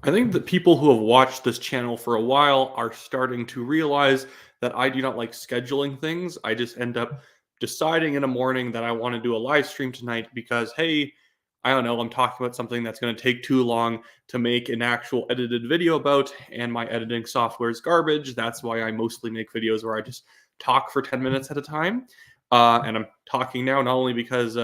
I think that people who have watched this channel for a while are starting to realize that I do not like scheduling things. I just end up deciding in a morning that I want to do a live stream tonight because, hey, I don't know, I'm talking about something that's going to take too long to make an actual edited video about, and my editing software is garbage. That's why I mostly make videos where I just talk for 10 minutes at a time. And I'm talking now not only because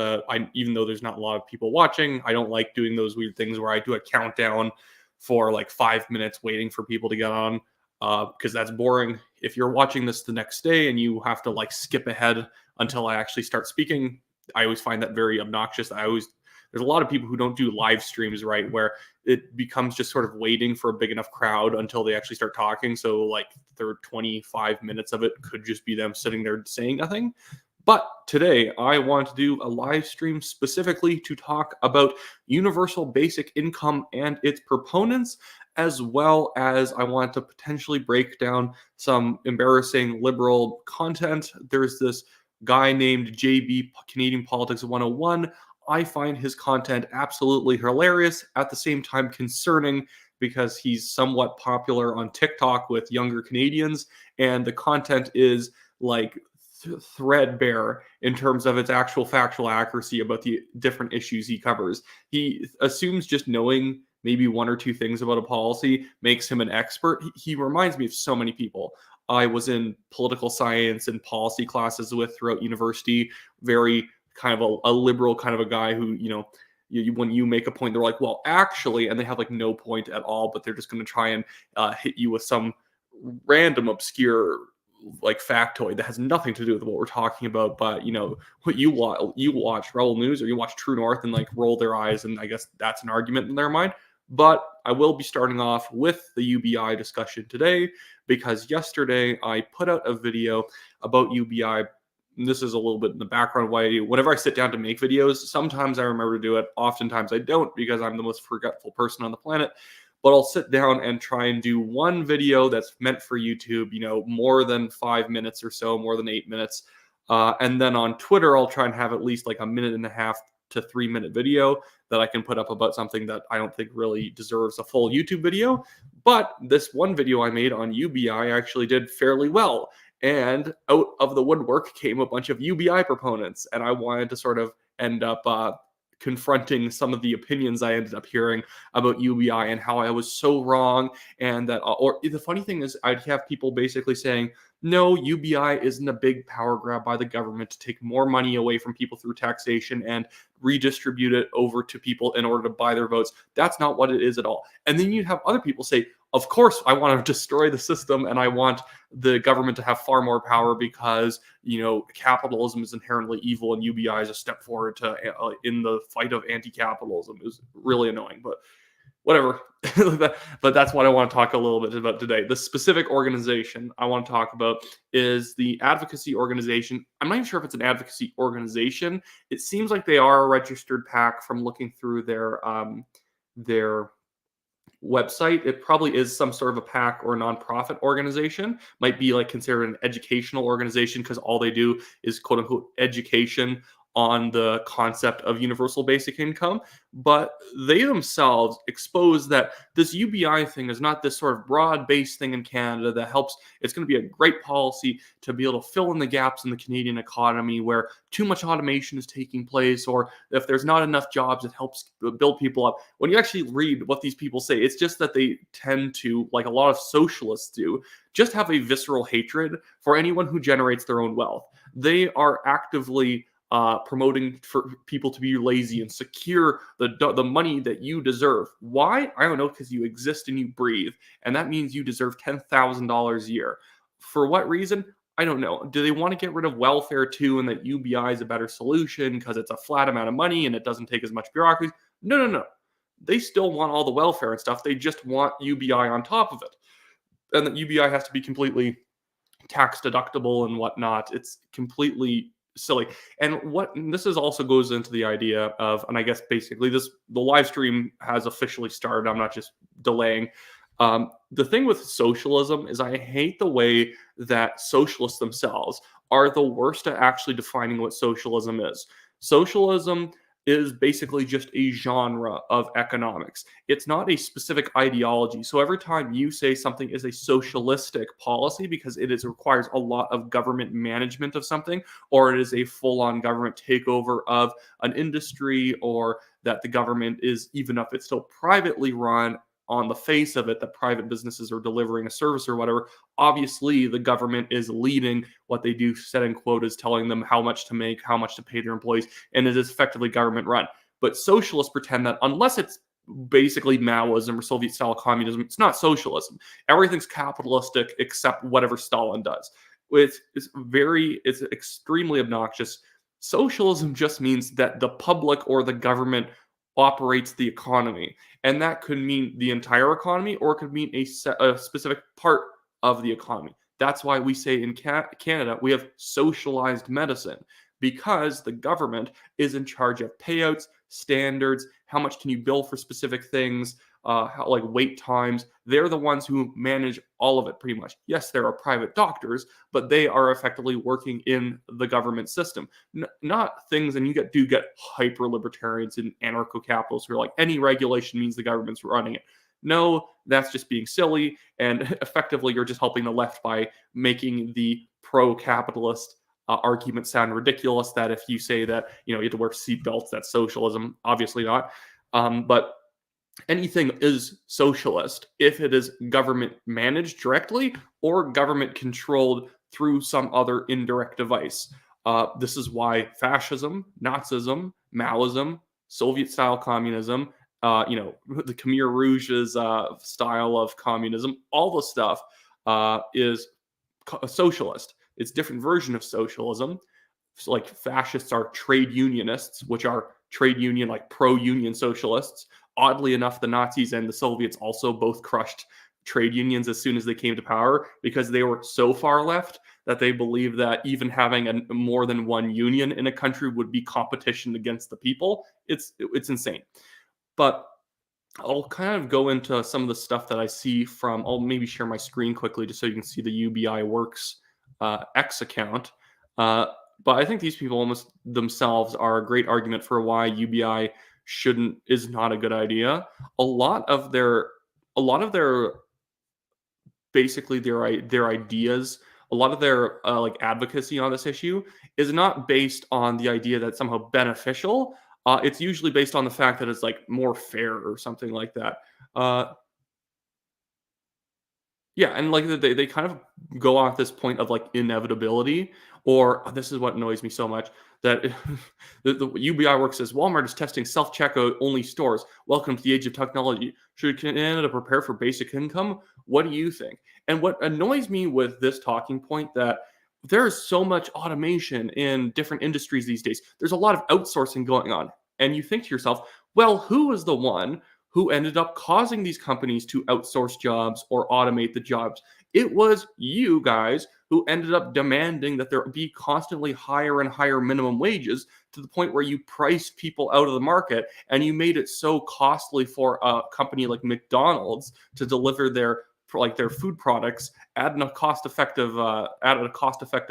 even though there's not a lot of people watching, I don't like doing those weird things where I do a countdown for like 5 minutes waiting for people to get on because that's boring. If you're watching this the next day and you have to like skip ahead until I actually start speaking, I always find that very obnoxious. There's a lot of people who don't do live streams right where it becomes just sort of waiting for a big enough crowd until they actually start talking. So like their 25 minutes of it could just be them sitting there saying nothing. But today, I want to do a live stream specifically to talk about universal basic income and its proponents, as well as I want to potentially break down some embarrassing liberal content. There's this guy named JB Canadian Politics 101. I find his content absolutely hilarious, at the same time concerning because he's somewhat popular on TikTok with younger Canadians, and the content is like threadbare in terms of its actual factual accuracy about the different issues he covers. He assumes just knowing maybe one or two things about a policy makes him an expert. He reminds me of so many people I was in political science and policy classes with throughout university. Very kind of a liberal kind of a guy who, when you make a point, they're like, well, actually, and they have like no point at all, but they're just going to try and hit you with some random obscure like factoid that has nothing to do with what we're talking about. But what you watch Rebel News or you watch True North and like roll their eyes, and I guess that's an argument in their mind. But I will be starting off with the UBI discussion today because yesterday I put out a video about UBI. This is a little bit in the background why whenever I sit down to make videos, sometimes I remember to do it, oftentimes I don't because I'm the most forgetful person on the planet. But I'll sit down and try and do one video that's meant for YouTube, more than 5 minutes or so, more than 8 minutes. And then on Twitter, I'll try and have at least like a 1.5 to 3 minute video that I can put up about something that I don't think really deserves a full YouTube video. But this one video I made on UBI actually did fairly well. And out of the woodwork came a bunch of UBI proponents. And I wanted to sort of end up confronting some of the opinions I ended up hearing about UBI and how I was so wrong. And that, or the funny thing is, I'd have people basically saying, no, UBI isn't a big power grab by the government to take more money away from people through taxation and redistribute it over to people in order to buy their votes. That's not what it is at all. And then you'd have other people say, of course, I want to destroy the system and I want the government to have far more power because, capitalism is inherently evil and UBI is a step forward to in the fight of anti-capitalism. It was really annoying, but whatever. But that's what I want to talk a little bit about today. The specific organization I want to talk about is the advocacy organization. I'm not even sure if it's an advocacy organization. It seems like they are a registered PAC from looking through their website. It probably is some sort of a PAC or a nonprofit organization. Might be like considered an educational organization because all they do is quote unquote education on the concept of universal basic income. But they themselves expose that this UBI thing is not this sort of broad-based thing in Canada that helps. It's going to be a great policy to be able to fill in the gaps in the Canadian economy where too much automation is taking place, or if there's not enough jobs, it helps build people up. When you actually read what these people say, it's just that they tend to, like a lot of socialists do, just have a visceral hatred for anyone who generates their own wealth. They are actively promoting for people to be lazy and secure the money that you deserve. Why? I don't know, because you exist and you breathe, and that means you deserve $10,000 a year. For what reason? I don't know. Do they want to get rid of welfare too, and that UBI is a better solution because it's a flat amount of money and it doesn't take as much bureaucracy? No. They still want all the welfare and stuff. They just want UBI on top of it, and that UBI has to be completely tax deductible and whatnot. It's completely silly. And this is also goes into the idea of, and I guess basically the live stream has officially started. I'm not just delaying. The thing with socialism is I hate the way that socialists themselves are the worst at actually defining what socialism is. Socialism is basically just a genre of economics. It's not a specific ideology. So every time you say something is a socialistic policy because requires a lot of government management of something, or it is a full-on government takeover of an industry, or that the government is, even if it's still privately run, on the face of it, that private businesses are delivering a service or whatever, obviously the government is leading what they do, setting quotas, telling them how much to make, how much to pay their employees, and it is effectively government run. But socialists pretend that unless it's basically Maoism or Soviet style communism, it's not socialism. Everything's capitalistic except whatever Stalin does. It's extremely obnoxious. Socialism just means that the public or the government operates the economy. And that could mean the entire economy, or it could mean a specific part of the economy. That's why we say in Canada we have socialized medicine, because the government is in charge of payouts, standards, how much can you bill for specific things, like wait times. They're the ones who manage all of it pretty much. Yes, there are private doctors, but they are effectively working in the government system. Not things, and you do get hyper libertarians and anarcho capitalists who are like, any regulation means the government's running it. No, that's just being silly, and effectively you're just helping the left by making the pro-capitalist argument sound ridiculous. That if you say that you have to wear seatbelts, that's socialism. Obviously not. But anything is socialist if it is government managed directly or government controlled through some other indirect device. This is why fascism, Nazism, Maoism, Soviet-style communism, the Khmer Rouge's style of communism, all the stuff is a socialist. It's a different version of socialism. So like fascists are trade unionists, which are trade union, like pro-union socialists. Oddly enough, the Nazis and the Soviets also both crushed trade unions as soon as they came to power, because they were so far left that they believed that even having more than one union in a country would be competition against the people. It's insane. But I'll kind of go into some of the stuff that I see from. I'll maybe share my screen quickly just so you can see the UBI Works X account. But I think these people almost themselves are a great argument for why UBI is not a good idea. A lot of their basically their ideas, a lot of their like advocacy on this issue is not based on the idea that it's somehow beneficial. It's usually based on the fact that it's like more fair or something like that. Yeah, and like they kind of go off this point of like inevitability, or this is what annoys me so much, that the UBI Works says Walmart is testing self-checkout only stores. Welcome to the age of technology. Should Canada prepare for basic income? What do you think? And what annoys me with this talking point, that there is so much automation in different industries these days. There's a lot of outsourcing going on. And you think to yourself, well, who was the one who ended up causing these companies to outsource jobs or automate the jobs? It was you guys who ended up demanding that there be constantly higher and higher minimum wages, to the point where you priced people out of the market, and you made it so costly for a company like McDonald's to deliver their food products at a cost-effective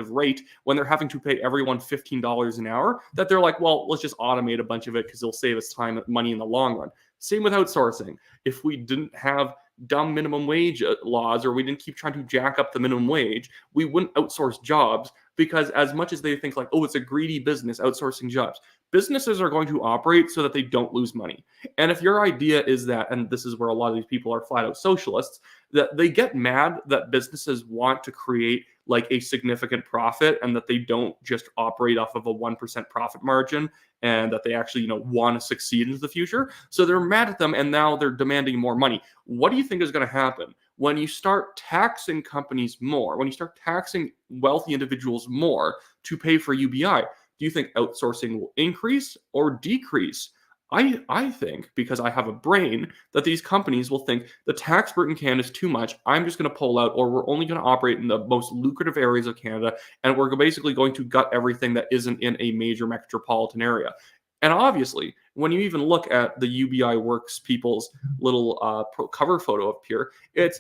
rate, when they're having to pay everyone $15 an hour, that they're like, well, let's just automate a bunch of it because it'll save us time and money in the long run. Same with outsourcing. If we didn't have dumb minimum wage laws, or we didn't keep trying to jack up the minimum wage, we wouldn't outsource jobs, because as much as they think like, oh, it's a greedy business outsourcing jobs, businesses are going to operate so that they don't lose money. And if your idea is that, and this is where a lot of these people are flat out socialists, that they get mad that businesses want to create like a significant profit, and that they don't just operate off of a 1% profit margin, and that they actually want to succeed into the future. So they're mad at them, and now they're demanding more money. What do you think is going to happen when you start taxing companies more, when you start taxing wealthy individuals more to pay for UBI? Do you think outsourcing will increase or decrease? I think, because I have a brain, that these companies will think the tax burden in Canada is too much. I'm just going to pull out, or we're only going to operate in the most lucrative areas of Canada, and we're basically going to gut everything that isn't in a major metropolitan area. And obviously, when you even look at the UBI Works people's little cover photo up here, it's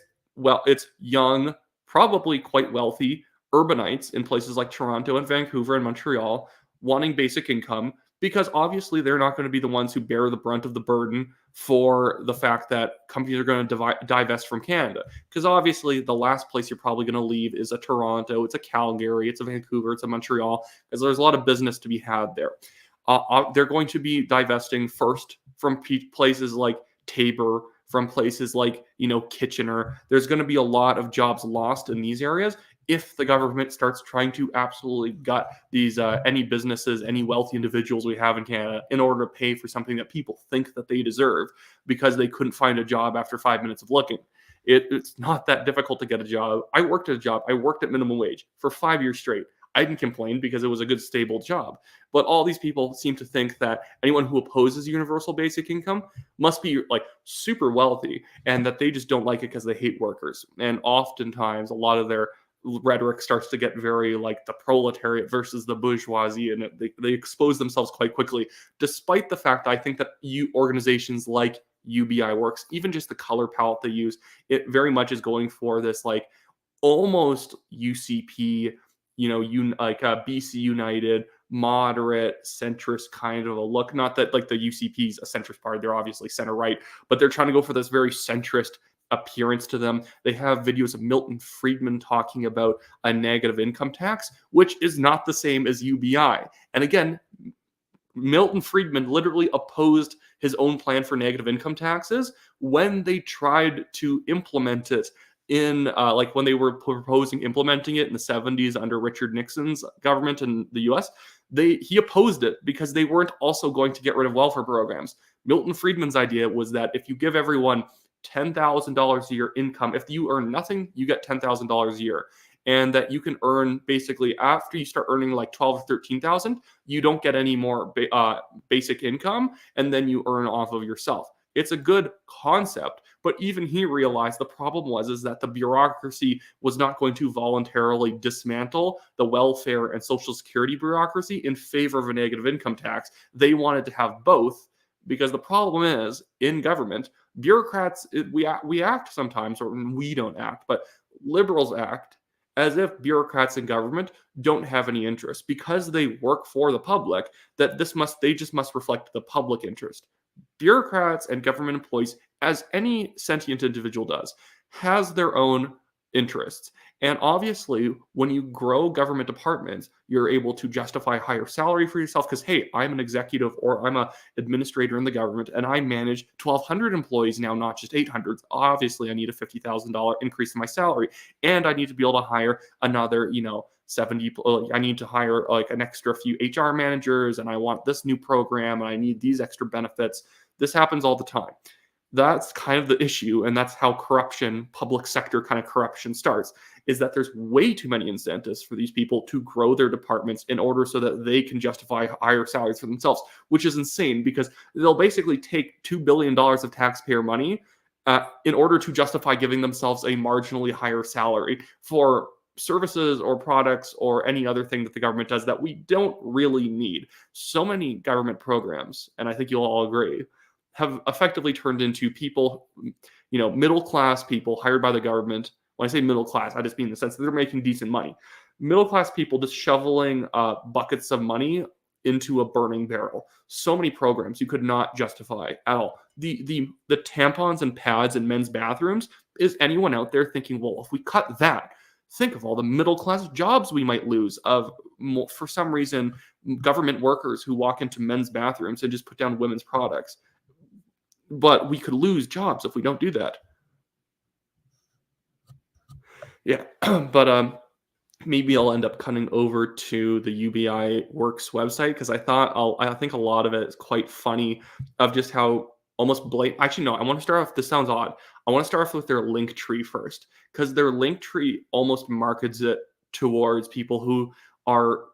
young, probably quite wealthy urbanites in places like Toronto and Vancouver and Montreal, wanting basic income. because obviously they're not going to be the ones who bear the brunt of the burden for the fact that companies are going to divest from Canada. Because obviously, the last place you're probably going to leave is a Toronto, it's a Calgary, it's a Vancouver, it's a Montreal, because there's a lot of business to be had there. They're going to be divesting first from places like Tabor, from places like, Kitchener. There's going to be a lot of jobs lost in these areas if the government starts trying to absolutely gut these any businesses, any wealthy individuals we have in Canada in order to pay for something that people think that they deserve because they couldn't find a job after 5 minutes of looking. It's not that difficult to get a job. I worked at a job. I worked at minimum wage for 5 years straight. I didn't complain because it was a good, stable job. But all these people seem to think that anyone who opposes universal basic income must be like super wealthy, and that they just don't like it because they hate workers. And oftentimes, a lot of their rhetoric starts to get very like the proletariat versus the bourgeoisie, and they expose themselves quite quickly, despite the fact I think that organizations like UBI Works, even just the color palette they use, it very much is going for this like almost UCP, like BC United, moderate, centrist kind of a look. Not that like the UCP is a centrist party, they're obviously center right, but they're trying to go for this very centrist appearance to them. They have videos of Milton Friedman talking about a negative income tax, which is not the same as UBI. And again, Milton Friedman literally opposed his own plan for negative income taxes when they tried to implement it in like when they were proposing implementing it in the 70s under Richard Nixon's government in the US. He opposed it because they weren't also going to get rid of welfare programs. Milton Friedman's idea was that if you give everyone $10,000 a year income, if you earn nothing, you get $10,000 a year. And that you can earn basically after you start earning like 12 or 13,000, you don't get any more basic income, and then you earn off of yourself. It's a good concept, but even he realized the problem is that the bureaucracy was not going to voluntarily dismantle the welfare and social security bureaucracy in favor of a negative income tax. They wanted to have both, because the problem is in government, bureaucrats, we act sometimes, or we don't act, but liberals act as if bureaucrats in government don't have any interest because they work for the public, that they just must reflect the public interest. Bureaucrats and government employees, as any sentient individual does, has their own interests. And obviously, when you grow government departments, you're able to justify a higher salary for yourself because, hey, I'm an executive or I'm an administrator in the government and I manage 1,200 employees now, not just 800. Obviously, I need a $50,000 increase in my salary, and I need to be able to hire another, 70. I need to hire like an extra few HR managers, and I want this new program, and I need these extra benefits. This happens all the time. That's kind of the issue, and that's how corruption, public sector kind of corruption starts, is that there's way too many incentives for these people to grow their departments in order so that they can justify higher salaries for themselves, which is insane because they'll basically take $2 billion of taxpayer money in order to justify giving themselves a marginally higher salary for services or products or any other thing that the government does that we don't really need. So many government programs, and I think you'll all agree, have effectively turned into people, middle class people hired by the government. When I say middle class, I just mean in the sense that they're making decent money. Middle class people just shoveling buckets of money into a burning barrel. So many programs you could not justify at all. The tampons and pads in men's bathrooms, is anyone out there thinking, well, if we cut that, think of all the middle class jobs we might lose of, for some reason, government workers who walk into men's bathrooms and just put down women's products. But we could lose jobs if we don't do that. Yeah, but maybe I'll end up cutting over to the UBI Works website because I think a lot of it is quite funny of just how almost blatant. Actually, no, I want to start off. This sounds odd. I want to start off with their link tree first because their link tree almost markets it towards people who are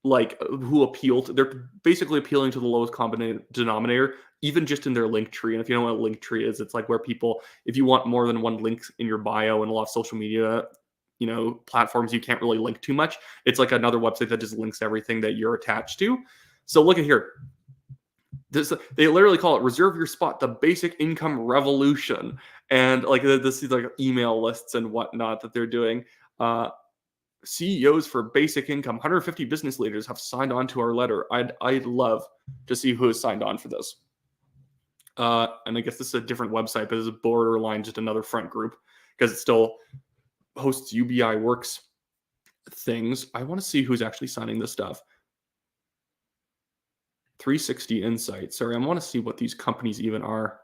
who appeal to. They're basically appealing to the lowest common denominator, even just in their link tree. And if you know what a link tree is, it's like where people, if you want more than one link in your bio and a lot of social media, platforms, you can't really link too much. It's like another website that just links everything that you're attached to. So look at here. They literally call it "Reserve Your Spot: The Basic Income Revolution," and like this is like email lists and whatnot that they're doing. CEOs for basic income, 150 business leaders have signed on to our letter. I'd love to see who has signed on for this. And I guess this is a different website, but this is borderline just another front group because it still hosts UBI Works things. I want to see who's actually signing this stuff. 360 Insight. Sorry, I want to see what these companies even are.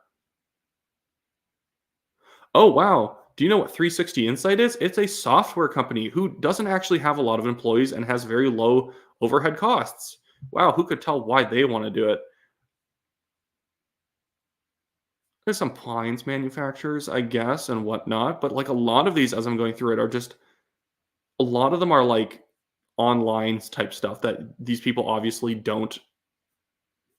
Oh, wow. Do you know what 360 Insight is? It's a software company who doesn't actually have a lot of employees and has very low overhead costs. Wow, who could tell why they want to do it? There's some appliance manufacturers, I guess, and whatnot, but like a lot of these, as I'm going through it, are just a lot of them are like online type stuff that these people obviously don't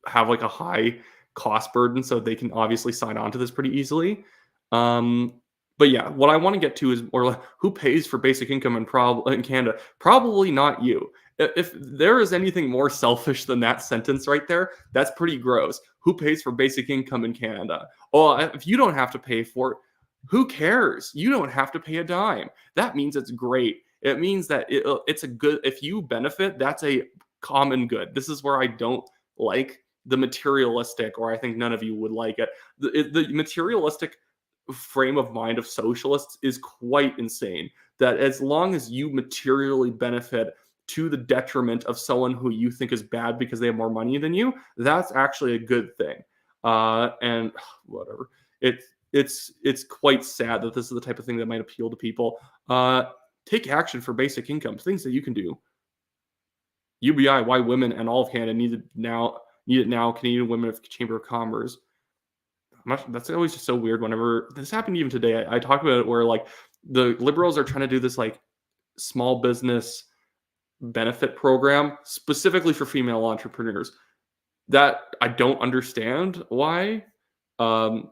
have like a high cost burden, so they can obviously sign on to this pretty easily. Um, but yeah, what I want to get to is more like who pays for basic income in Canada? Probably not you. If there is anything more selfish than that sentence right there, that's pretty gross. Who pays for basic income in Canada? Oh, if you don't have to pay for it, who cares? You don't have to pay a dime. That means it's great. It means that it's a good. If you benefit, that's a common good. This is where I don't like the materialistic, or I think none of you would like it. The materialistic frame of mind of socialists is quite insane. That as long as you materially benefit to the detriment of someone who you think is bad because they have more money than you, that's actually a good thing. And whatever. It's quite sad that this is the type of thing that might appeal to people. Take action for basic income, things that you can do. UBI, why women and all of Canada need it now. Canadian Women of Chamber of Commerce. That's always just so weird. Whenever this happened, even today, I talk about it where like the Liberals are trying to do this like small business benefit program specifically for female entrepreneurs. That I don't understand why. Um,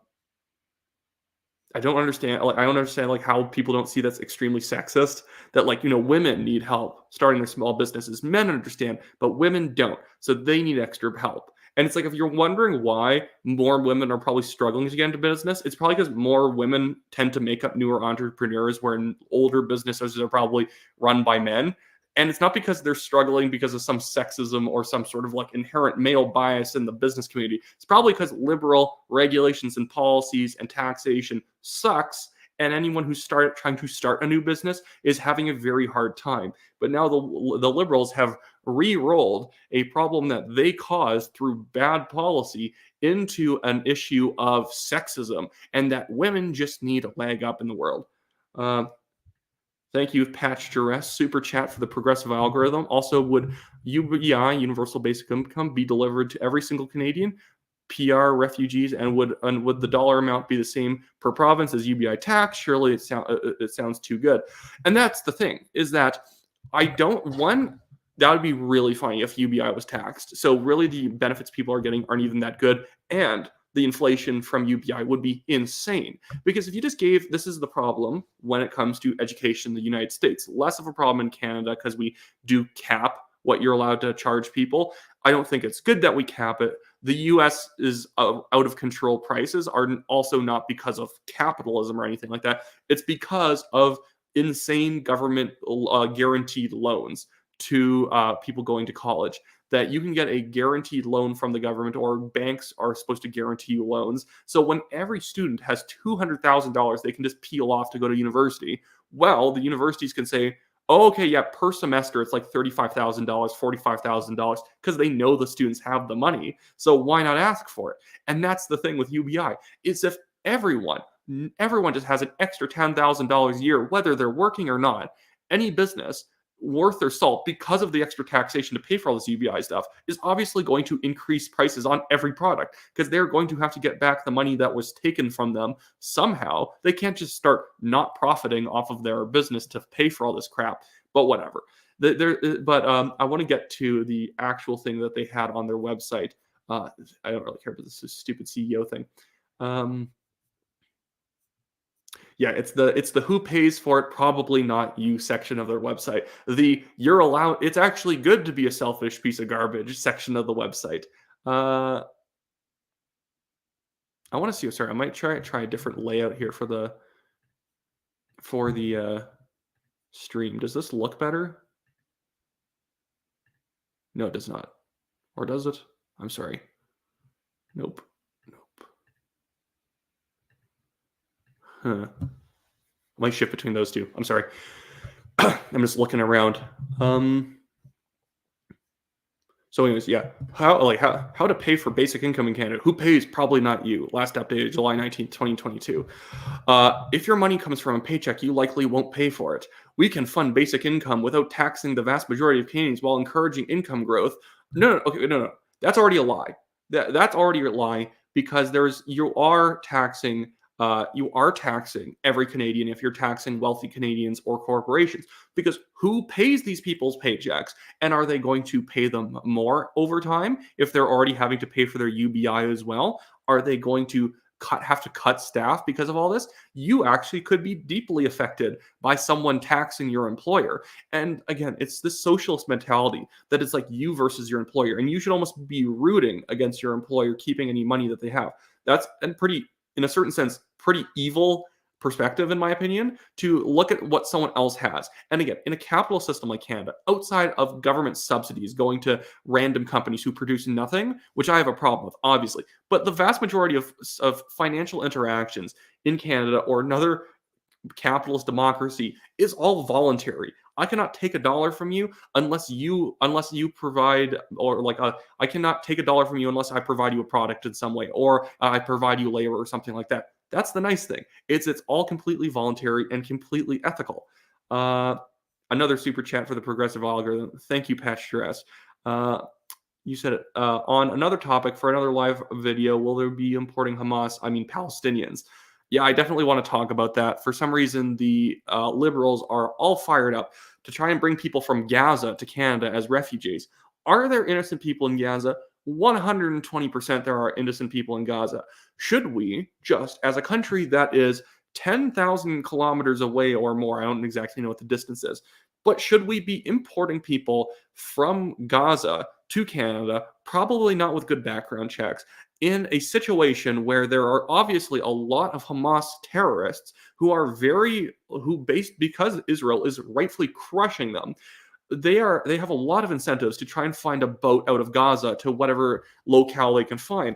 I don't understand. Like, I don't understand like how people don't see that's extremely sexist. That like women need help starting their small businesses. Men understand, but women don't. So they need extra help. And it's like if you're wondering why more women are probably struggling to get into business, it's probably because more women tend to make up newer entrepreneurs, where older businesses are probably run by men. And it's not because they're struggling because of some sexism or some sort of like inherent male bias in the business community. It's probably because liberal regulations and policies and taxation sucks. And anyone who's trying to start a new business is having a very hard time. But now the liberals have re-rolled a problem that they caused through bad policy into an issue of sexism, and that women just need a leg up in the world. Uh, Thank you, Patch Duress, super chat for the progressive algorithm. Also, would UBI, Universal Basic Income, be delivered to every single Canadian? PR refugees, and would the dollar amount be the same per province as UBI tax? Surely it sounds too good. And that's the thing, is that I don't one that would be really funny if UBI was taxed. So really the benefits people are getting aren't even that good, and the inflation from UBI would be insane. Because if you just gave, this is the problem when it comes to education in the United States. Less of a problem in Canada because we do cap what you're allowed to charge people. I don't think it's good that we cap it. The US is out of control prices are also not because of capitalism or anything like that. It's because of insane government guaranteed loans to people going to college. That you can get a guaranteed loan from the government, or banks are supposed to guarantee you loans. So when every student has $200,000 they can just peel off to go to university, well, the universities can say, oh, okay, yeah, per semester it's like $35,000, $45,000, because they know the students have the money. So why not ask for it? And that's the thing with UBI. Is if everyone just has an extra $10,000 a year, whether they're working or not, any business worth their salt, because of the extra taxation to pay for all this UBI stuff, is obviously going to increase prices on every product, because they're going to have to get back the money that was taken from them somehow. They can't just start not profiting off of their business to pay for all this crap. But whatever. I want to get to the actual thing that they had on their website. I don't really care about this stupid CEO thing. Yeah, it's the who pays for it, probably not you section of their website. The you're allowed, it's actually good to be a selfish piece of garbage section of the website. Uh, I want to see. Sorry, I might try a different layout here for the stream. Does this look better? No, it does not. Or does it? I'm sorry. Nope. Nope. Huh. Might shift between those two. I'm sorry. I'm just looking around. So anyways, yeah. How to pay for basic income in Canada? Who pays? Probably not you. Last updated July 19th, 2022. If your money comes from a paycheck, you likely won't pay for it. We can fund basic income without taxing the vast majority of Canadians while encouraging income growth. No. That's already a lie. That's already a lie because you are taxing every Canadian if you're taxing wealthy Canadians or corporations. Because who pays these people's paychecks? And are they going to pay them more over time if they're already having to pay for their UBI as well? Are they going to have to cut staff because of all this? You actually could be deeply affected by someone taxing your employer. And again, it's this socialist mentality that it's like you versus your employer, and you should almost be rooting against your employer keeping any money that they have. That's in a certain sense, pretty evil perspective, in my opinion, to look at what someone else has. And again, in a capitalist system like Canada, outside of government subsidies going to random companies who produce nothing, which I have a problem with, obviously, but the vast majority of financial interactions in Canada or another capitalist democracy is all voluntary. I cannot take a dollar from you unless you provide, or I cannot take a dollar from you unless I provide you a product in some way, or I provide you labor or something like that. That's the nice thing. It's all completely voluntary and completely ethical. Another super chat for the progressive algorithm. Thank you, Patch Stress. You said it. On another topic for another live video, will there be importing Palestinians? Yeah, I definitely want to talk about that. For some reason, the liberals are all fired up to try and bring people from Gaza to Canada as refugees. Are there innocent people in Gaza? 120% there are innocent people in Gaza. Should we, just as a country that is 10,000 kilometers away or more, I don't exactly know what the distance is, but should we be importing people from Gaza to Canada, probably not with good background checks, in a situation where there are obviously a lot of Hamas terrorists because Israel is rightfully crushing them, they have a lot of incentives to try and find a boat out of Gaza to whatever locale they can find.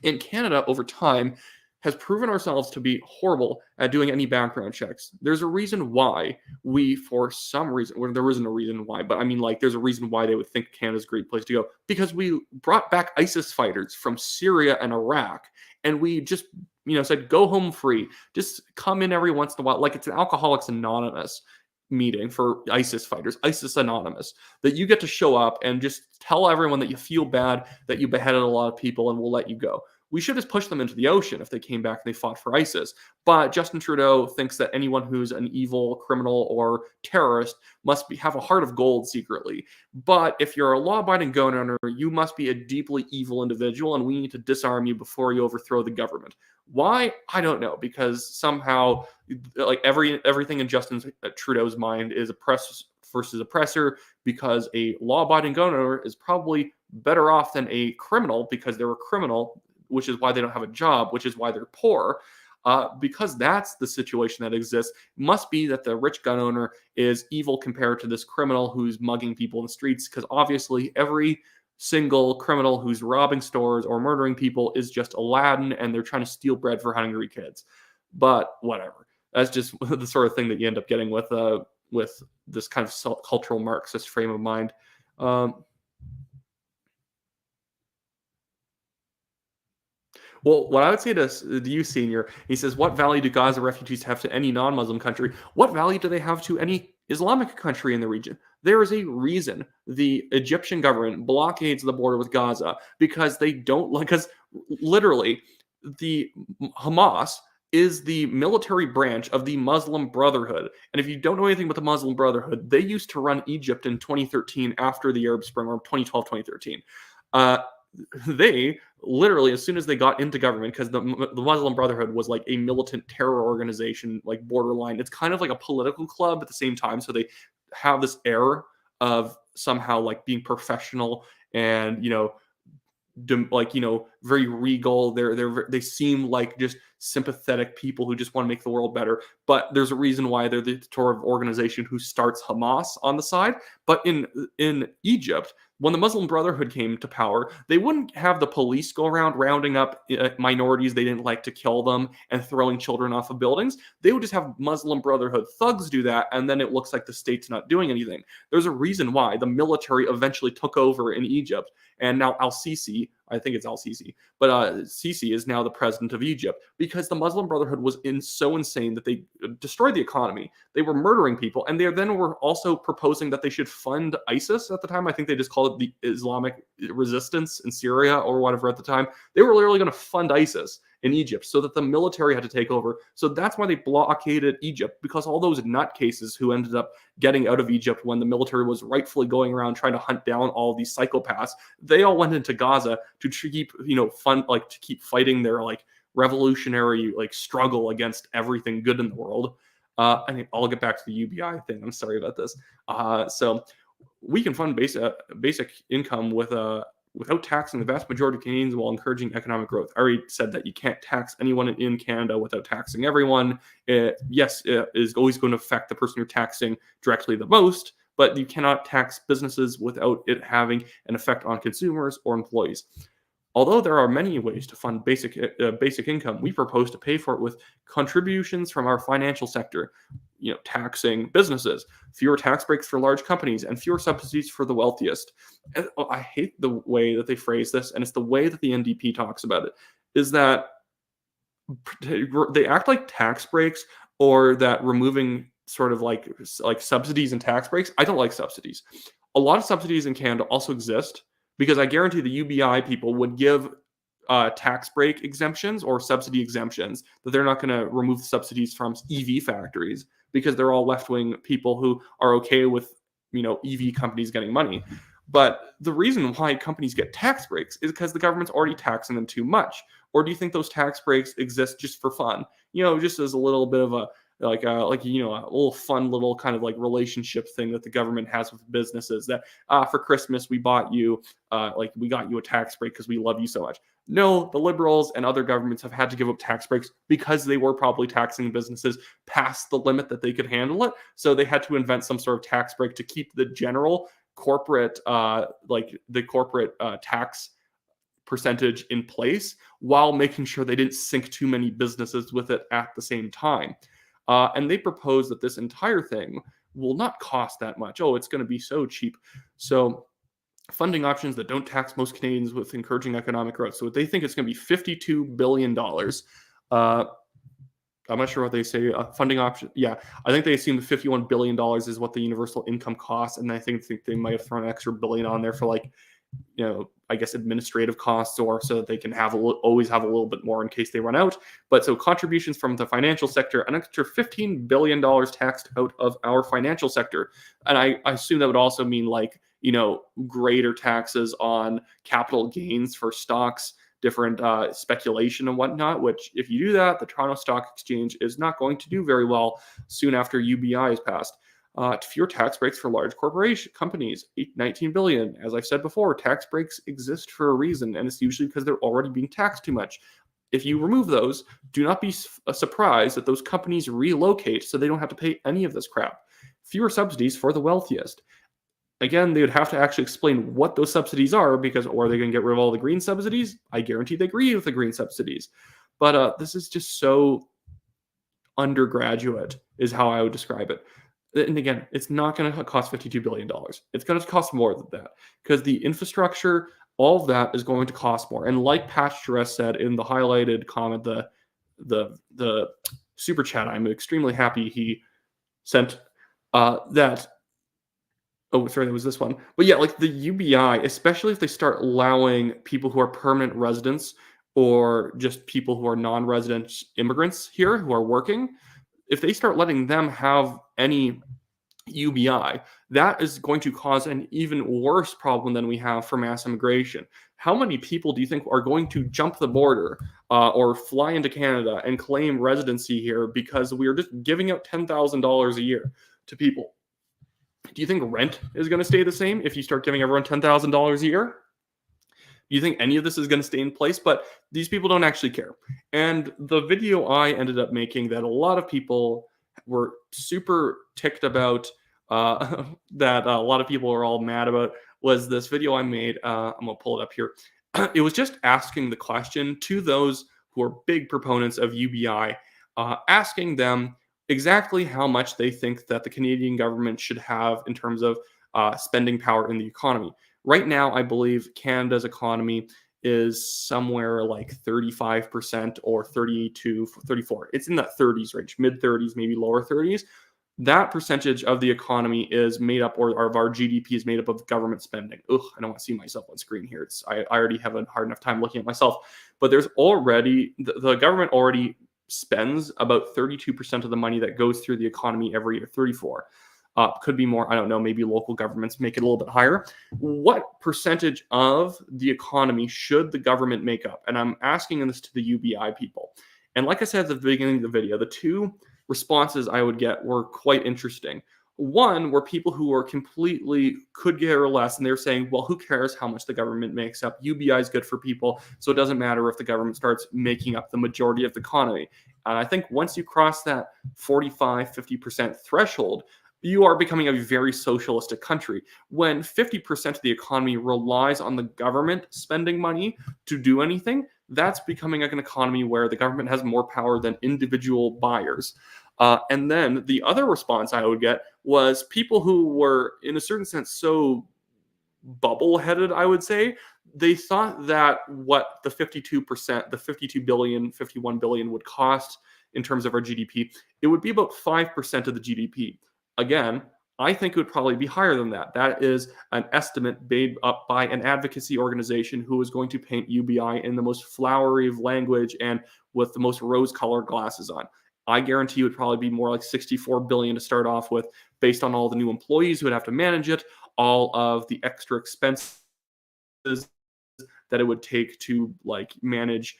In Canada, over time, has proven ourselves to be horrible at doing any background checks. There's a reason why for some reason, well, there isn't a reason why, but I mean, there's a reason why they would think Canada's a great place to go, because we brought back ISIS fighters from Syria and Iraq, and we just, said, go home free. Just come in every once in a while. Like it's an Alcoholics Anonymous meeting for ISIS fighters, ISIS Anonymous, that you get to show up and just tell everyone that you feel bad, that you beheaded a lot of people, and we'll let you go. We should just push them into the ocean if they came back and they fought for ISIS. But Justin Trudeau thinks that anyone who's an evil criminal or terrorist must have a heart of gold secretly. But if you're a law-abiding gun owner, you must be a deeply evil individual, and we need to disarm you before you overthrow the government. Why? I don't know, because somehow everything in Justin Trudeau's mind is oppressor versus oppressor, because a law-abiding gun owner is probably better off than a criminal because they're a criminal, which is why they don't have a job, which is why they're poor. Because that's the situation that exists. It must be that the rich gun owner is evil compared to this criminal who's mugging people in the streets, because obviously every single criminal who's robbing stores or murdering people is just Aladdin, and they're trying to steal bread for hungry kids. But whatever. That's just the sort of thing that you end up getting with this kind of cultural Marxist frame of mind. Well, what I would say to you, Senior, he says, what value do Gaza refugees have to any non-Muslim country? What value do they have to any Islamic country in the region? There is a reason the Egyptian government blockades the border with Gaza, because because literally the Hamas is the military branch of the Muslim Brotherhood. And if you don't know anything about the Muslim Brotherhood, they used to run Egypt in 2013 after the Arab Spring, or 2012, 2013. They literally, as soon as they got into government, because the Muslim Brotherhood was like a militant terror organization, like borderline. It's kind of like a political club at the same time. So they have this air of somehow like being professional and, very regal. They seem like just sympathetic people who just want to make the world better. But there's a reason why they're the sort of organization who starts Hamas on the side. But in Egypt, when the Muslim Brotherhood came to power, they wouldn't have the police go around rounding up minorities they didn't like to kill them and throwing children off of buildings. They would just have Muslim Brotherhood thugs do that, and then it looks like the state's not doing anything. There's a reason why the military eventually took over in Egypt, and now Al-Sisi, I think it's Al-Sisi, but Sisi is now the president of Egypt, because the Muslim Brotherhood was so insane that they destroyed the economy. They were murdering people, and they then were also proposing that they should fund ISIS at the time. I think they just called it the Islamic Resistance in Syria or whatever at the time. They were literally going to fund ISIS in Egypt so that the military had to take over. So that's why they blockaded Egypt, because all those nutcases who ended up getting out of Egypt when the military was rightfully going around trying to hunt down all these psychopaths, they all went into Gaza to keep, to keep fighting their revolutionary struggle against everything good in the world. I'll get back to the UBI thing. I'm sorry about this. So we can fund basic income without taxing the vast majority of Canadians while encouraging economic growth. I already said that you can't tax anyone in Canada without taxing everyone. It is always going to affect the person you're taxing directly the most, but you cannot tax businesses without it having an effect on consumers or employees. Although there are many ways to fund basic income, we propose to pay for it with contributions from our financial sector, taxing businesses, fewer tax breaks for large companies, and fewer subsidies for the wealthiest. And I hate the way that they phrase this, and it's the way that the NDP talks about it, is that they act like tax breaks, or that removing sort of like subsidies and tax breaks. I don't like subsidies. A lot of subsidies in Canada also exist, because I guarantee the UBI people would give tax break exemptions or subsidy exemptions, that they're not going to remove subsidies from EV factories, because they're all left-wing people who are okay with EV companies getting money. But the reason why companies get tax breaks is because the government's already taxing them too much. Or do you think those tax breaks exist just for fun? Just as a little bit of a a little fun little kind of relationship thing that the government has with businesses, that for Christmas we got you a tax break because we love you so much. No, the Liberals and other governments have had to give up tax breaks because they were probably taxing businesses past the limit that they could handle it. So they had to invent some sort of tax break to keep the general corporate tax percentage in place, while making sure they didn't sink too many businesses with it at the same time. And they propose that this entire thing will not cost that much. Oh, it's going to be so cheap. So funding options that don't tax most Canadians with encouraging economic growth. So they think it's going to be $52 billion. I'm not sure what they say. Funding option. Yeah, I think they assume the $51 billion is what the universal income costs. And I think they might have thrown an extra billion on there for I guess administrative costs, or so that they can always have a little bit more in case they run out. But so contributions from the financial sector, an extra $15 billion taxed out of our financial sector. And I assume that would also mean greater taxes on capital gains for stocks, different speculation and whatnot, which if you do that, the Toronto Stock Exchange is not going to do very well soon after UBI is passed. Fewer tax breaks for large corporation companies, $19 billion. As I've said before, tax breaks exist for a reason, and it's usually because they're already being taxed too much. If you remove those, do not be surprised that those companies relocate so they don't have to pay any of this crap. Fewer subsidies for the wealthiest. Again, they would have to actually explain what those subsidies are, because or are they going to get rid of all the green subsidies? I guarantee they agree with the green subsidies. But this is just so undergraduate, is how I would describe it. And again, it's not going to cost $52 billion. It's going to cost more than that, because the infrastructure, all of that is going to cost more. And like Pat Jerez said in the highlighted comment, the super chat, I'm extremely happy he sent that. Oh, sorry, that was this one. But yeah, the UBI, especially if they start allowing people who are permanent residents, or just people who are non-resident immigrants here who are working, if they start letting them have any UBI, that is going to cause an even worse problem than we have for mass immigration. How many people do you think are going to jump the border or fly into Canada and claim residency here because we are just giving out $10,000 a year to people? Do you think rent is going to stay the same if you start giving everyone $10,000 a year? You think any of this is going to stay in place? But these people don't actually care. And the video I ended up making that a lot of people were super ticked about, that a lot of people are all mad about, was this video I made. I'm going to pull it up here. It was just asking the question to those who are big proponents of UBI, asking them exactly how much they think that the Canadian government should have in terms of spending power in the economy. Right now, I believe Canada's economy is somewhere like 35% or 32, 34. It's in that 30s range, mid 30s, maybe lower 30s. That percentage of the economy is made up, or of our GDP is made up of government spending. Ugh, I don't want to see myself on screen here. I already have a hard enough time looking at myself. But there's already, the government already spends about 32% of the money that goes through the economy every year, 34. Could be more. I don't know. Maybe local governments make it a little bit higher. What percentage of the economy should the government make up? And I'm asking this to the UBI people. And like I said at the beginning of the video, the two responses I would get were quite interesting. One were people who were completely could care less, and they're saying, well, who cares how much the government makes up? UBI is good for people, so it doesn't matter if the government starts making up the majority of the economy. And I think once you cross that 45, 50% threshold, you are becoming a very socialistic country. When 50% of the economy relies on the government spending money to do anything, that's becoming an economy where the government has more power than individual buyers. And then the other response I would get was people who were, in a certain sense, so bubble-headed, I would say. They thought that what the 52%, the 52 billion, 51 billion would cost in terms of our GDP, it would be about 5% of the GDP. Again, I think it would probably be higher than that. That is an estimate made up by an advocacy organization who is going to paint UBI in the most flowery of language and with the most rose-colored glasses on. I guarantee it would probably be more like 64 billion to start off with, based on all the new employees who would have to manage it, all of the extra expenses that it would take to like manage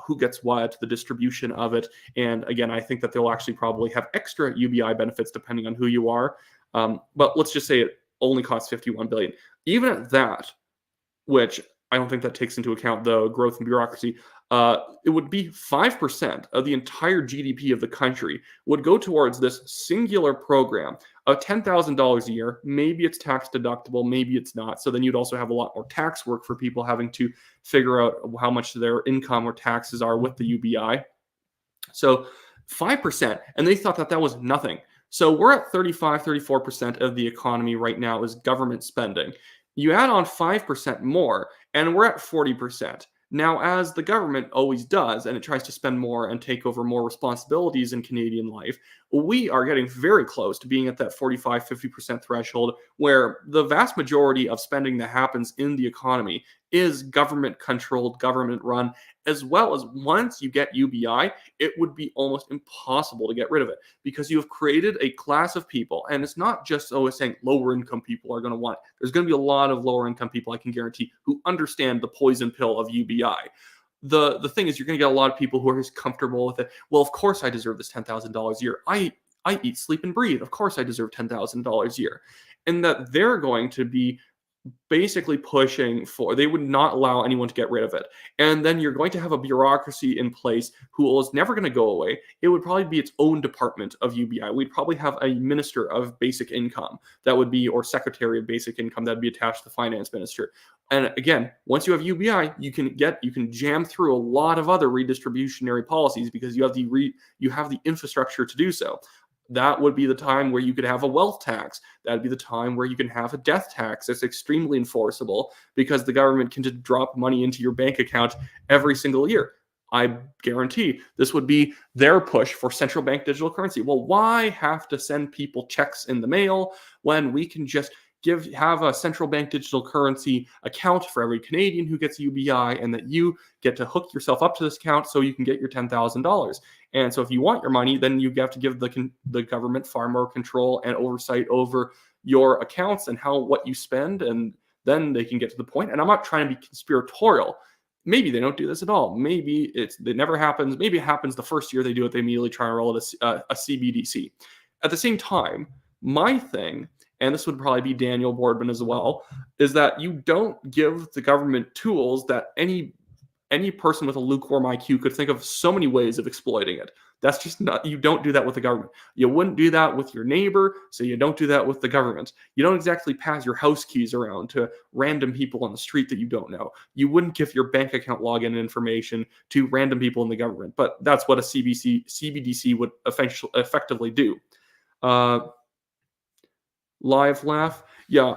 who gets what, the distribution of it. And again, I think that they'll actually probably have extra UBI benefits depending on who you are. But let's just say it only costs 51 billion. Even at that, which I don't think that takes into account the growth in bureaucracy, it would be 5% of the entire GDP of the country would go towards this singular program of $10,000 a year. Maybe it's tax deductible, maybe it's not. So then you'd also have a lot more tax work for people having to figure out how much their income or taxes are with the UBI. So 5%, and they thought that that was nothing. So we're at 35, 34% of the economy right now is government spending. You add on 5% more, and we're at 40%. Now, as the government always does, and it tries to spend more and take over more responsibilities in Canadian life, we are getting very close to being at that 45, 50% threshold where the vast majority of spending that happens in the economy is government controlled, government run, as well as once you get UBI, it would be almost impossible to get rid of it because you have created a class of people. And it's not just always saying lower income people are going to want it. There's going to be a lot of lower income people, I can guarantee, who understand the poison pill of UBI. The thing is, you're going to get a lot of people who are just comfortable with it. Well, of course I deserve this $10,000 a year. I eat, sleep, and breathe. Of course I deserve $10,000 a year. And that they're going to be basically pushing for, they would not allow anyone to get rid of it. And then you're going to have a bureaucracy in place who is never going to go away. It would probably be its own department of UBI. We'd probably have a minister of basic income that would be, or secretary of basic income that would be attached to the finance minister. And again, once you have UBI, you can jam through a lot of other redistributionary policies because you have the infrastructure to do so. That would be the time where you could have a wealth tax. That'd be the time where you can have a death tax that's extremely enforceable because the government can just drop money into your bank account every single year. I guarantee this would be their push for central bank digital currency. Well, why have to send people checks in the mail when we can just have a central bank digital currency account for every Canadian who gets UBI, and that you get to hook yourself up to this account so you can get your $10,000. And so if you want your money, then you have to give the government far more control and oversight over your accounts and what you spend, and then they can get to the point. And I'm not trying to be conspiratorial. Maybe they don't do this at all. Maybe it never happens. Maybe it happens the first year they do it, they immediately try and roll it a CBDC. At the same time, my thing, and this would probably be Daniel Boardman as well, is that you don't give the government tools that any person with a lukewarm IQ could think of so many ways of exploiting it. That's just not, you don't do that with the government. You wouldn't do that with your neighbor, so you don't do that with the government. You don't exactly pass your house keys around to random people on the street that you don't know. You wouldn't give your bank account login information to random people in the government, but that's what a CBDC would effectively do. Live laugh. Yeah,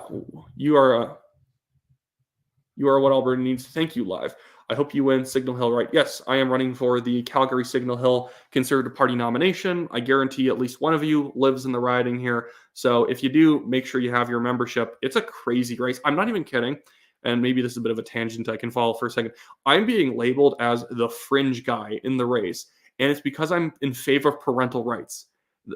you are what Alberta needs. Thank you, Live. I hope you win Signal Hill, right? Yes, I am running for the Calgary Signal Hill Conservative Party nomination. I guarantee at least one of you lives in the riding here. So if you do, make sure you have your membership. It's a crazy race. I'm not even kidding. And maybe this is a bit of a tangent I can follow for a second. I'm being labeled as the fringe guy in the race. And it's because I'm in favor of parental rights.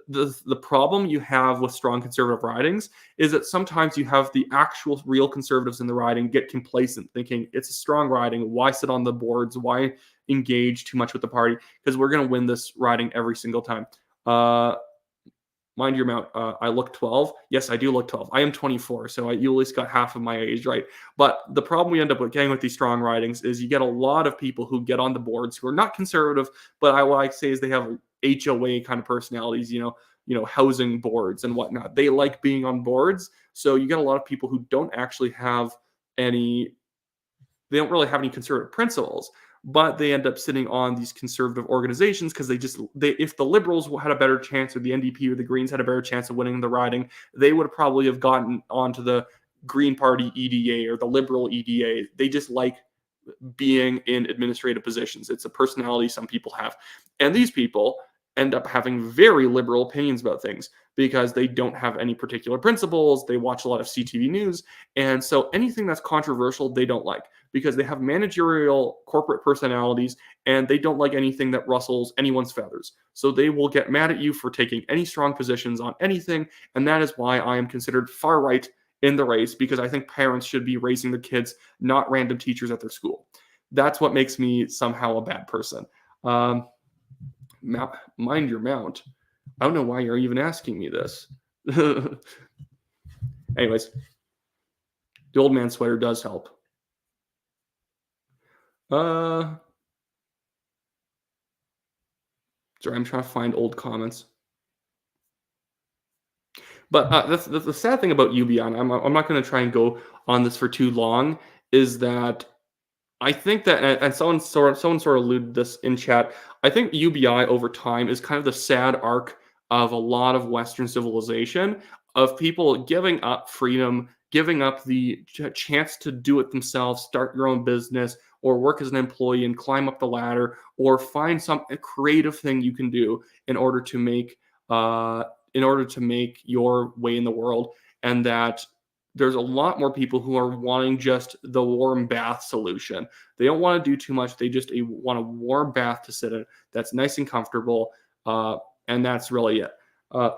The problem you have with strong conservative ridings is that sometimes you have the actual real conservatives in the riding get complacent, thinking it's a strong riding. Why sit on the boards? Why engage too much with the party? Because we're going to win this riding every single time. Mind your mount. I look 12. Yes, I do look 12. I am 24, so you at least got half of my age, right? But the problem we end up with getting with these strong ridings is you get a lot of people who get on the boards who are not conservative, but what I say is they have HOA kind of personalities, housing boards and whatnot. They like being on boards. So you get a lot of people who don't actually have they don't really have any conservative principles, but they end up sitting on these conservative organizations because if the Liberals had a better chance, or the NDP or the Greens had a better chance of winning the riding, they would probably have gotten onto the Green Party EDA or the Liberal EDA. They just like being in administrative positions. It's a personality some people have. And these people end up having very liberal opinions about things because they don't have any particular principles. They watch a lot of CTV news. And so anything that's controversial, they don't like because they have managerial corporate personalities and they don't like anything that rustles anyone's feathers. So they will get mad at you for taking any strong positions on anything. And that is why I am considered far right in the race, because I think parents should be raising their kids, not random teachers at their school. That's what makes me somehow a bad person. Mind your mount. I don't know why you're even asking me this. Anyways, the old man sweater does help. Sorry, I'm trying to find old comments. But that's the sad thing about UBI, and I'm not going to try and go on this for too long, is that I think that, and someone sort of alluded this in chat, I think UBI over time is kind of the sad arc of a lot of Western civilization, of people giving up freedom, giving up the chance to do it themselves, start your own business, or work as an employee and climb up the ladder, or find some creative thing you can do in order to make your way in the world. And that there's a lot more people who are wanting just the warm bath solution. They don't want to do too much. They just want a warm bath to sit in that's nice and comfortable. And that's really it. I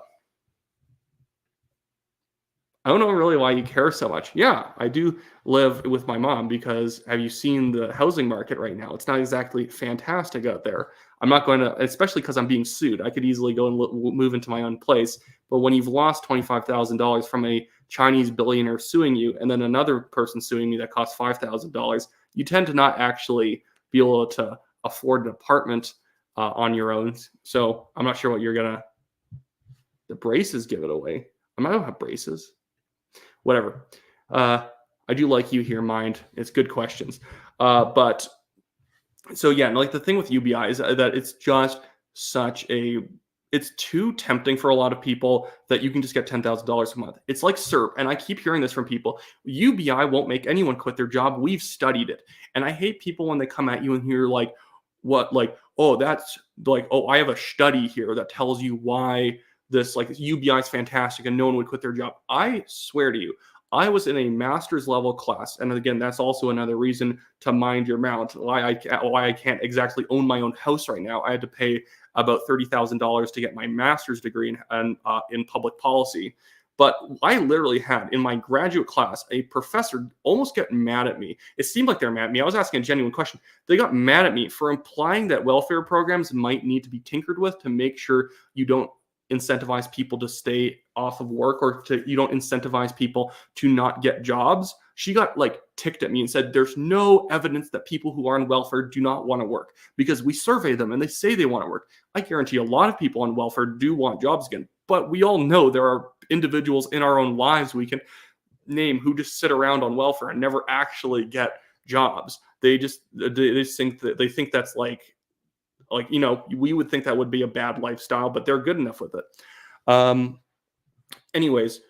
don't know really why you care so much. Yeah, I do live with my mom because have you seen the housing market right now? It's not exactly fantastic out there. I'm not going to, especially because I'm being sued. I could easily go and move into my own place. But when you've lost $25,000 from a Chinese billionaire suing you and then another person suing you that costs $5,000, you tend to not actually be able to afford an apartment on your own. So I'm not sure what you're going to, the braces give it away. I don't have braces. Whatever. I do like you here, Mind. It's good questions. But so yeah, like the thing with UBI is that it's just it's too tempting for a lot of people that you can just get $10,000 a month. It's like SERP, and I keep hearing this from people. UBI won't make anyone quit their job. We've studied it. And I hate people when they come at you and you're like, what, like, oh, that's like, oh, I have a study here that tells you why this like UBI is fantastic and no one would quit their job. I swear to you, I was in a master's level class. And again, that's also another reason to mind your mount. Why I can't exactly own my own house right now. I had to pay about $30,000 to get my master's degree in public policy. But I literally had in my graduate class a professor almost get mad at me. It seemed like they're mad at me. I was asking a genuine question. They got mad at me for implying that welfare programs might need to be tinkered with to make sure you don't incentivize people to stay off of work, or you don't incentivize people to not get jobs. She got like ticked at me and said, there's no evidence that people who are on welfare do not want to work, because we survey them and they say they want to work. I guarantee a lot of people on welfare do want jobs again, but we all know there are individuals in our own lives we can name who just sit around on welfare and never actually get jobs. They just think that's like, we would think that would be a bad lifestyle, but they're good enough with it. Anyways,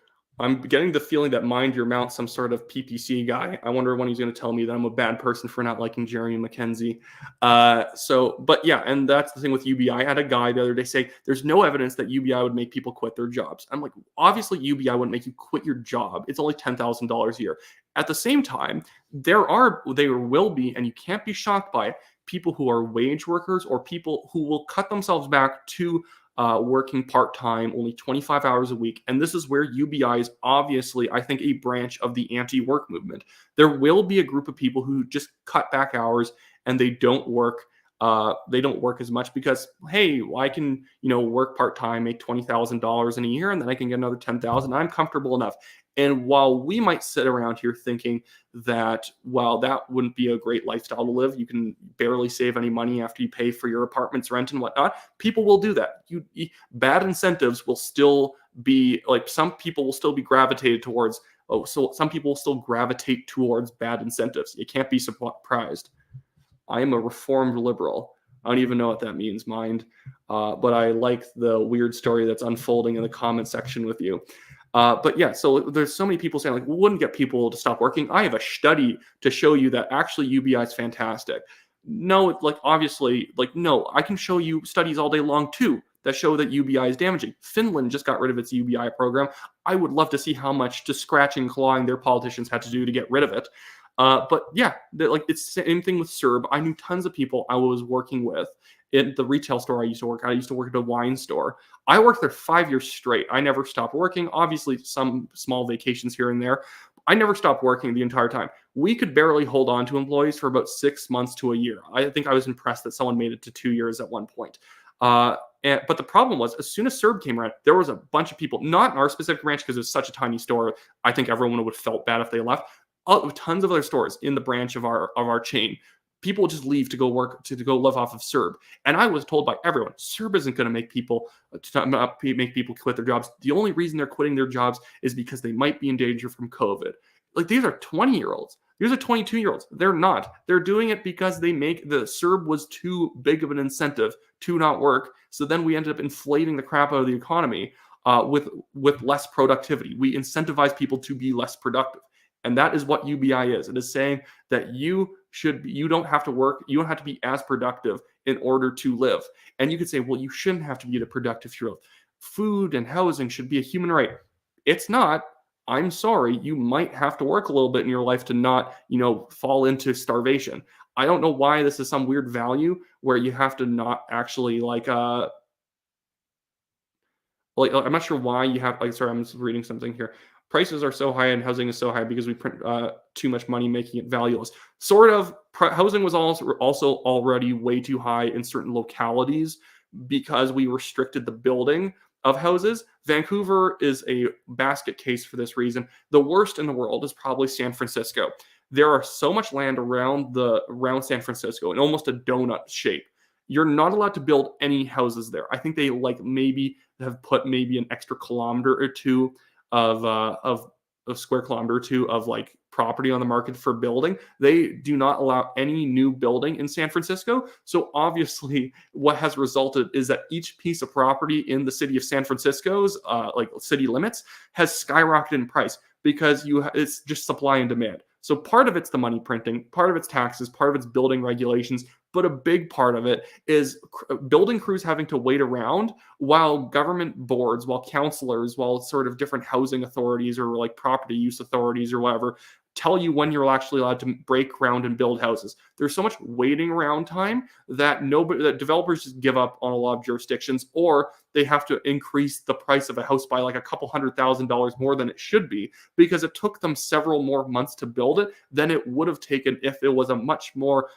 I'm getting the feeling that Mind Your Mount, some sort of PPC guy. I wonder when he's going to tell me that I'm a bad person for not liking Jeremy McKenzie. But yeah, and that's the thing with UBI. I had a guy the other day say, there's no evidence that UBI would make people quit their jobs. I'm like, obviously UBI wouldn't make you quit your job. It's only $10,000 a year. At the same time, there will be, and you can't be shocked by it, people who are wage workers or people who will cut themselves back to working part-time, only 25 hours a week. And this is where UBI is obviously, I think, a branch of the anti-work movement. There will be a group of people who just cut back hours and they don't work. They don't work as much because, hey, I can, work part-time, make $20,000 in a year, and then I can get another $10,000. I'm comfortable enough. And while we might sit around here thinking that, well, that wouldn't be a great lifestyle to live, you can barely save any money after you pay for your apartment's rent and whatnot, people will do that. Bad incentives will still be, like, some people will still be gravitated towards, so some people will still gravitate towards bad incentives. You can't be surprised. I am a reformed liberal. I don't even know what that means, mind. But I like the weird story that's unfolding in the comment section with you. But yeah, so there's so many people saying, like, we wouldn't get people to stop working. I have a study to show you that actually UBI is fantastic. No, obviously, no, I can show you studies all day long too that show that UBI is damaging. Finland just got rid of its UBI program. I would love to see how much just scratching and clawing their politicians had to do to get rid of it. But yeah, it's the same thing with CERB. I knew tons of people I was working with in the retail store I used to work at. I used to work at a wine store. I worked there 5 years straight. I never stopped working. Obviously, some small vacations here and there. I never stopped working the entire time. We could barely hold on to employees for about 6 months to a year. I think I was impressed that someone made it to 2 years at one point. But the problem was, as soon as CERB came around, there was a bunch of people, not in our specific branch because it was such a tiny store. I think everyone would have felt bad if they left. Tons of other stores in the branch of our chain. People just leave to go work, to go live off of CERB. And I was told by everyone, CERB isn't going to make people quit their jobs. The only reason they're quitting their jobs is because they might be in danger from COVID. These are 20-year-olds. These are 22-year-olds. They're not. They're doing it because the CERB was too big of an incentive to not work. So then we ended up inflating the crap out of the economy with less productivity. We incentivize people to be less productive. And that is what UBI is. It is saying that you don't have to work, you don't have to be as productive in order to live. And you could say, well, you shouldn't have to be productive to live. Food and housing should be a human right. It's not. I'm sorry, you might have to work a little bit in your life to not, fall into starvation. I don't know why this is some weird value where you have to not actually I'm not sure why you have, sorry, I'm just reading something here. Prices are so high and housing is so high because we print too much money, making it valueless. Sort of. Housing was also already way too high in certain localities because we restricted the building of houses. Vancouver is a basket case for this reason. The worst in the world is probably San Francisco. There are so much land around San Francisco in almost a donut shape. You're not allowed to build any houses there. I think they maybe have put maybe an extra kilometer or two of square kilometer or two of property on the market for building. They do not allow any new building in San Francisco. So obviously what has resulted is that each piece of property in the city of San Francisco's city limits has skyrocketed in price because it's just supply and demand. So part of it's the money printing, part of it's taxes, part of it's building regulations, but a big part of it is building crews having to wait around while government boards, while counselors, while sort of different housing authorities or property use authorities or whatever tell you when you're actually allowed to break ground and build houses. There's so much waiting around time that developers just give up on a lot of jurisdictions, or they have to increase the price of a house by a couple $100,000 more than it should be because it took them several more months to build it than it would have taken if it was a much more,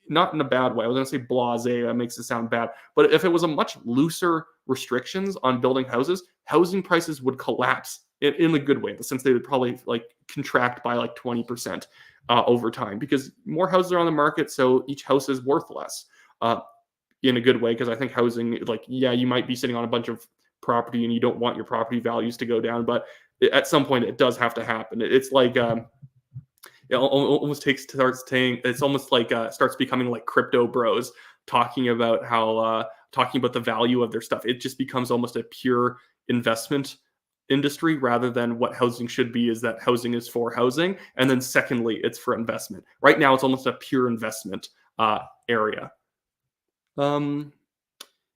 not in a bad way, I was going to say blasé, that makes it sound bad, but if it was a much looser restrictions on building houses, housing prices would collapse in a good way, in the sense they would probably like contract by like 20% over time, because more houses are on the market, so each house is worth less in a good way. Because I think housing, like, yeah, you might be sitting on a bunch of property and you don't want your property values to go down, but at some point it does have to happen. It's like it almost starts saying, it's almost like starts becoming like crypto bros talking about how talking about the value of their stuff. It just becomes almost a pure investment industry, rather than what housing should be, is that housing is for housing, and then secondly it's for investment. Right now it's almost a pure investment area.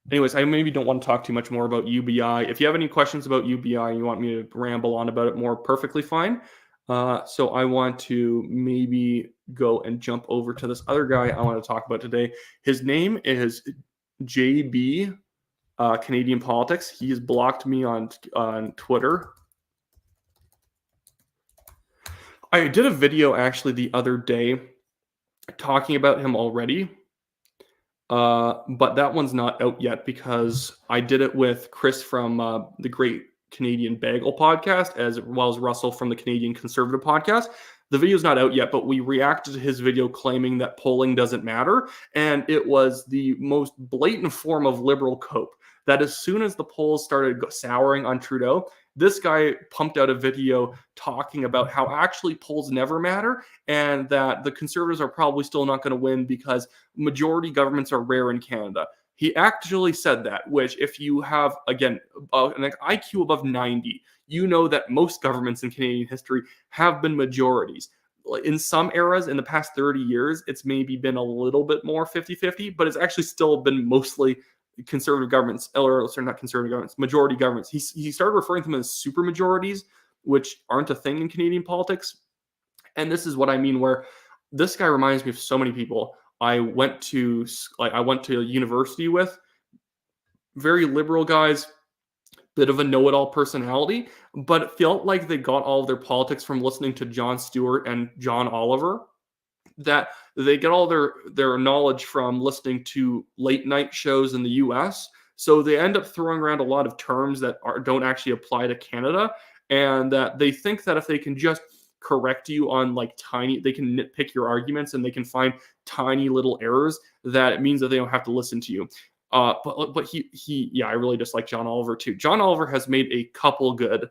Anyways, I maybe don't want to talk too much more about UBI. If you have any questions about UBI and you want me to ramble on about it more, perfectly fine. So I want to maybe go and jump over to this other guy I want to talk about today. His name is JB Canadian Politics. He has blocked me on Twitter. I did a video actually the other day talking about him already. But that one's not out yet, because I did it with Chris from the Great Canadian Bagel podcast, as well as Russell from the Canadian Conservative podcast. The video's not out yet, but we reacted to his video claiming that polling doesn't matter. And it was the most blatant form of liberal cope, that as soon as the polls started souring on Trudeau, this guy pumped out a video talking about how actually polls never matter, and that the Conservatives are probably still not going to win because majority governments are rare in Canada. He actually said that, which, if you have, again, an IQ above 90, you know that most governments in Canadian history have been majorities. In some eras in the past 30 years, it's maybe been a little bit more 50-50, but it's actually still been mostly conservative governments, or sorry, not conservative governments, majority governments. He started referring to them as super majorities, which aren't a thing in Canadian politics. And this is what I mean, where this guy reminds me of so many people I went to university with. Very liberal guys, bit of a know-it-all personality, but it felt like they got all of their politics from listening to Jon Stewart and John Oliver. That they get all their knowledge from listening to late night shows in the US. So they end up throwing around a lot of terms that don't actually apply to Canada, and that they think that if they can just correct you on they can nitpick your arguments and they can find tiny little errors, that it means that they don't have to listen to you. But I really dislike John Oliver too. John Oliver has made a couple good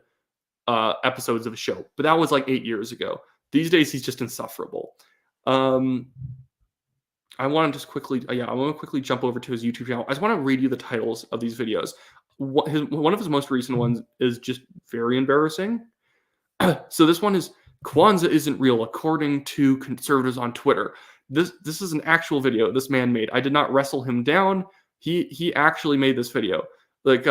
episodes of a show, but that was like 8 years ago. These days he's just insufferable. I want to just quickly, I want to quickly jump over to his YouTube channel. I just want to read you the titles of these videos. One of his most recent ones is just very embarrassing. So this one is, Kwanzaa isn't real, according to conservatives on Twitter. This is an actual video this man made. I did not wrestle him down. He actually made this video. That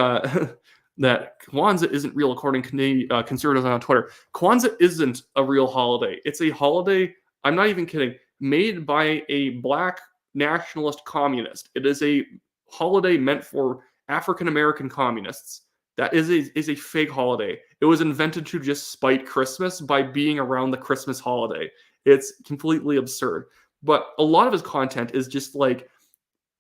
Kwanzaa isn't real, according to conservatives on Twitter. Kwanzaa isn't a real holiday. It's a holiday, I'm not even kidding, made by a black nationalist communist. It is a holiday meant for African American communists. That is a fake holiday. It was invented to just spite Christmas by being around the Christmas holiday. It's completely absurd. But a lot of his content is just like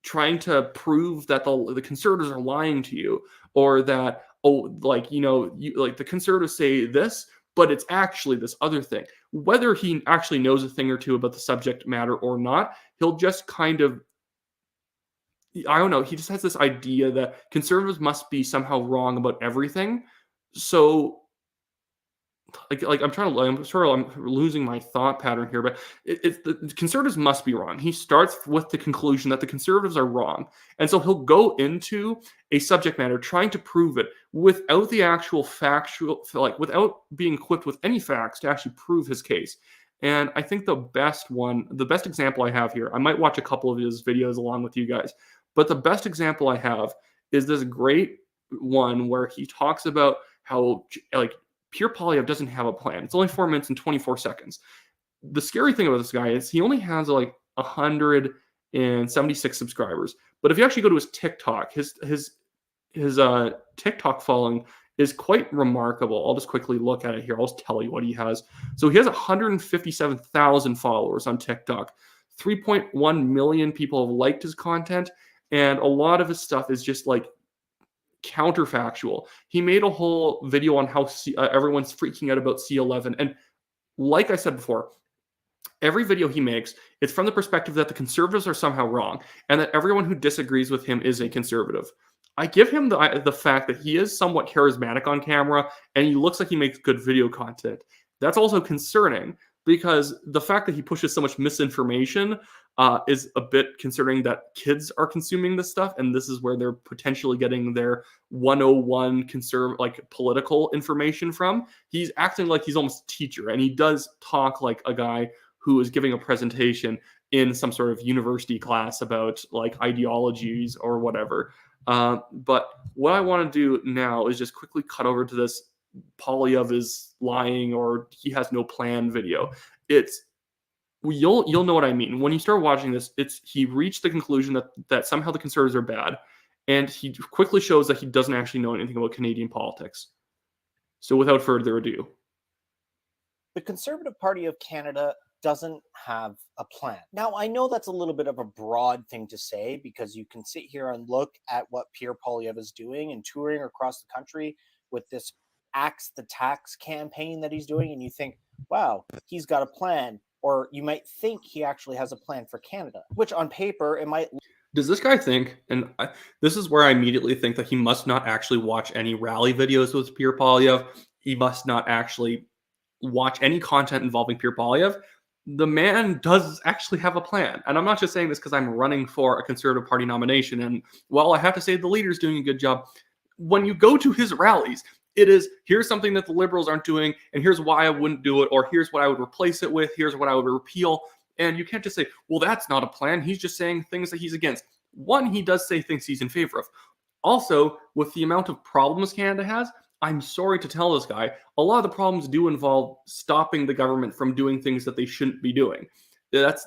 trying to prove that the conservatives are lying to you, or that, the conservatives say this, but it's actually this other thing. Whether he actually knows a thing or two about the subject matter or not, he'll just kind of, I don't know, he just has this idea that conservatives must be somehow wrong about everything. So, I'm losing my thought pattern here, but the conservatives must be wrong. He starts with the conclusion that the conservatives are wrong. And so he'll go into a subject matter trying to prove it without the actual without being equipped with any facts to actually prove his case. And I think the best example I have here, I might watch a couple of his videos along with you guys, but the best example I have is this great one where he talks about how, Pure Polyev doesn't have a plan. It's only 4 minutes and 24 seconds. The scary thing about this guy is he only has 176 subscribers. But if you actually go to his TikTok, his TikTok following is quite remarkable. I'll just quickly look at it here. I'll just tell you what he has. So he has 157,000 followers on TikTok. 3.1 million people have liked his content, and a lot of his stuff is just counterfactual. He made a whole video on how everyone's freaking out about C11. And like I said before, every video he makes, it's from the perspective that the conservatives are somehow wrong and that everyone who disagrees with him is a conservative. I give him the fact that he is somewhat charismatic on camera and he looks like he makes good video content. That's also concerning because the fact that he pushes so much misinformation is a bit concerning that kids are consuming this stuff, and this is where they're potentially getting their 101 political information from. He's acting like he's almost a teacher, and he does talk like a guy who is giving a presentation in some sort of university class about like ideologies or whatever. But what I want to do now is just quickly cut over to this Polyev is lying or he has no plan video. You'll know what I mean. When you start watching this, he reached the conclusion that somehow the conservatives are bad, and he quickly shows that he doesn't actually know anything about Canadian politics. So without further ado. The Conservative Party of Canada doesn't have a plan. Now, I know that's a little bit of a broad thing to say because you can sit here and look at what Pierre Poilievre is doing and touring across the country with this Axe the Tax campaign that he's doing, and you think, wow, he's got a plan. Or you might think he actually has a plan for Canada, which on paper, it might... Does this guy think, and this is where I immediately think that he must not actually watch any rally videos with Pierre Poilievre. He must not actually watch any content involving Pierre Poilievre. The man does actually have a plan. And I'm not just saying this because I'm running for a Conservative Party nomination. And while I have to say the leader's doing a good job, when you go to his rallies, it is, here's something that the Liberals aren't doing, and here's why I wouldn't do it, or here's what I would replace it with, here's what I would repeal. And you can't just say, well, that's not a plan. He's just saying things that he's against. One, he does say things he's in favor of. Also, with the amount of problems Canada has, I'm sorry to tell this guy, a lot of the problems do involve stopping the government from doing things that they shouldn't be doing. That's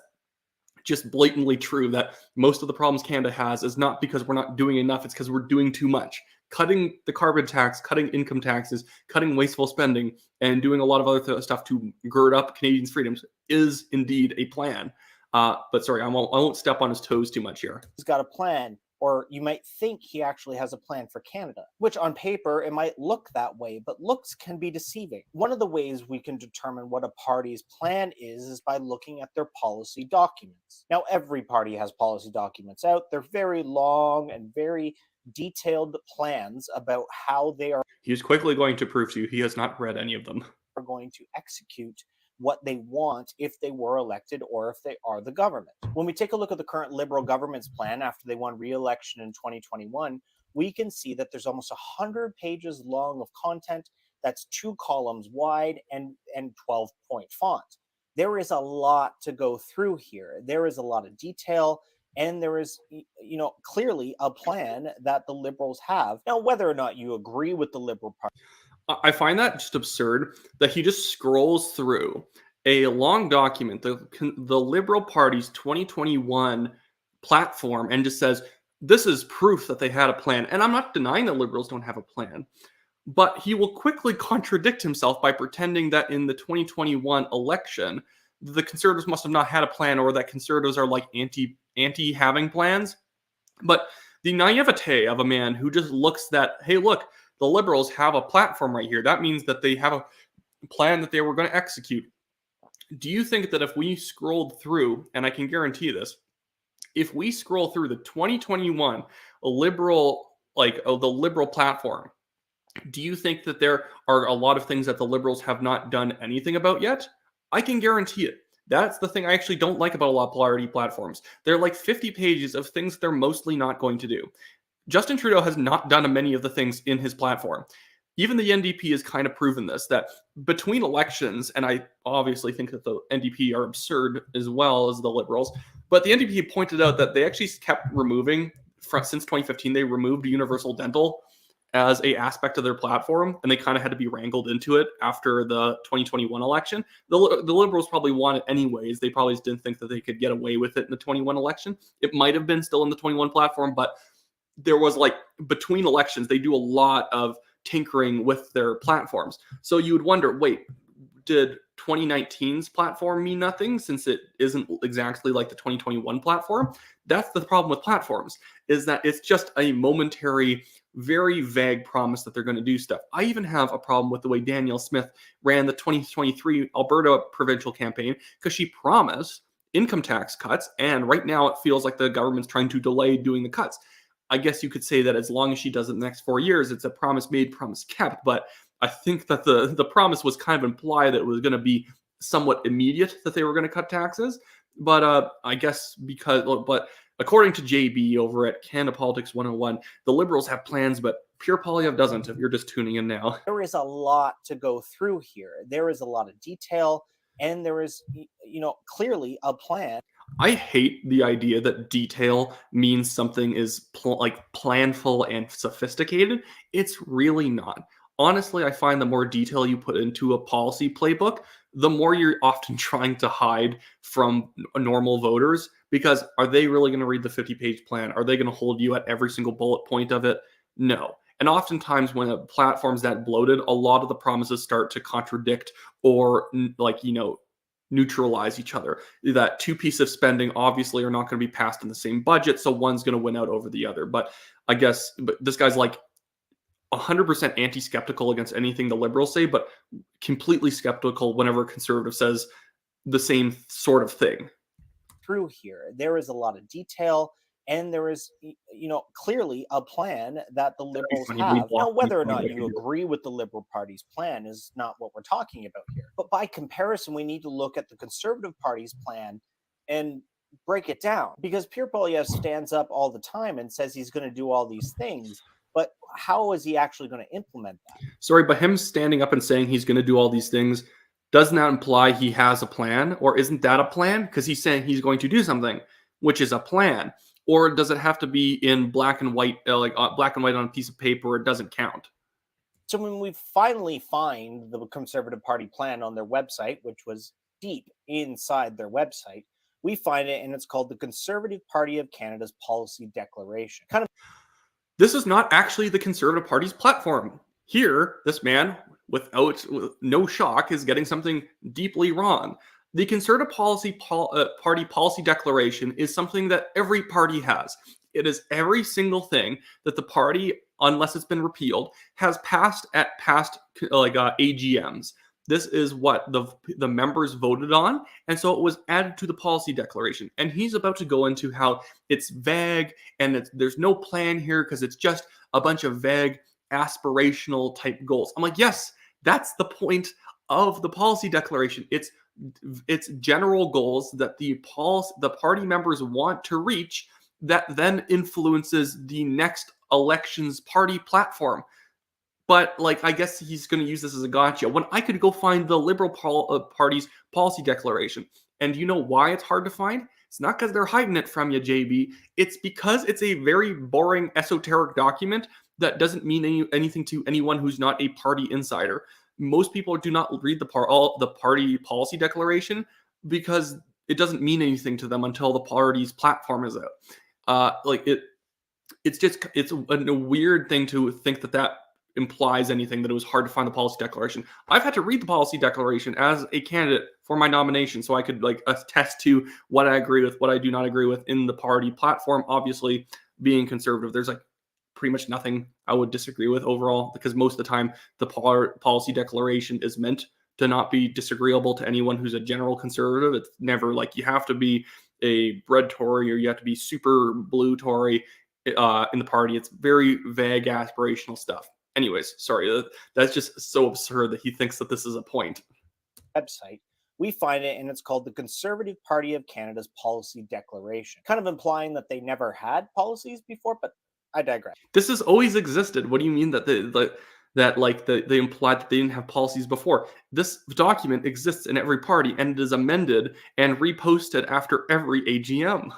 just blatantly true, that most of the problems Canada has is not because we're not doing enough, it's because we're doing too much. Cutting the carbon tax, cutting income taxes, cutting wasteful spending, and doing a lot of other stuff to gird up Canadians' freedoms is indeed a plan. But sorry, I won't step on his toes too much here. He's got a plan, or you might think he actually has a plan for Canada, which on paper, it might look that way, but looks can be deceiving. One of the ways we can determine what a party's plan is by looking at their policy documents. Now, every party has policy documents out. They're very long and very detailed plans about how they are... He's quickly going to prove to you he has not read any of them. ...are going to execute what they want if they were elected or if they are the government. When we take a look at the current Liberal government's plan after they won re-election in 2021, we can see that there's almost 100 pages long of content that's 2 columns wide and 12-point font. There is a lot to go through here. There is a lot of detail, and there is, clearly a plan that the Liberals have. Now, whether or not you agree with the Liberal Party... I find that just absurd that he just scrolls through a long document, the Liberal Party's 2021 platform, and just says, this is proof that they had a plan. And I'm not denying that Liberals don't have a plan, but he will quickly contradict himself by pretending that in the 2021 election, the Conservatives must have not had a plan, or that Conservatives are like anti having plans. But the naivete of a man who just looks that, hey, look, the Liberals have a platform right here. That means that they have a plan that they were going to execute. Do you think that if we scrolled through, and I can guarantee this, if we scroll through the 2021 Liberal, the Liberal platform, do you think that there are a lot of things that the Liberals have not done anything about yet? I can guarantee it. That's the thing I actually don't like about a lot of party platforms. They're like 50 pages of things they're mostly not going to do. Justin Trudeau has not done many of the things in his platform. Even the NDP has kind of proven this, that between elections, and I obviously think that the NDP are absurd as well as the Liberals, but the NDP pointed out that they actually kept removing, since 2015, they removed universal dental as a aspect of their platform, and they kind of had to be wrangled into it after the 2021 election. The Liberals probably want it anyways. They probably just didn't think that they could get away with it in the 21 election. It might have been still in the 21 platform, but there was between elections, they do a lot of tinkering with their platforms. So you would wonder, wait, did 2019's platform mean nothing since it isn't exactly like the 2021 platform. That's the problem with platforms, is that it's just a momentary, very vague promise that they're going to do stuff. I even have a problem with the way Danielle Smith ran the 2023 Alberta provincial campaign, because she promised income tax cuts, and right now it feels like the government's trying to delay doing the cuts. I guess you could say that as long as she does it in the next 4 years, it's a promise made, promise kept. But I think that the promise was kind of implied that it was going to be somewhat immediate that they were going to cut taxes. But I guess but according to JB over at Canada Politics 101, the Liberals have plans, but Pure Polyev doesn't, if you're just tuning in now. There is a lot to go through here. There is a lot of detail, and there is, clearly a plan. I hate the idea that detail means something is planful and sophisticated. It's really not. Honestly, I find the more detail you put into a policy playbook, the more you're often trying to hide from normal voters, because are they really going to read the 50-page plan? Are they going to hold you at every single bullet point of it? No. And oftentimes when a platform's that bloated, a lot of the promises start to contradict or neutralize each other. That two pieces of spending obviously are not going to be passed in the same budget, so one's going to win out over the other. But this guy's like 100% anti-skeptical against anything the Liberals say, but completely skeptical whenever a conservative says the same sort of thing. Through here, there is a lot of detail, and there is, clearly a plan that the Liberals have. Now, whether or not you agree with the Liberal Party's plan is not what we're talking about here. But by comparison, we need to look at the Conservative Party's plan and break it down, because Pierre Poilievre stands up all the time and says he's going to do all these things. But how is he actually going to implement that? Sorry, but him standing up and saying he's going to do all these things, doesn't that imply he has a plan? Or isn't that a plan? Because he's saying he's going to do something, which is a plan. Or does it have to be in black and white, black and white on a piece of paper? It doesn't count. So when we finally find the Conservative Party plan on their website, which was deep inside their website, we find it, and it's called the Conservative Party of Canada's Policy Declaration. This is not actually the Conservative Party's platform. Here, this man, with no shock, is getting something deeply wrong. The Conservative Party Policy Declaration is something that every party has. It is every single thing that the party, unless it's been repealed, has passed at past AGMs. This is what the members voted on, and so it was added to the policy declaration. And he's about to go into how it's vague and there's no plan here because it's just a bunch of vague aspirational type goals. I'm like, yes, that's the point of the policy declaration. It's general goals that the party members want to reach that then influences the next election's party platform. But I guess he's going to use this as a gotcha when I could go find the Liberal Party's policy declaration. And you know why it's hard to find? It's not because they're hiding it from you, JB. It's because it's a very boring, esoteric document that doesn't mean anything to anyone who's not a party insider. Most people do not read the party policy declaration because it doesn't mean anything to them until the party's platform is out. It's a weird thing to think that implies anything, that it was hard to find the policy declaration. I've had to read the policy declaration as a candidate for my nomination so I could attest to what I agree with, what I do not agree with in the party platform. Obviously, being conservative, there's pretty much nothing I would disagree with overall, because most of the time the policy declaration is meant to not be disagreeable to anyone who's a general conservative. It's never you have to be a red Tory or you have to be super blue Tory in the party. It's very vague aspirational stuff. Anyways, sorry, that's just so absurd that he thinks that this is a point. Website, we find it, and it's called the Conservative Party of Canada's Policy Declaration, kind of implying that they never had policies before, but I digress. This has always existed. What do you mean that they implied that they didn't have policies before? This document exists in every party, and it is amended and reposted after every AGM.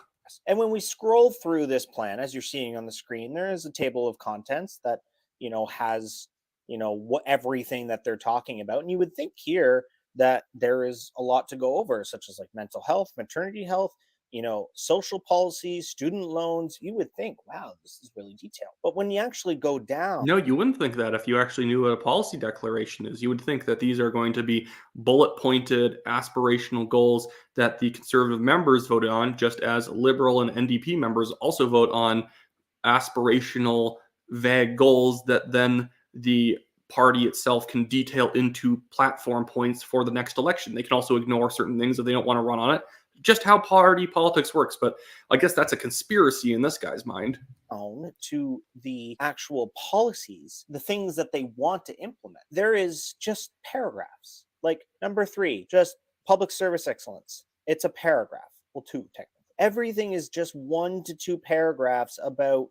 And when we scroll through this plan, as you're seeing on the screen, there is a table of contents that has what everything that they're talking about, and you would think here that there is a lot to go over, such as mental health, maternity health, social policies, student loans. You would think, wow, this is really detailed. But when you actually go down, No, you wouldn't think that if you actually knew what a policy declaration is. You would think that these are going to be bullet pointed aspirational goals that the conservative members voted on, just as liberal and NDP members also vote on aspirational, vague goals that then the party itself can detail into platform points for the next election. They can also ignore certain things if they don't want to run on it. Just how party politics works. But I guess that's a conspiracy in this guy's mind. to the actual policies, the things that they want to implement, there is just paragraphs. Like number 3, just public service excellence. It's a paragraph. Well, 2 technically. Everything is just 1 to 2 paragraphs about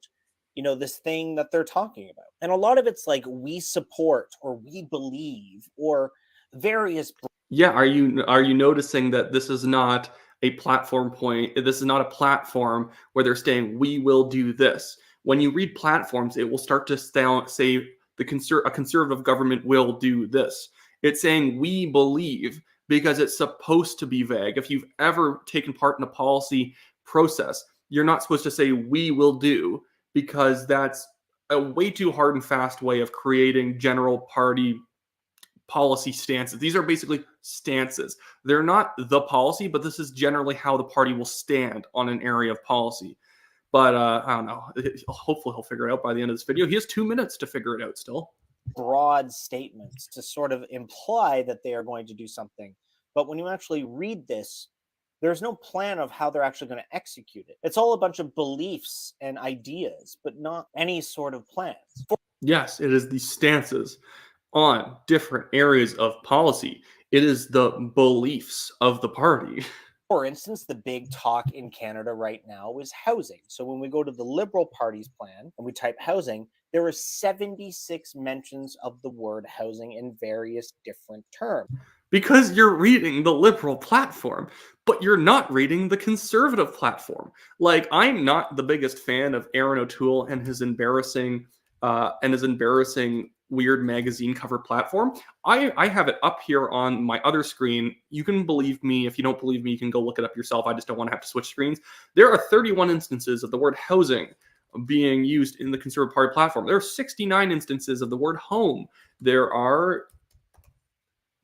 this thing that they're talking about. And a lot of it's like we support or we believe or various. Yeah, are you noticing that this is not a platform point? This is not a platform where they're saying we will do this. When you read platforms, it will start to say a conservative government will do this. It's saying we believe because it's supposed to be vague. If you've ever taken part in a policy process, you're not supposed to say we will do, because that's a way too hard and fast way of creating general party policy stances. These are basically stances. They're not the policy, but this is generally how the party will stand on an area of policy. But I don't know. Hopefully he'll figure it out by the end of this video. He has 2 minutes to figure it out still. Broad statements to sort of imply that they are going to do something. But when you actually read this, there's no plan of how they're actually going to execute it. It's all a bunch of beliefs and ideas, but not any sort of plans. Yes, it is the stances on different areas of policy. It is the beliefs of the party. For instance, the big talk in Canada right now is housing. So when we go to the Liberal Party's plan and we type housing, there are 76 mentions of the word housing in various different terms. Because you're reading the Liberal platform, but you're not reading the Conservative platform. Like, I'm not the biggest fan of Aaron O'Toole and his embarrassing weird magazine cover platform. I have it up here on my other screen. You can believe me. If you don't believe me, you can go look it up yourself. I just don't want to have to switch screens. There are 31 instances of the word housing being used in the Conservative Party platform. There are 69 instances of the word home. There are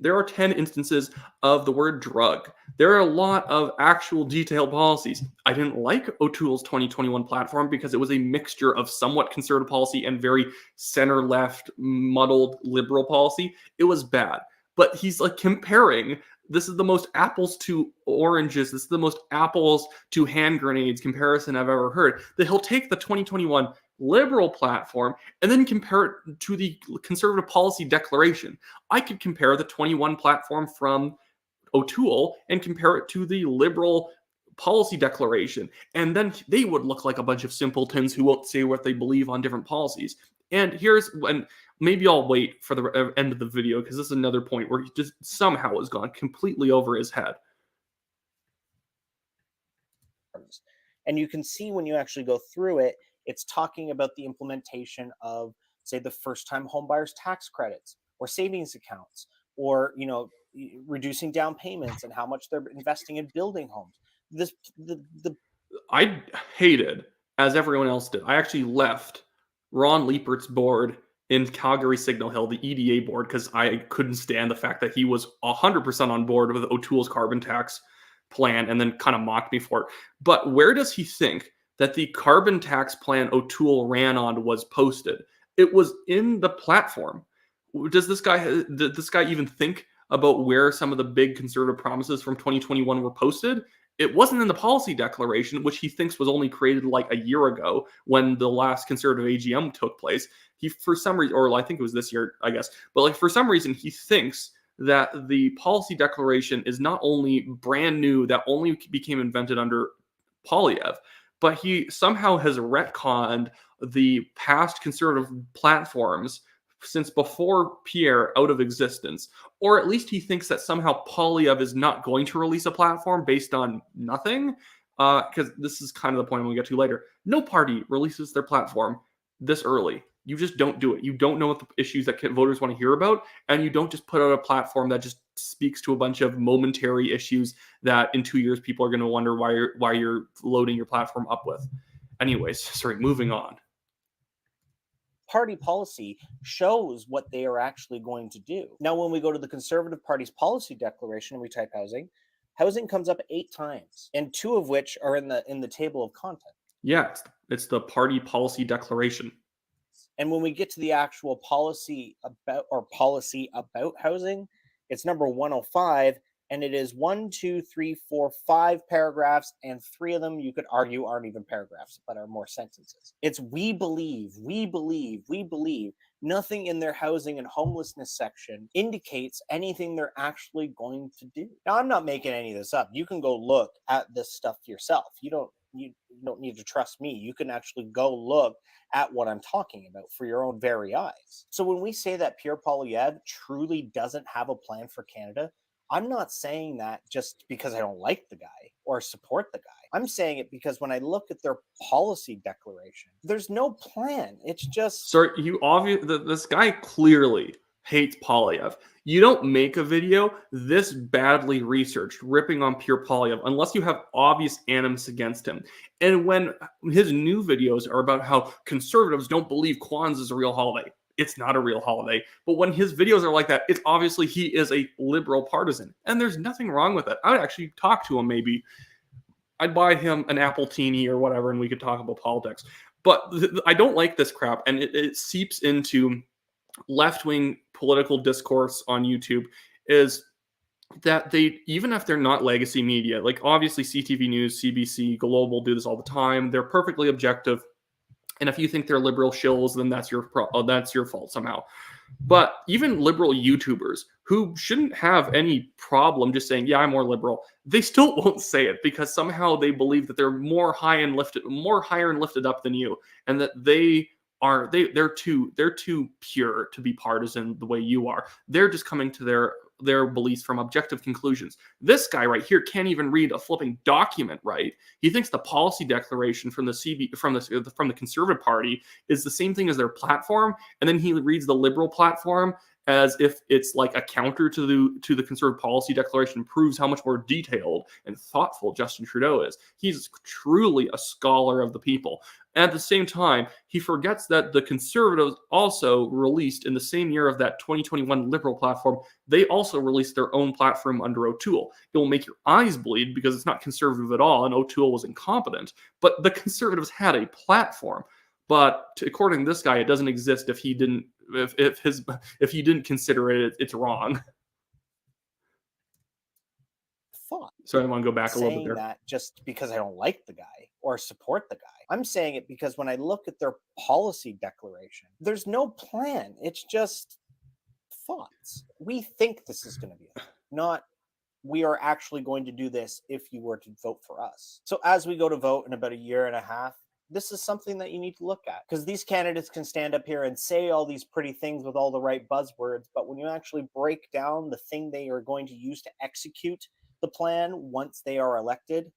10 instances of the word drug. There are a lot of actual detailed policies. I didn't like O'Toole's 2021 platform because it was a mixture of somewhat conservative policy and very center-left, muddled liberal policy. It was bad. But he's like comparing, this is the most apples to oranges, this is the most apples to hand grenades comparison I've ever heard, that he'll take the 2021 Liberal platform and then compare it to the Conservative policy declaration. I could compare the 21 platform from O'Toole and compare it to the Liberal policy declaration, and then they would look like a bunch of simpletons who won't say what they believe on different policies. And here's when, maybe I'll wait for the end of the video because this is another point where he just somehow has gone completely over his head. And you can see when you actually go through it, it's talking about the implementation of, say, the first-time homebuyers tax credits or savings accounts, or reducing down payments and how much they're investing in building homes. I hated, as everyone else did. I actually left Ron Liepert's board in Calgary Signal Hill, the EDA board, because I couldn't stand the fact that he was 100% on board with O'Toole's carbon tax plan and then kind of mocked me for it. But where does he think that the carbon tax plan O'Toole ran on was posted? It was in the platform. Did this guy even think about where some of the big conservative promises from 2021 were posted? It wasn't in the policy declaration, which he thinks was only created like a year ago when the last conservative AGM took place. He, for some reason, or I think it was this year, I guess, but like for some reason, he thinks that the policy declaration is not only brand new, that only became invented under Polyev, but he somehow has retconned the past conservative platforms since before Pierre out of existence. Or at least he thinks that somehow Polyev is not going to release a platform based on nothing. Because this is kind of the point I'm going to get to later. No party releases their platform this early. You just don't do it. You don't know what the issues that voters want to hear about, and you don't just put out a platform that just speaks to a bunch of momentary issues that in 2 years people are going to wonder why you're loading your platform up with. Anyways, sorry, moving on. Party policy shows what they are actually going to do. Now, when we go to the Conservative Party's policy declaration and we type housing comes up 8 times, and 2 of which are in the table of content. Yeah, it's the party policy declaration. And when we get to the actual policy about housing, it's number 105, and it is 1, 2, 3, 4, 5 paragraphs, and 3 of them you could argue aren't even paragraphs, but are more sentences. It's we believe. Nothing in their housing and homelessness section indicates anything they're actually going to do. Now, I'm not making any of this up. You can go look at this stuff yourself. You don't need to trust me. You can actually go look at what I'm talking about for your own very eyes. So when we say that Pierre Poilievre truly doesn't have a plan for Canada, I'm not saying that just because I don't like the guy or support the guy. I'm saying it because when I look at their policy declaration, there's no plan. It's just... Sir, this guy clearly hates Poilievre. You don't make a video this badly researched, ripping on Pierre Poilievre, unless you have obvious animus against him. And when his new videos are about how conservatives don't believe Kwanzaa is a real holiday, it's not a real holiday. But when his videos are like that, it's obviously he is a liberal partisan. And there's nothing wrong with it. I would actually talk to him maybe. I'd buy him an apple teeny or whatever, and we could talk about politics. But I don't like this crap, and it seeps into left-wing political discourse on YouTube, is that they, even if they're not legacy media, like obviously CTV News, CBC, Global do this all the time. They're perfectly objective. And if you think they're liberal shills, then that's your fault somehow. But even liberal YouTubers who shouldn't have any problem just saying, yeah, I'm more liberal, they still won't say it because somehow they believe that they're more higher and lifted up than you, and that they're too pure to be partisan the way you are. They're just coming to their beliefs from objective conclusions. This guy right here can't even read a flipping document right. He thinks the policy declaration from the Conservative Party is the same thing as their platform, and then he reads the Liberal platform as if it's like a counter to the Conservative policy declaration, proves how much more detailed and thoughtful Justin Trudeau is. He's truly a scholar of the people. At the same time, he forgets that the Conservatives also released in the same year of that 2021 Liberal platform, they also released their own platform under O'Toole. It will make your eyes bleed because it's not conservative at all, and O'Toole was incompetent. But the Conservatives had a platform. But according to this guy, it doesn't exist if he didn't consider it, it's wrong. So I want to go back a little bit there. That just because I don't like the guy or support the guy. I'm saying it because when I look at their policy declaration, there's no plan. It's just thoughts. We think this is going to be it, not we are actually going to do this if you were to vote for us. So as we go to vote in about a year and a half, this is something that you need to look at, because these candidates can stand up here and say all these pretty things with all the right buzzwords, but when you actually break down the thing they are going to use to execute the plan once they are elected,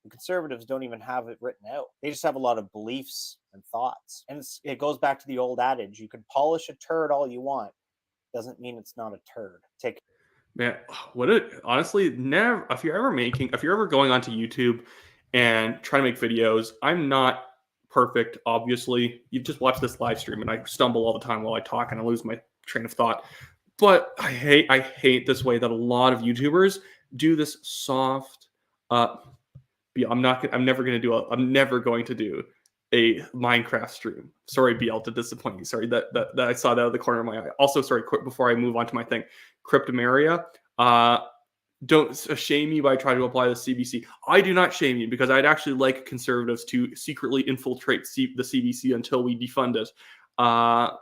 the Conservatives don't even have it written out. They just have a lot of beliefs and thoughts. And it goes back to the old adage, you can polish a turd all you want. Doesn't mean it's not a turd. Man, honestly, never, if you're ever going onto YouTube and trying to make videos, I'm not perfect, obviously. You've just watched this live stream and I stumble all the time while I talk and I lose my train of thought. But I hate this way that a lot of YouTubers do this soft, I'm never going to do a Minecraft stream. Sorry, BL, to disappoint you. Sorry that I saw that out of the corner of my eye. Also, sorry, quick before I move on to my thing, Cryptomaria. Don't shame me by trying to apply the CBC. I do not shame you, because I'd actually like Conservatives to secretly infiltrate the CBC until we defund it.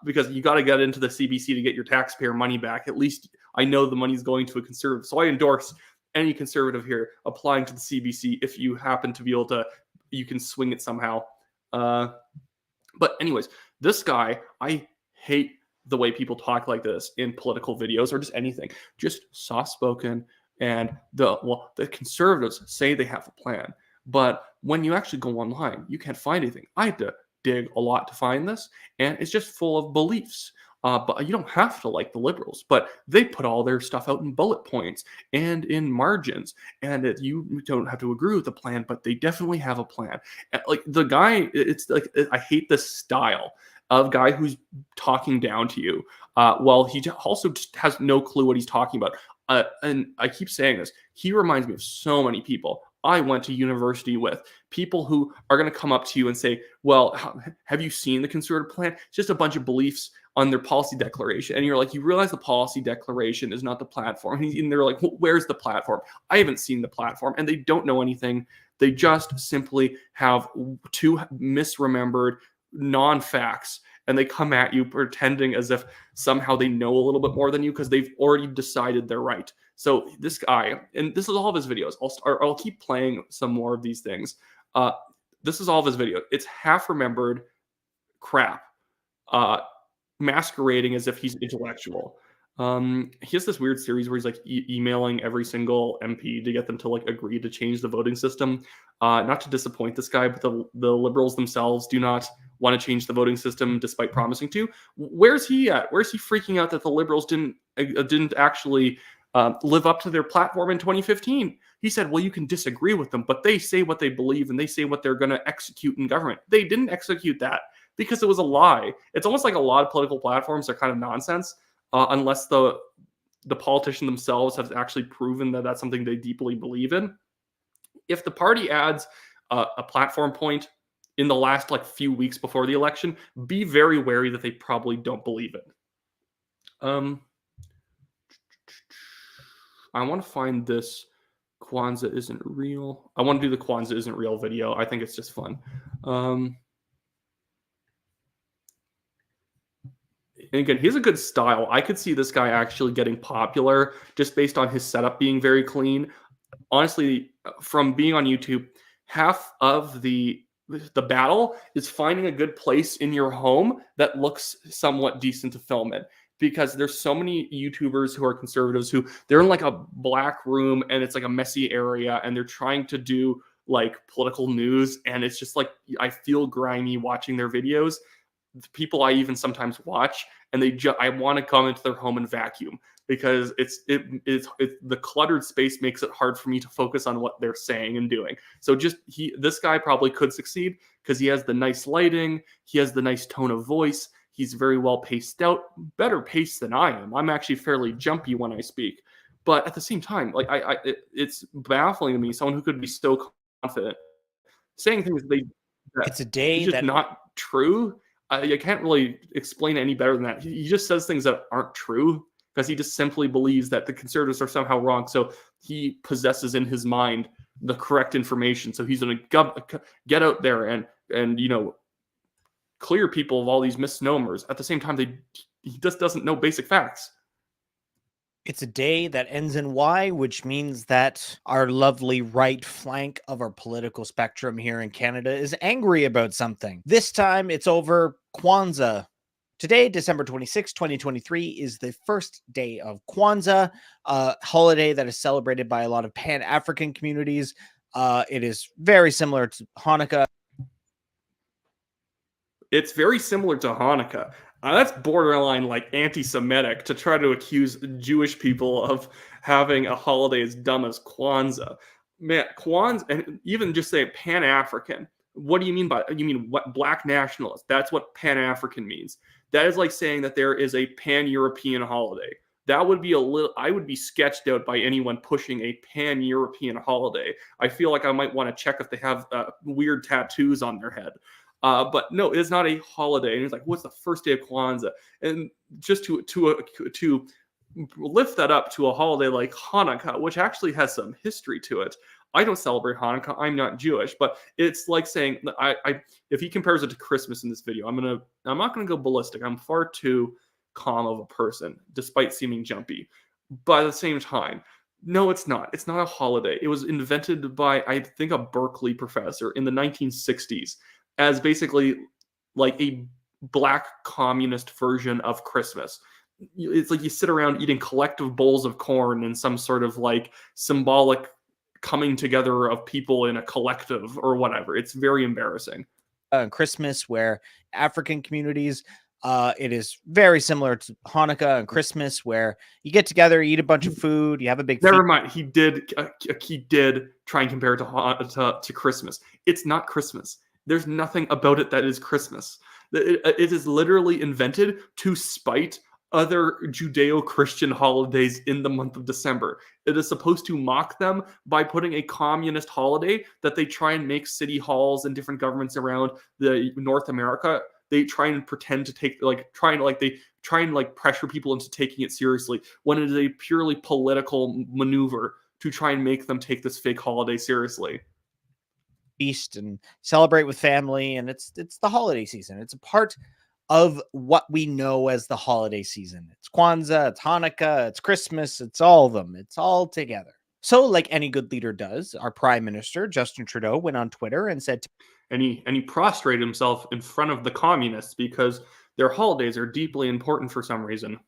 Because you got to get into the CBC to get your taxpayer money back. At least I know the money's going to a Conservative. So I endorse any Conservative here applying to the CBC if you happen to be able to, you can swing it somehow. But anyways, this guy, I hate the way people talk like this in political videos or just anything. Just soft-spoken. And the Conservatives say they have a plan, but when you actually go online, you can't find anything. I had to dig a lot to find this, and it's just full of beliefs. But you don't have to like the liberals, but they put all their stuff out in bullet points and in margins, and you don't have to agree with the plan, but they definitely have a plan. Like the guy, it's like I hate this style of guy who's talking down to you. Well, he also just has no clue what he's talking about. And I keep saying this. He reminds me of so many people I went to university with, people who are going to come up to you and say, well, have you seen the conservative plan? It's just a bunch of beliefs on their policy declaration. And you're like, you realize the policy declaration is not the platform. And they're like, well, where's the platform? I haven't seen the platform. And they don't know anything. They just simply have two misremembered non-facts, and they come at you pretending as if somehow they know a little bit more than you because they've already decided they're right. So this guy, and this is all of his videos. I'll keep playing some more of these things. This is all of his videos. It's half remembered crap, masquerading as if he's intellectual. He has this weird series where he's like emailing every single MP to get them to like agree to change the voting system. Not to disappoint this guy, but the liberals themselves do not want to change the voting system despite promising to. Where's he at? Where's he freaking out that the liberals didn't actually live up to their platform in 2015? He said, well, you can disagree with them, but they say what they believe and they say what they're going to execute in government. They didn't execute that because it was a lie. It's almost like a lot of political platforms are kind of nonsense. Unless the politician themselves have actually proven that that's something they deeply believe in. If the party adds a platform point in the last like few weeks before the election, be very wary that they probably don't believe it. I want to find this Kwanzaa isn't real. I want to do the Kwanzaa isn't real video. I think it's just fun. And again, he has a good style. I could see this guy actually getting popular just based on his setup being very clean. Honestly, from being on YouTube, half of the battle is finding a good place in your home that looks somewhat decent to film in. Because there's so many YouTubers who are conservatives who they're in like a black room and it's like a messy area and they're trying to do like political news. And it's just like, I feel grimy watching their videos. The people I even sometimes watch, and I want to come into their home and vacuum because it's the cluttered space makes it hard for me to focus on what they're saying and doing. So this guy probably could succeed because he has the nice lighting, he has the nice tone of voice, he's very well paced out, better paced than I am. I'm actually fairly jumpy when I speak, but at the same time, like it's baffling to me someone who could be so confident saying things it's a day it's just not true. You can't really explain it any better than that. He just says things that aren't true because he just simply believes that the conservatives are somehow wrong. So he possesses in his mind the correct information. So he's going to get out there and clear people of all these misnomers. At the same time, he just doesn't know basic facts. It's a day that ends in Y, which means that our lovely right flank of our political spectrum here in Canada is angry about something. This time it's over Kwanzaa. Today, December 26, 2023, is the first day of Kwanzaa, a holiday that is celebrated by a lot of Pan-African communities. It is very similar to Hanukkah. It's very similar to Hanukkah. That's borderline like anti-Semitic to try to accuse Jewish people of having a holiday as dumb as Kwanzaa. Man, Kwanzaa, and even just say Pan-African. What do you mean by it? You mean what? Black nationalist? That's what Pan-African means. That is like saying that there is a Pan-European holiday. That would be I would be sketched out by anyone pushing a Pan-European holiday. I feel like I might want to check if they have weird tattoos on their head. But no, it's not a holiday. And it's like, what's the first day of Kwanzaa? And just to lift that up to a holiday like Hanukkah, which actually has some history to it. I don't celebrate Hanukkah. I'm not Jewish, but it's like saying if he compares it to Christmas in this video, I'm not gonna go ballistic. I'm far too calm of a person, despite seeming jumpy. But at the same time, no, it's not. It's not a holiday. It was invented by, I think, a Berkeley professor in the 1960s as basically like a black communist version of Christmas. It's like you sit around eating collective bowls of corn in some sort of like symbolic coming together of people in a collective or whatever. It's very embarrassing. and Christmas, where African communities, it is very similar to Hanukkah and Christmas, where you get together, eat a bunch of food, you have a big Never feast. mind. He did try and compare it to Christmas. It's not Christmas. There's nothing about it that is Christmas. It is literally invented to spite other Judeo-Christian holidays in the month of December. It is supposed to mock them by putting a communist holiday that they try and make city halls and different governments around the North America. They try and pretend to take they try and pressure people into taking it seriously when it is a purely political maneuver to try and make them take this fake holiday seriously. Feast and celebrate with family, and it's the holiday season. It's a part of what we know as the holiday season. It's Kwanzaa, it's Hanukkah, it's Christmas, it's all of them. It's all together. So, like any good leader does, our Prime Minister, Justin Trudeau, went on Twitter and said, And he prostrated himself in front of the communists because their holidays are deeply important for some reason.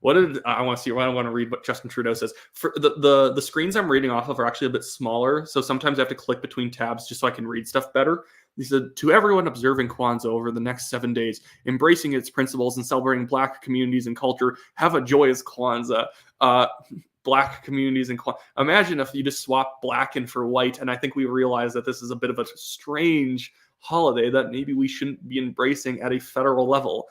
What did I want to see? I want to read what Justin Trudeau says. For the screens I'm reading off of are actually a bit smaller, so sometimes I have to click between tabs just so I can read stuff better. He said, to everyone observing Kwanzaa over the next 7 days, embracing its principles and celebrating Black communities and culture, have a joyous Kwanzaa. Black communities and imagine if you just swap black in for white, and I think we realize that this is a bit of a strange holiday that maybe we shouldn't be embracing at a federal level.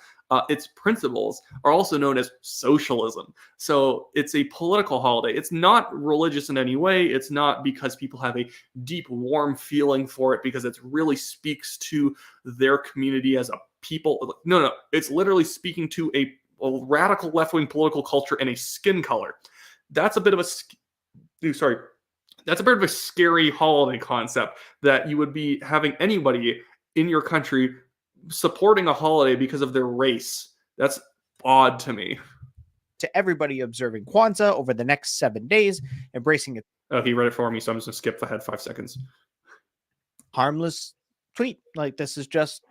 Its principles are also known as socialism. So it's a political holiday. It's not religious in any way. It's not because people have a deep, warm feeling for it because it really speaks to their community as a people. No. It's literally speaking to a radical left-wing political culture and a skin color. That's a bit of a scary holiday concept that you would be having anybody in your country supporting a holiday because of their race. That's odd to me. To everybody observing Kwanzaa over the next 7 days, embracing it. Oh, he read it for me, so I'm just going to skip ahead 5 seconds. Harmless tweet. Like, this is just,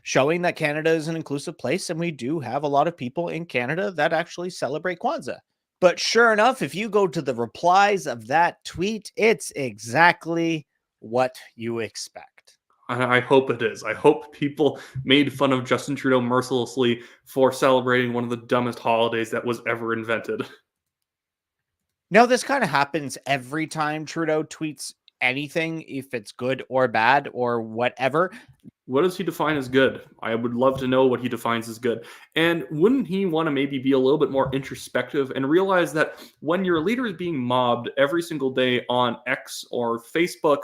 showing that Canada is an inclusive place, and we do have a lot of people in Canada that actually celebrate Kwanzaa. But sure enough, if you go to the replies of that tweet, it's exactly what you expect. I hope it is. I hope people made fun of Justin Trudeau mercilessly for celebrating one of the dumbest holidays that was ever invented. Now, this kind of happens every time Trudeau tweets anything, if it's good or bad or whatever. What does he define as good? I would love to know what he defines as good. And wouldn't he want to maybe be a little bit more introspective and realize that when your leader is being mobbed every single day on X or Facebook,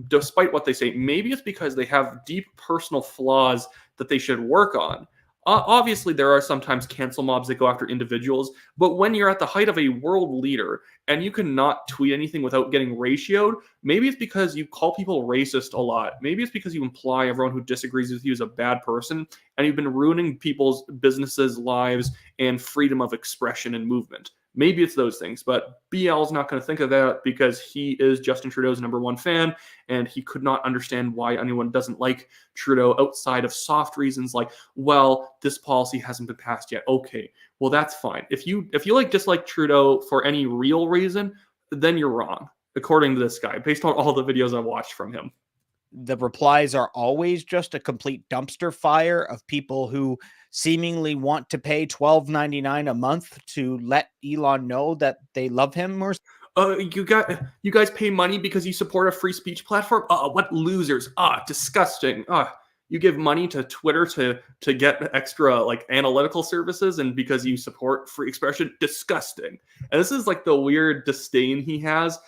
despite what they say, maybe it's because they have deep personal flaws that they should work on. Obviously, there are sometimes cancel mobs that go after individuals, but when you're at the height of a world leader and you cannot tweet anything without getting ratioed, maybe it's because you call people racist a lot. Maybe it's because you imply everyone who disagrees with you is a bad person, and you've been ruining people's businesses, lives, and freedom of expression and movement. Maybe it's those things, but BL is not going to think of that because he is Justin Trudeau's #1 fan, and he could not understand why anyone doesn't like Trudeau outside of soft reasons like, well, this policy hasn't been passed yet. Okay, well, that's fine. If you dislike Trudeau for any real reason, then you're wrong, according to this guy, based on all the videos I've watched from him. The replies are always just a complete dumpster fire of people who seemingly want to pay $12.99 a month to let Elon know that they love him. Or you guys pay money because you support a free speech platform? What losers. Disgusting. You give money to Twitter to get extra analytical services, and because you support free expression? Disgusting. And this is the weird disdain he has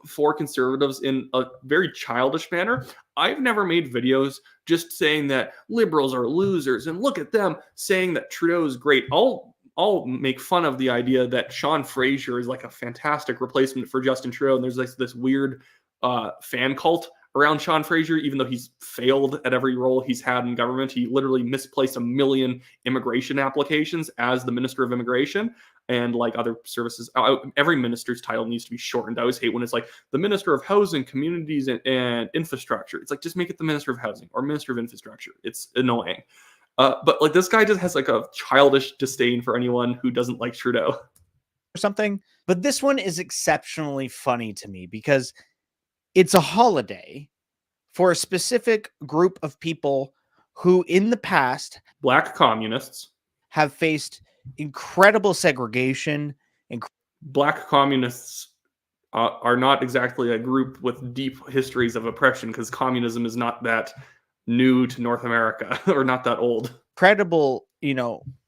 for conservatives in a very childish manner. I've never made videos just saying that liberals are losers and look at them saying that Trudeau is great. I'll make fun of the idea that Sean Fraser is a fantastic replacement for Justin Trudeau, and there's this weird fan cult around Sean Fraser, even though he's failed at every role he's had in government. He literally misplaced 1 million immigration applications as the Minister of Immigration and other services. Every minister's title needs to be shortened. I always hate when it's the Minister of Housing, Communities, and Infrastructure. It's just make it the Minister of Housing or Minister of Infrastructure. It's annoying. But this guy just has a childish disdain for anyone who doesn't like Trudeau. Or something. But this one is exceptionally funny to me because it's a holiday for a specific group of people who in the past Black communists. have faced incredible segregation. Black communists are not exactly a group with deep histories of oppression, because communism is not that new to North America or not that old. Incredible,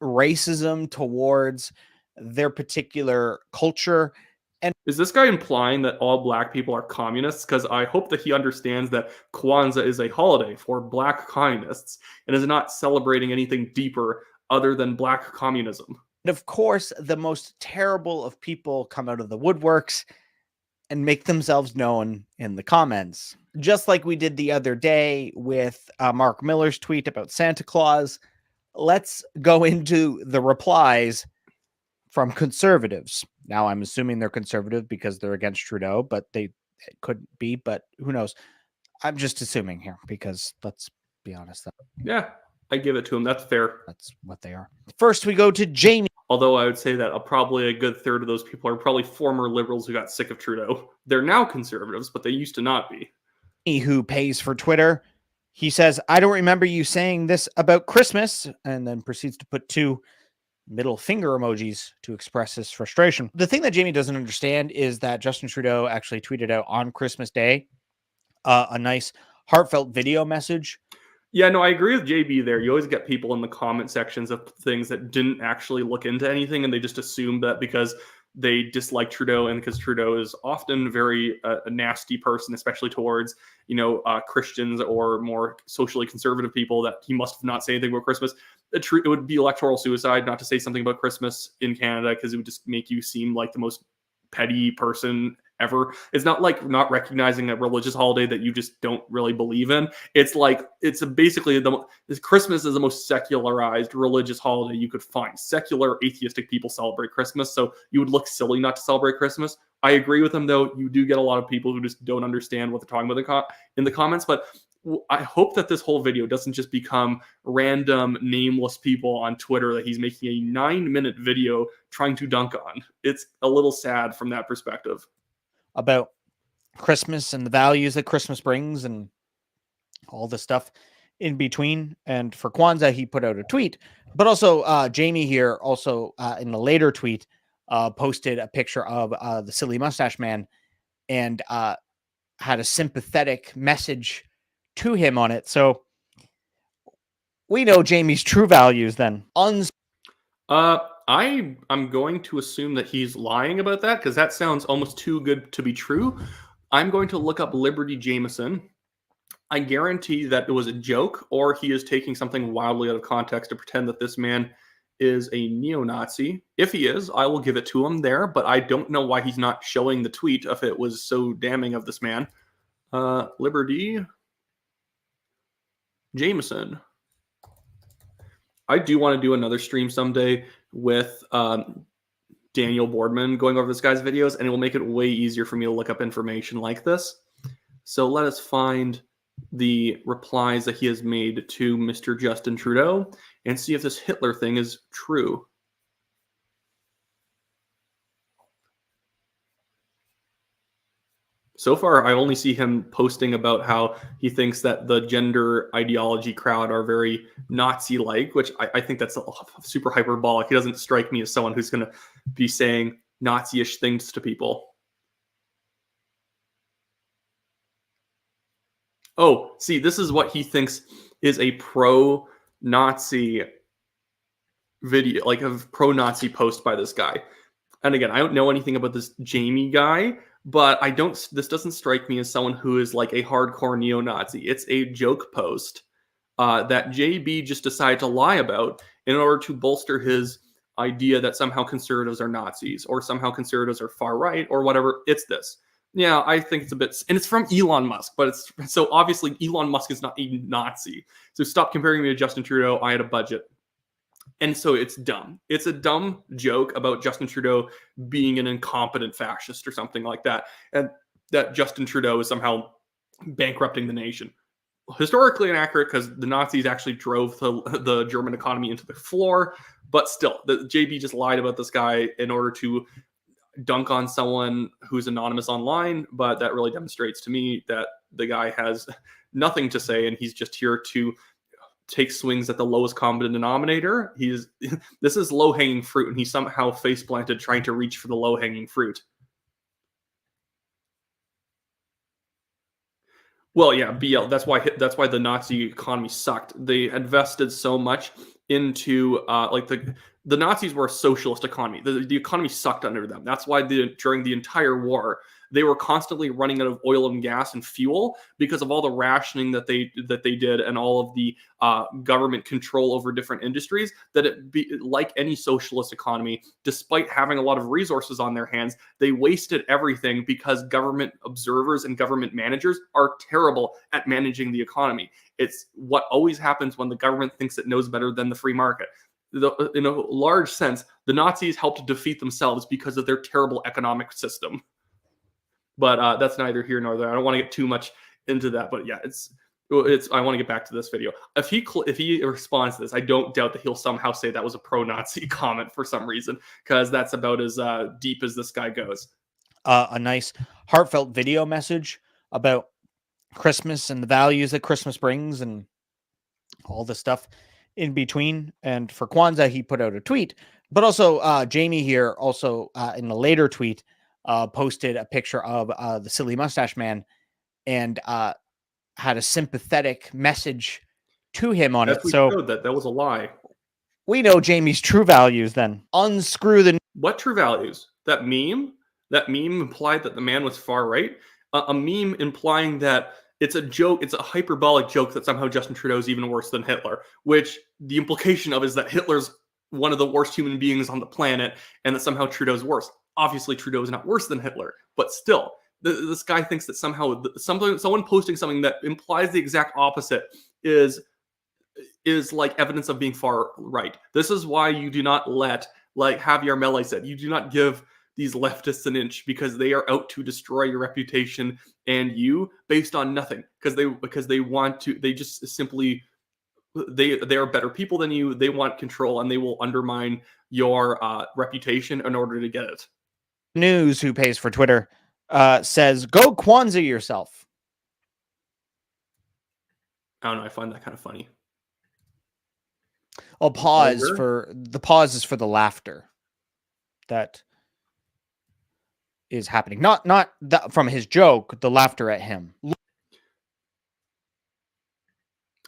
racism towards their particular culture. And is this guy implying that all black people are communists? Because I hope that he understands that Kwanzaa is a holiday for black communists and is not celebrating anything deeper other than black communism. And of course, the most terrible of people come out of the woodworks and make themselves known in the comments. Just like we did the other day with Mark Miller's tweet about Santa Claus, let's go into the replies from conservatives. Now, I'm assuming they're conservative because they're against Trudeau, but they couldn't be, but who knows? I'm just assuming here because let's be honest. Yeah, I give it to him. That's fair. That's what they are. First, we go to Jamie. Although I would say that probably a good third of those people are probably former liberals who got sick of Trudeau. They're now conservatives, but they used to not be. Who pays for Twitter. He says, I don't remember you saying this about Christmas, and then proceeds to put 2 middle finger emojis to express his frustration. The thing that Jamie doesn't understand is that Justin Trudeau actually tweeted out on Christmas Day a nice heartfelt video message. Yeah, no, I agree with JB there. You always get people in the comment sections of things that didn't actually look into anything, and they just assume that because they dislike Trudeau and because Trudeau is often very a nasty person, especially towards, Christians or more socially conservative people, that he must not say anything about Christmas. It would be electoral suicide not to say something about Christmas in Canada, because it would just make you seem like the most petty person ever. It's not like not recognizing a religious holiday that you just don't really believe in. It's like, basically Christmas is the most secularized religious holiday you could find. Secular atheistic people celebrate Christmas, so you would look silly not to celebrate Christmas. I agree with him, though. You do get a lot of people who just don't understand what they're talking about in the comments, but I hope that this whole video doesn't just become random nameless people on Twitter that he's making a 9-minute video trying to dunk on. It's a little sad from that perspective. About Christmas and the values that Christmas brings and all the stuff in between. And for Kwanzaa, he put out a tweet. But also, Jamie here also in a later tweet posted a picture of the silly mustache man and had a sympathetic message to him on it. So we know Jamie's true values then. I'm going to assume that he's lying about that, because that sounds almost too good to be true. I'm going to look up Liberty Jameson. I guarantee that it was a joke, or he is taking something wildly out of context to pretend that this man is a neo-Nazi. If he is, I will give it to him there, but I don't know why he's not showing the tweet if it was so damning of this man. Liberty Jameson. I do want to do another stream someday with Daniel Boardman going over this guy's videos, and it will make it way easier for me to look up information like this. So let us find the replies that he has made to Mr. Justin Trudeau and see if this Hitler thing is true. So far, I only see him posting about how he thinks that the gender ideology crowd are very Nazi-like, which I think that's super hyperbolic. He doesn't strike me as someone who's going to be saying Nazi-ish things to people. Oh, see, this is what he thinks is a pro-Nazi video, like a pro-Nazi post by this guy. And again, I don't know anything about this Jamie guy, but this doesn't strike me as someone who is like a hardcore neo-Nazi. It's a joke post that JB just decided to lie about in order to bolster his idea that somehow conservatives are Nazis or somehow conservatives are far right or whatever. It's this. Yeah, I think it's a bit, and it's from Elon Musk, but so obviously Elon Musk is not a Nazi. So stop comparing me to Justin Trudeau. I had a budget. And so it's dumb. It's a dumb joke about Justin Trudeau being an incompetent fascist or something like that. And that Justin Trudeau is somehow bankrupting the nation. Historically inaccurate, because the Nazis actually drove the German economy into the floor. But still, the JB just lied about this guy in order to dunk on someone who's anonymous online. But that really demonstrates to me that the guy has nothing to say, and he's just here to take swings at the lowest common denominator. This is low-hanging fruit, and he somehow face-planted trying to reach for the low-hanging fruit. Well, yeah, BL. That's why the Nazi economy sucked. They invested so much into like the Nazis were a socialist economy. The economy sucked under them. That's why during the entire war they were constantly running out of oil and gas and fuel because of all the rationing that they did and all of the government control over different industries. Like any socialist economy, despite having a lot of resources on their hands, they wasted everything because government observers and government managers are terrible at managing the economy. It's what always happens when the government thinks it knows better than the free market. In a large sense, the Nazis helped defeat themselves because of their terrible economic system. But that's neither here nor there. I don't want to get too much into that. But yeah, it's. I want to get back to this video. If he responds to this, I don't doubt that he'll somehow say that was a pro-Nazi comment for some reason, because that's about as deep as this guy goes. A nice heartfelt video message about Christmas and the values that Christmas brings and all the stuff in between. And for Kwanzaa, he put out a tweet. But also Jamie here also in a later tweet posted a picture of the silly mustache man and had a sympathetic message to him on it. So showed that was a lie. We know Jamie's true values then. Unscrew the... What true values? That meme? That meme implied that the man was far right? A meme implying that it's a joke, it's a hyperbolic joke that somehow Justin Trudeau is even worse than Hitler, which the implication of is that Hitler's one of the worst human beings on the planet and that somehow Trudeau's worse. Obviously, Trudeau is not worse than Hitler, but still, this guy thinks that somehow someone posting something that implies the exact opposite is like evidence of being far right. This is why you do not let, like Javier Milei said, you do not give these leftists an inch, because they are out to destroy your reputation and you based on nothing, because they want to, they just simply, they are better people than you. They want control and they will undermine your reputation in order to get it. News, who pays for Twitter, says, go Kwanzaa yourself. I don't know. I find that kind of funny. I'll pause for the pause is for the laughter that is happening. Not from his joke, the laughter at him.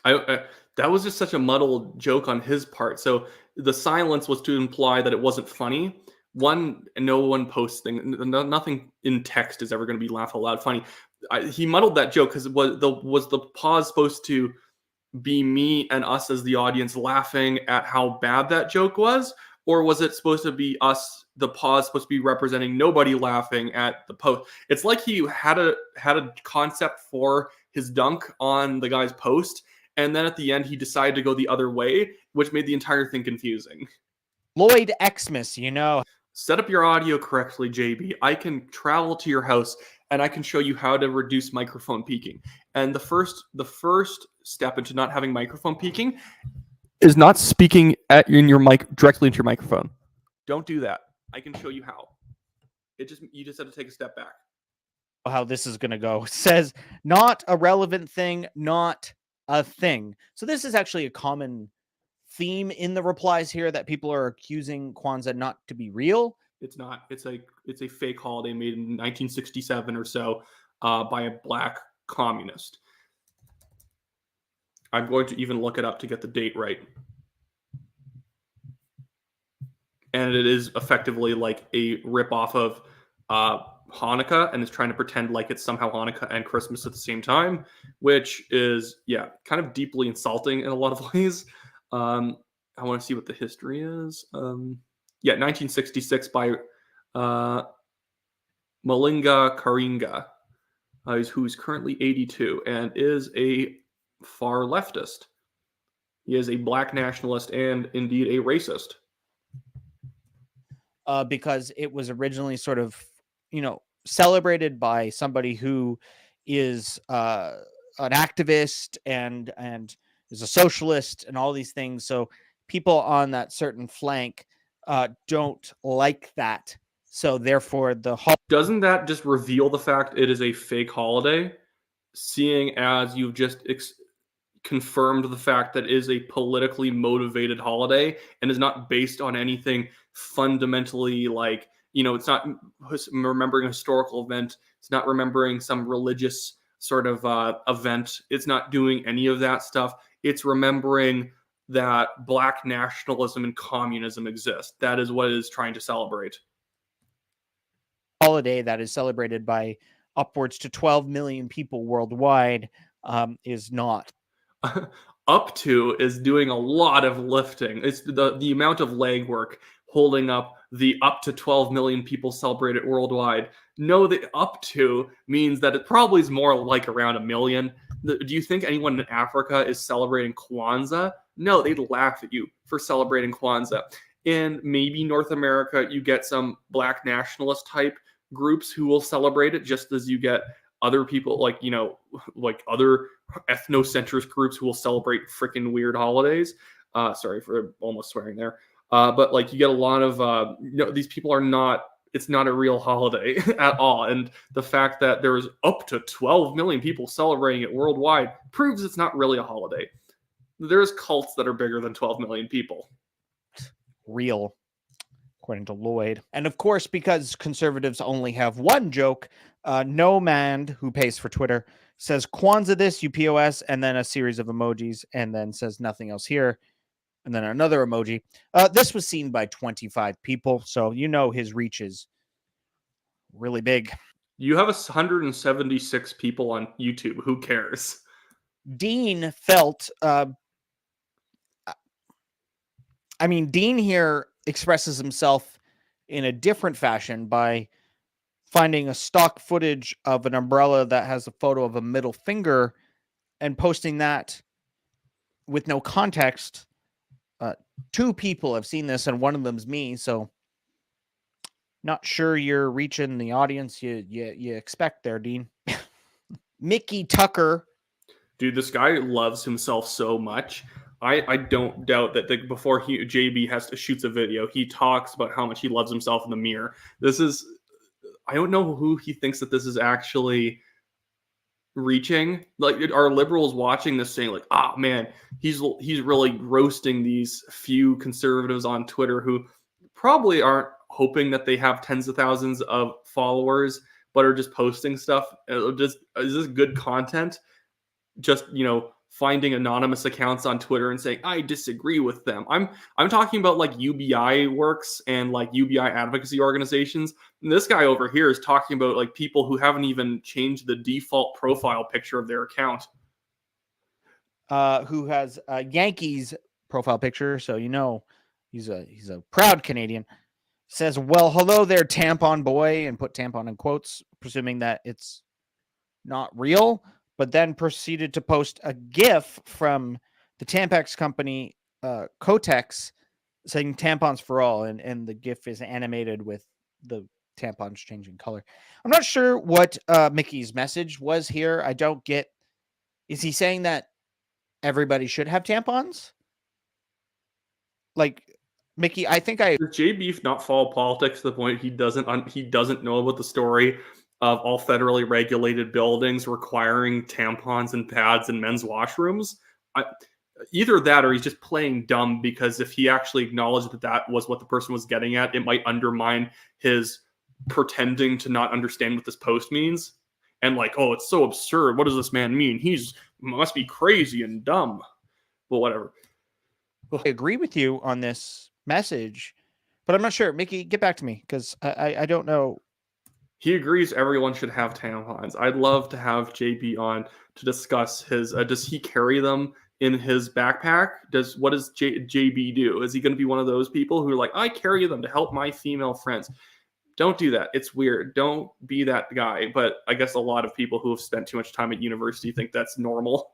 That was just such a muddled joke on his part. So the silence was to imply that it wasn't funny. No one posting, nothing in text is ever going to be laugh out loud funny. He muddled that joke because was the pause supposed to be me and us as the audience laughing at how bad that joke was, or was it supposed to be us, the pause supposed to be representing nobody laughing at the post? It's like he had a concept for his dunk on the guy's post, and then at the end he decided to go the other way, which made the entire thing confusing. Lloyd Xmas, you know. Set up your audio correctly, JB. I can travel to your house and I can show you how to reduce microphone peaking. And the first step into not having microphone peaking is not speaking in your mic directly into your microphone. Don't do that. I can show you how. You just have to take a step back. How this is going to go. It says not a relevant thing, not a thing. So this is actually a common theme in the replies here, that people are accusing Kwanzaa not to be real. It's not. It's a fake holiday made in 1967 or so by a black communist. I'm going to even look it up to get the date right. And it is effectively like a ripoff of Hanukkah, and is trying to pretend like it's somehow Hanukkah and Christmas at the same time, which is, yeah, kind of deeply insulting in a lot of ways. I want to see what the history is. 1966 by Malinga Karinga, who's currently 82 and is a far leftist. He is a black nationalist and indeed a racist. Because it was originally sort of, celebrated by somebody who is an activist and is a socialist and all these things. So people on that certain flank don't like that. So therefore, doesn't that just reveal the fact it is a fake holiday? seeing as you've just confirmed the fact that it is a politically motivated holiday and is not based on anything fundamentally like, it's not remembering a historical event. It's not remembering some religious sort of event. It's not doing any of that stuff. It's remembering that Black nationalism and communism exist. That is what it is trying to celebrate. Holiday that is celebrated by upwards to 12 million people worldwide is not. Up to is doing a lot of lifting. It's the amount of legwork holding up the up to 12 million people celebrate it worldwide. No, the up to means that it probably is more like around 1 million. Do you think anyone in Africa is celebrating Kwanzaa? No, they'd laugh at you for celebrating Kwanzaa. In maybe North America, you get some Black nationalist type groups who will celebrate it, just as you get other people like other ethnocentrist groups who will celebrate freaking weird holidays. Sorry for almost swearing there. But like you get a lot of these people are not. It's not a real holiday at all. And the fact that there's up to 12 million people celebrating it worldwide proves it's not really a holiday. There's cults that are bigger than 12 million people. Real, according to Lloyd. And of course, because conservatives only have one joke, Nomad, who pays for Twitter, says Kwanzaa this, UPOS, and then a series of emojis, and then says nothing else here, and then another emoji. This was seen by 25 people, so his reach is really big. You have 176 people on YouTube. Who cares? Dean felt... Dean here expresses himself in a different fashion by finding a stock footage of an umbrella that has a photo of a middle finger and posting that with no context. 2 people have seen this, and one of them's me, so not sure you're reaching the audience you expect there, Dean. Mickey Tucker. Dude, this guy loves himself so much. I don't doubt that before JB has to shoot a video, he talks about how much he loves himself in the mirror. I don't know who he thinks that this is actually reaching. Like, are liberals watching this saying like, man, he's really roasting these few conservatives on Twitter who probably aren't hoping that they have tens of thousands of followers, but are just posting stuff. Is this good content? Just, finding anonymous accounts on Twitter and saying, I disagree with them. I'm talking about like UBI Works and like UBI advocacy organizations. And this guy over here is talking about like people who haven't even changed the default profile picture of their account. Who has a Yankees profile picture, so he's a proud Canadian. Says, well, hello there, tampon boy, and put tampon in quotes, presuming that it's not real. But then proceeded to post a GIF from the Tampax company, Kotex, saying tampons for all. And the GIF is animated with the tampons changing color. I'm not sure what Mickey's message was here. I don't get... Is he saying that everybody should have tampons? Like, Mickey, I think I... Does JB not follow politics to the point he doesn't know about the story of all federally regulated buildings requiring tampons and pads in men's washrooms? Either that or he's just playing dumb, because if he actually acknowledged that was what the person was getting at, it might undermine his pretending to not understand what this post means. And like, oh, it's so absurd. What does this man mean? Must be crazy and dumb. But whatever. I agree with you on this message, but I'm not sure. Mickey, get back to me, because I don't know. He agrees everyone should have tampons. I'd love to have JB on to discuss his. Does he carry them in his backpack? What does JB do? Is he going to be one of those people who are like, I carry them to help my female friends? Don't do that. It's weird. Don't be that guy. But I guess a lot of people who have spent too much time at university think that's normal.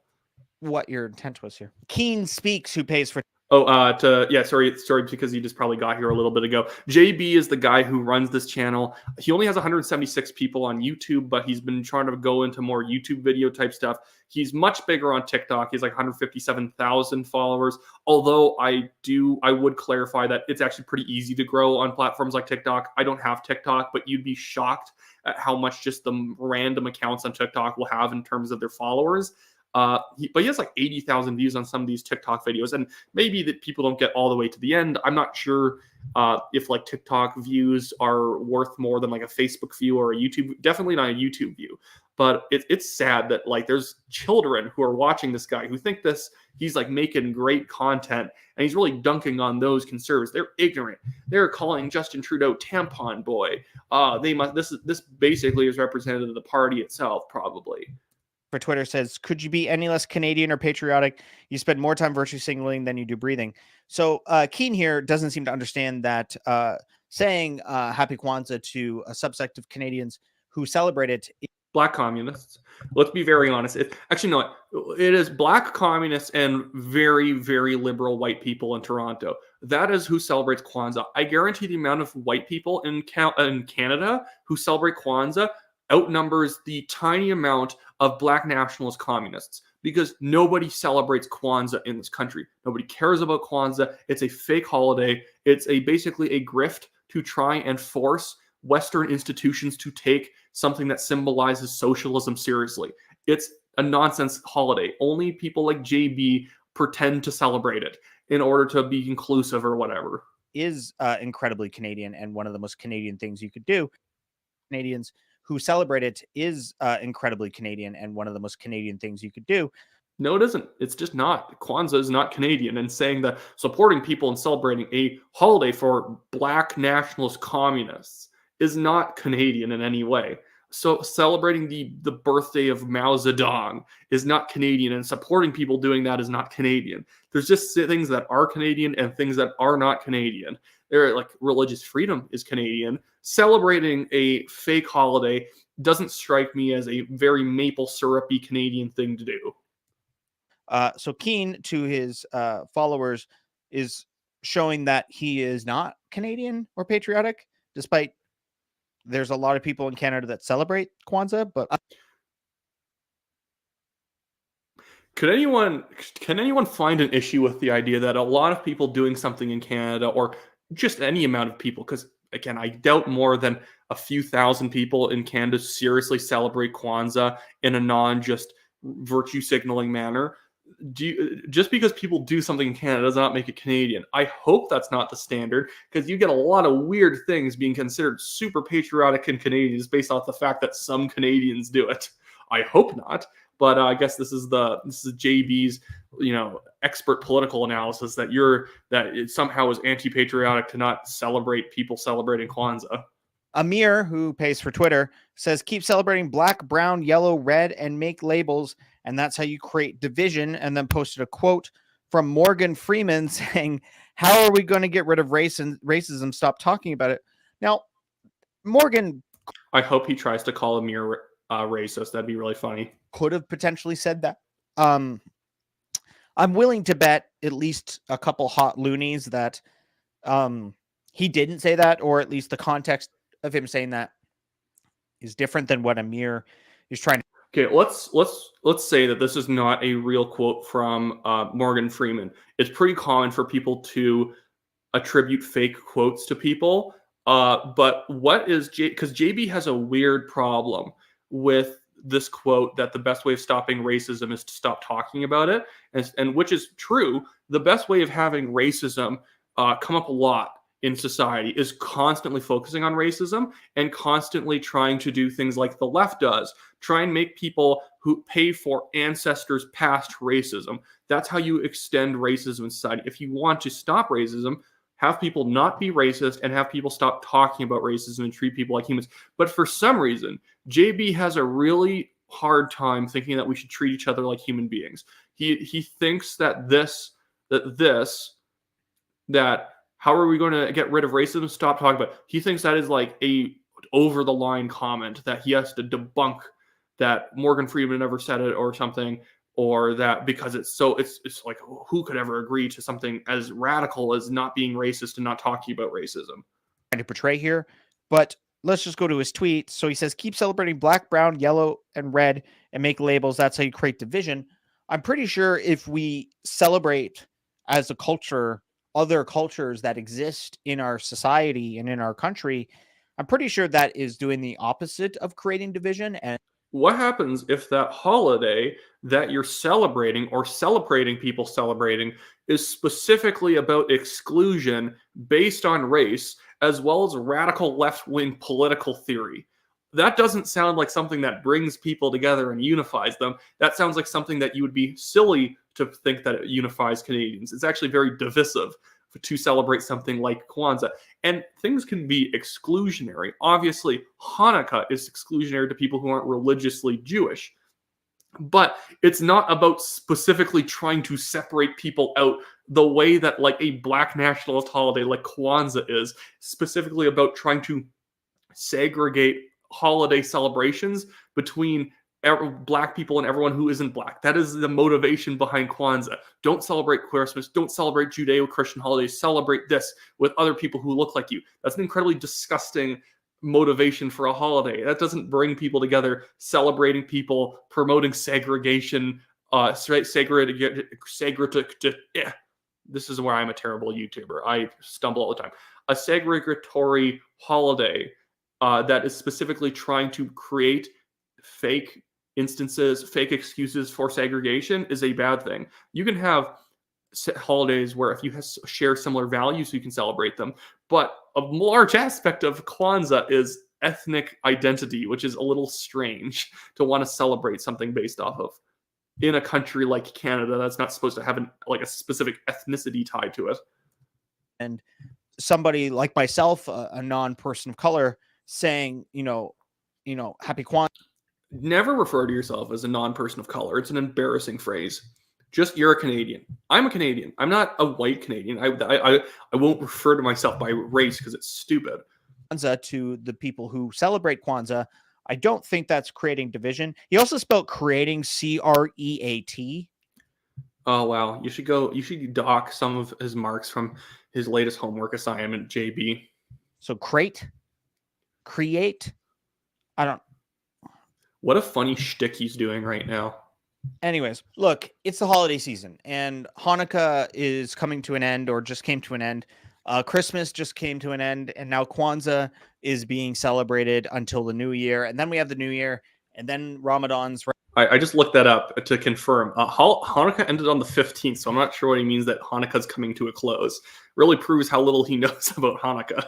What your intent was here. Keen Speaks, who pays for... Sorry, because he just probably got here a little bit ago. JB is the guy who runs this channel. He only has 176 people on YouTube, but he's been trying to go into more YouTube video type stuff. He's much bigger on TikTok. He's like 157,000 followers. Although I would clarify that it's actually pretty easy to grow on platforms like TikTok. I don't have TikTok, but you'd be shocked at how much just the random accounts on TikTok will have in terms of their followers. But he has like 80,000 views on some of these TikTok videos, and maybe that people don't get all the way to the end. I'm not sure if like TikTok views are worth more than like a Facebook view or a YouTube. Definitely not a YouTube view. But it's sad that like there's children who are watching this guy who think he's like making great content, and he's really dunking on those conservatives. They're ignorant. They're calling Justin Trudeau tampon boy. This basically is representative of the party itself, probably. For Twitter says, could you be any less Canadian or patriotic? You spend more time virtue signaling than you do breathing. So Keen here doesn't seem to understand that saying Happy Kwanzaa to a subsect of Canadians who celebrate it. Black communists. Let's be very honest. It is black communists and very, very liberal white people in Toronto. That is who celebrates Kwanzaa. I guarantee the amount of white people in Canada who celebrate Kwanzaa outnumbers the tiny amount of black nationalist communists, because nobody celebrates Kwanzaa in this country. Nobody cares about Kwanzaa. It's a fake holiday. It's basically a grift to try and force Western institutions to take something that symbolizes socialism seriously. It's a nonsense holiday. Only people like JB pretend to celebrate it in order to be inclusive or whatever. Is incredibly Canadian, and one of the most Canadian things you could do. Canadians who celebrate it is incredibly Canadian, and one of the most Canadian things you could do. No, it isn't. It's just not. Kwanzaa is not Canadian, and saying that supporting people and celebrating a holiday for black nationalist communists is not Canadian in any way. So celebrating the birthday of Mao Zedong is not Canadian, and supporting people doing that is not Canadian. There's just things that are Canadian and things that are not Canadian. They're like religious freedom is Canadian. Celebrating a fake holiday doesn't strike me as a very maple syrupy Canadian thing to do. So Keen to his followers is showing that he is not Canadian or patriotic, despite there's a lot of people in Canada that celebrate Kwanzaa, but Can anyone find an issue with the idea that a lot of people doing something in Canada, or just any amount of people, because again, I doubt more than a few thousand people in Canada seriously celebrate Kwanzaa in a non-just virtue signaling manner. Just because people do something in Canada does not make it Canadian. I hope that's not the standard, because you get a lot of weird things being considered super patriotic in Canadians based off the fact that some Canadians do it. I hope not, but I guess this is JB's expert political analysis that it somehow is anti-patriotic to not celebrate people celebrating Kwanzaa. Amir, who pays for Twitter, says keep celebrating black, brown, yellow, red, and make labels, and that's how you create division. And then posted a quote from Morgan Freeman saying, how are we going to get rid of racism? Stop talking about it. Now, Morgan... I hope he tries to call Amir racist. That'd be really funny. Could have potentially said that. I'm willing to bet at least a couple hot loonies that he didn't say that, or at least the context of him saying that is different than what Amir is trying to. Okay, let's say that this is not a real quote from Morgan Freeman. It's pretty common for people to attribute fake quotes to people. But what is because JB has a weird problem with this quote that the best way of stopping racism is to stop talking about it, and which is true. The best way of having racism come up a lot in society is constantly focusing on racism and constantly trying to do things like the left does, try and make people who pay for ancestors past racism. That's how you extend racism in society. If you want to stop racism, have people not be racist and have people stop talking about racism and treat people like humans. But for some reason, JB has a really hard time thinking that we should treat each other like human beings. He thinks that how are we going to get rid of racism? Stop talking about it. He thinks that is like a over the line comment that he has to debunk, that Morgan Freeman never said it or something. or that because it's like, who could ever agree to something as radical as not being racist and not talking about racism? Trying to portray here, but let's just go to his tweet. So he says, keep celebrating black, brown, yellow, and red and make labels. That's how you create division. I'm pretty sure if we celebrate as a culture other cultures that exist in our society and in our country, I'm pretty sure that is doing the opposite of creating division. And What happens if that holiday that you're celebrating or celebrating people celebrating is specifically about exclusion based on race, as well as radical left-wing political theory? That doesn't sound like something that brings people together and unifies them. That sounds like something that you would be silly to think that it unifies Canadians. It's actually very divisive to celebrate something like Kwanzaa. And things can be exclusionary. Obviously, Hanukkah is exclusionary to people who aren't religiously Jewish. But it's not about specifically trying to separate people out the way that like a black nationalist holiday like Kwanzaa is, specifically about trying to segregate holiday celebrations between black people and everyone who isn't black. That is the motivation behind Kwanzaa. Don't celebrate Christmas. Don't celebrate Judeo-Christian holidays. Celebrate this with other people who look like you. That's an incredibly disgusting motivation for a holiday. That doesn't bring people together. Celebrating people, promoting segregation, this is where I'm a terrible YouTuber. I stumble all the time. A segregatory holiday that is specifically trying to create fake instances, fake excuses for segregation is a bad thing. You can have holidays where if you share similar values, you can celebrate them. But a large aspect of Kwanzaa is ethnic identity, which is a little strange to want to celebrate something based off of in a country like Canada that's not supposed to have a specific ethnicity tied to it. And somebody like myself, a non-person of color, saying, happy Kwanzaa. Never refer to yourself as a non-person of color. It's an embarrassing phrase. Just you're a Canadian. I'm a Canadian. I'm not a white Canadian. I won't refer to myself by race because it's stupid. Kwanzaa to the people who celebrate Kwanzaa. I don't think that's creating division. He also spelled creating CREAT. Oh wow. You should dock some of his marks from his latest homework assignment, JB. So create. I don't. What a funny shtick he's doing right now. Anyways, look, it's the holiday season and Hanukkah is coming to an end or just came to an end. Christmas just came to an end and now Kwanzaa is being celebrated until the new year. And then we have the new year and then Ramadan's. I just looked that up to confirm. Hanukkah ended on the 15th, so I'm not sure what he means that Hanukkah's coming to a close. Really proves how little he knows about Hanukkah.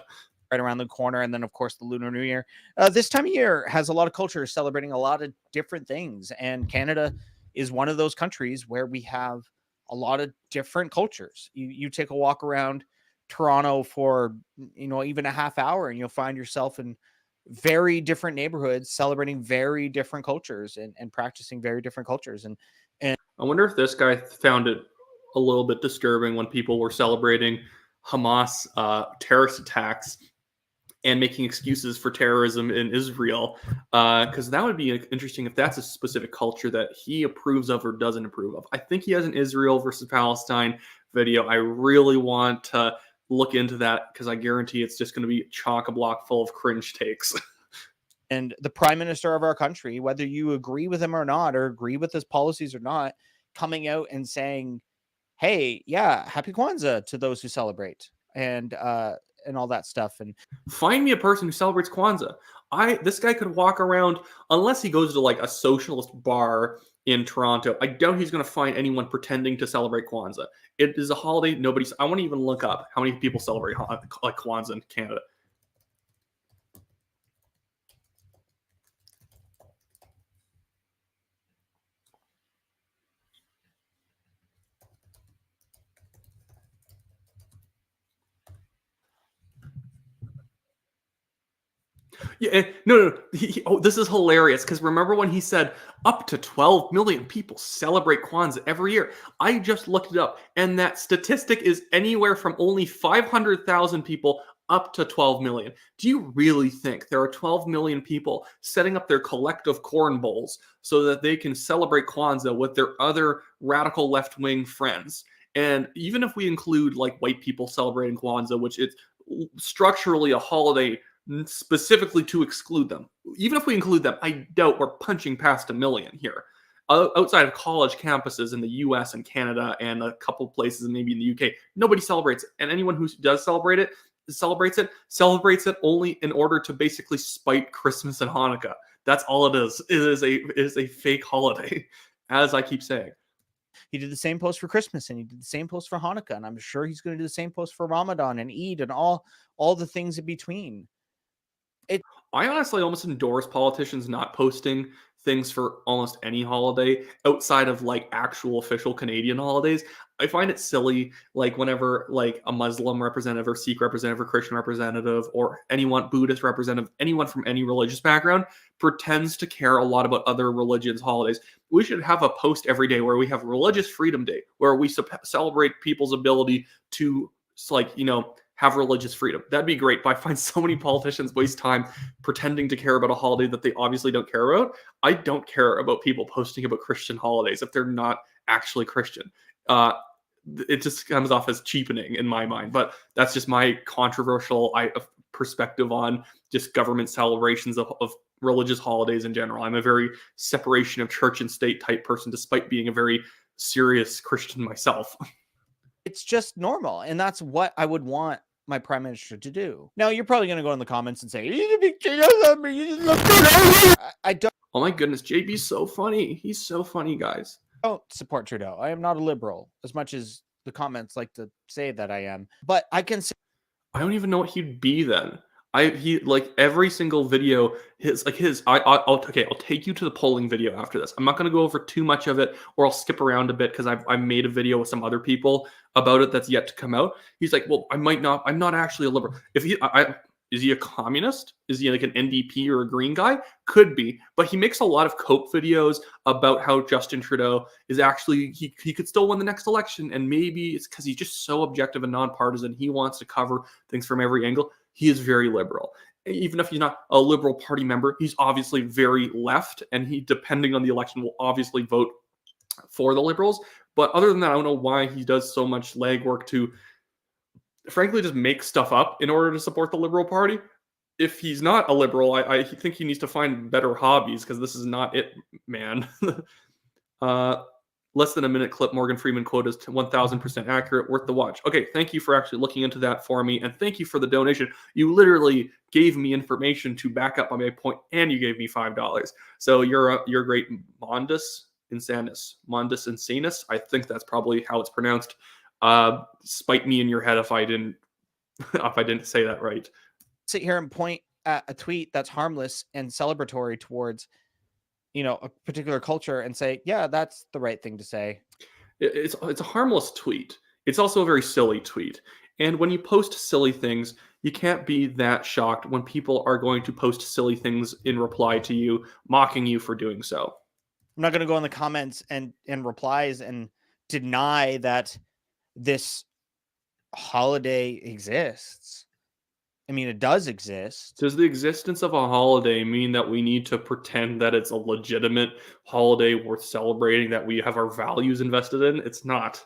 Right around the corner, and then of course the Lunar New Year. This time of year has a lot of cultures celebrating a lot of different things, and Canada is one of those countries where we have a lot of different cultures. You take a walk around Toronto for even a half hour, and you'll find yourself in very different neighborhoods celebrating very different cultures and practicing very different cultures. And I wonder if this guy found it a little bit disturbing when people were celebrating Hamas terrorist attacks and making excuses for terrorism in Israel, because that would be interesting if that's a specific culture that he approves of or doesn't approve of. I think he has an Israel versus Palestine video. I really want to look into that because I guarantee it's just going to be chock-a-block full of cringe takes. And the prime minister of our country, whether you agree with him or not, or agree with his policies or not, coming out and saying, hey, yeah, happy Kwanzaa to those who celebrate. And all that stuff. And find me a person who celebrates Kwanzaa. This guy could walk around, unless he goes to like a socialist bar in Toronto. I doubt he's going to find anyone pretending to celebrate Kwanzaa. It is a holiday. I want to even look up how many people celebrate like Kwanzaa in Canada. Yeah, no. This is hilarious because remember when he said up to 12 million people celebrate Kwanzaa every year? I just looked it up, and that statistic is anywhere from only 500,000 people up to 12 million. Do you really think there are 12 million people setting up their collective corn bowls so that they can celebrate Kwanzaa with their other radical left-wing friends? And even if we include like white people celebrating Kwanzaa, which it's structurally a holiday specifically to exclude them, even if we include them, I doubt we're punching past a million here. Outside of college campuses in the US and Canada and a couple places maybe in the UK, nobody celebrates it. And anyone who does celebrates it only in order to basically spite Christmas and Hanukkah. That's all it is. It is a fake holiday, as I keep saying. He did the same post for Christmas, and he did the same post for Hanukkah, and I'm sure he's going to do the same post for Ramadan and Eid and all the things in between. I honestly almost endorse politicians not posting things for almost any holiday outside of like actual official Canadian holidays. I find it silly, like whenever like a Muslim representative or Sikh representative or Christian representative or anyone, Buddhist representative, anyone from any religious background pretends to care a lot about other religions' holidays. We should have a post every day where we have Religious Freedom Day, where we celebrate people's ability to like, have religious freedom. That'd be great. But I find so many politicians waste time pretending to care about a holiday that they obviously don't care about. I don't care about people posting about Christian holidays if they're not actually Christian. It just comes off as cheapening in my mind. But that's just my controversial perspective on just government celebrations of religious holidays in general. I'm a very separation of church and state type person, despite being a very serious Christian myself. It's just normal, and that's what I would want my prime minister to do. Now, you're probably going to go in the comments and say, I don't. Oh my goodness, JB's so funny. He's so funny, guys. Don't support Trudeau. I am not a liberal, as much as the comments like to say that I am. But I can say, I don't even know what he'd be then. He like every single video I'll take you to the polling video after this. I'm not going to go over too much of it, or I'll skip around a bit because I made a video with some other people about it that's yet to come out. He's like, well, I'm not actually a liberal. If is he a communist? Is he like an NDP or a Green guy? Could be, but he makes a lot of cope videos about how Justin Trudeau is actually he could still win the next election, and maybe it's because he's just so objective and nonpartisan. He wants to cover things from every angle. He is very liberal. Even if he's not a Liberal Party member, he's obviously very left, and he, depending on the election, will obviously vote for the Liberals. But other than that, I don't know why he does so much legwork to, frankly, just make stuff up in order to support the Liberal Party. If he's not a Liberal, I think he needs to find better hobbies, because this is not it, man. Less than a minute clip, Morgan Freeman quote is 1,000% accurate, worth the watch. Okay, thank you for actually looking into that for me, and thank you for the donation. You literally gave me information to back up my point, and you gave me $5. So you're great. Mondus Insanus. I think that's probably how it's pronounced. Spite me in your head if I didn't say that right. Sit here and point at a tweet that's harmless and celebratory towards a particular culture and say, yeah, that's the right thing to say. It's a harmless tweet. It's also a very silly tweet. And when you post silly things, you can't be that shocked when people are going to post silly things in reply to you, mocking you for doing so. I'm not going to go in the comments and replies and deny that this holiday exists. I mean, it does exist. Does the existence of a holiday mean that we need to pretend that it's a legitimate holiday worth celebrating, that we have our values invested in? It's not.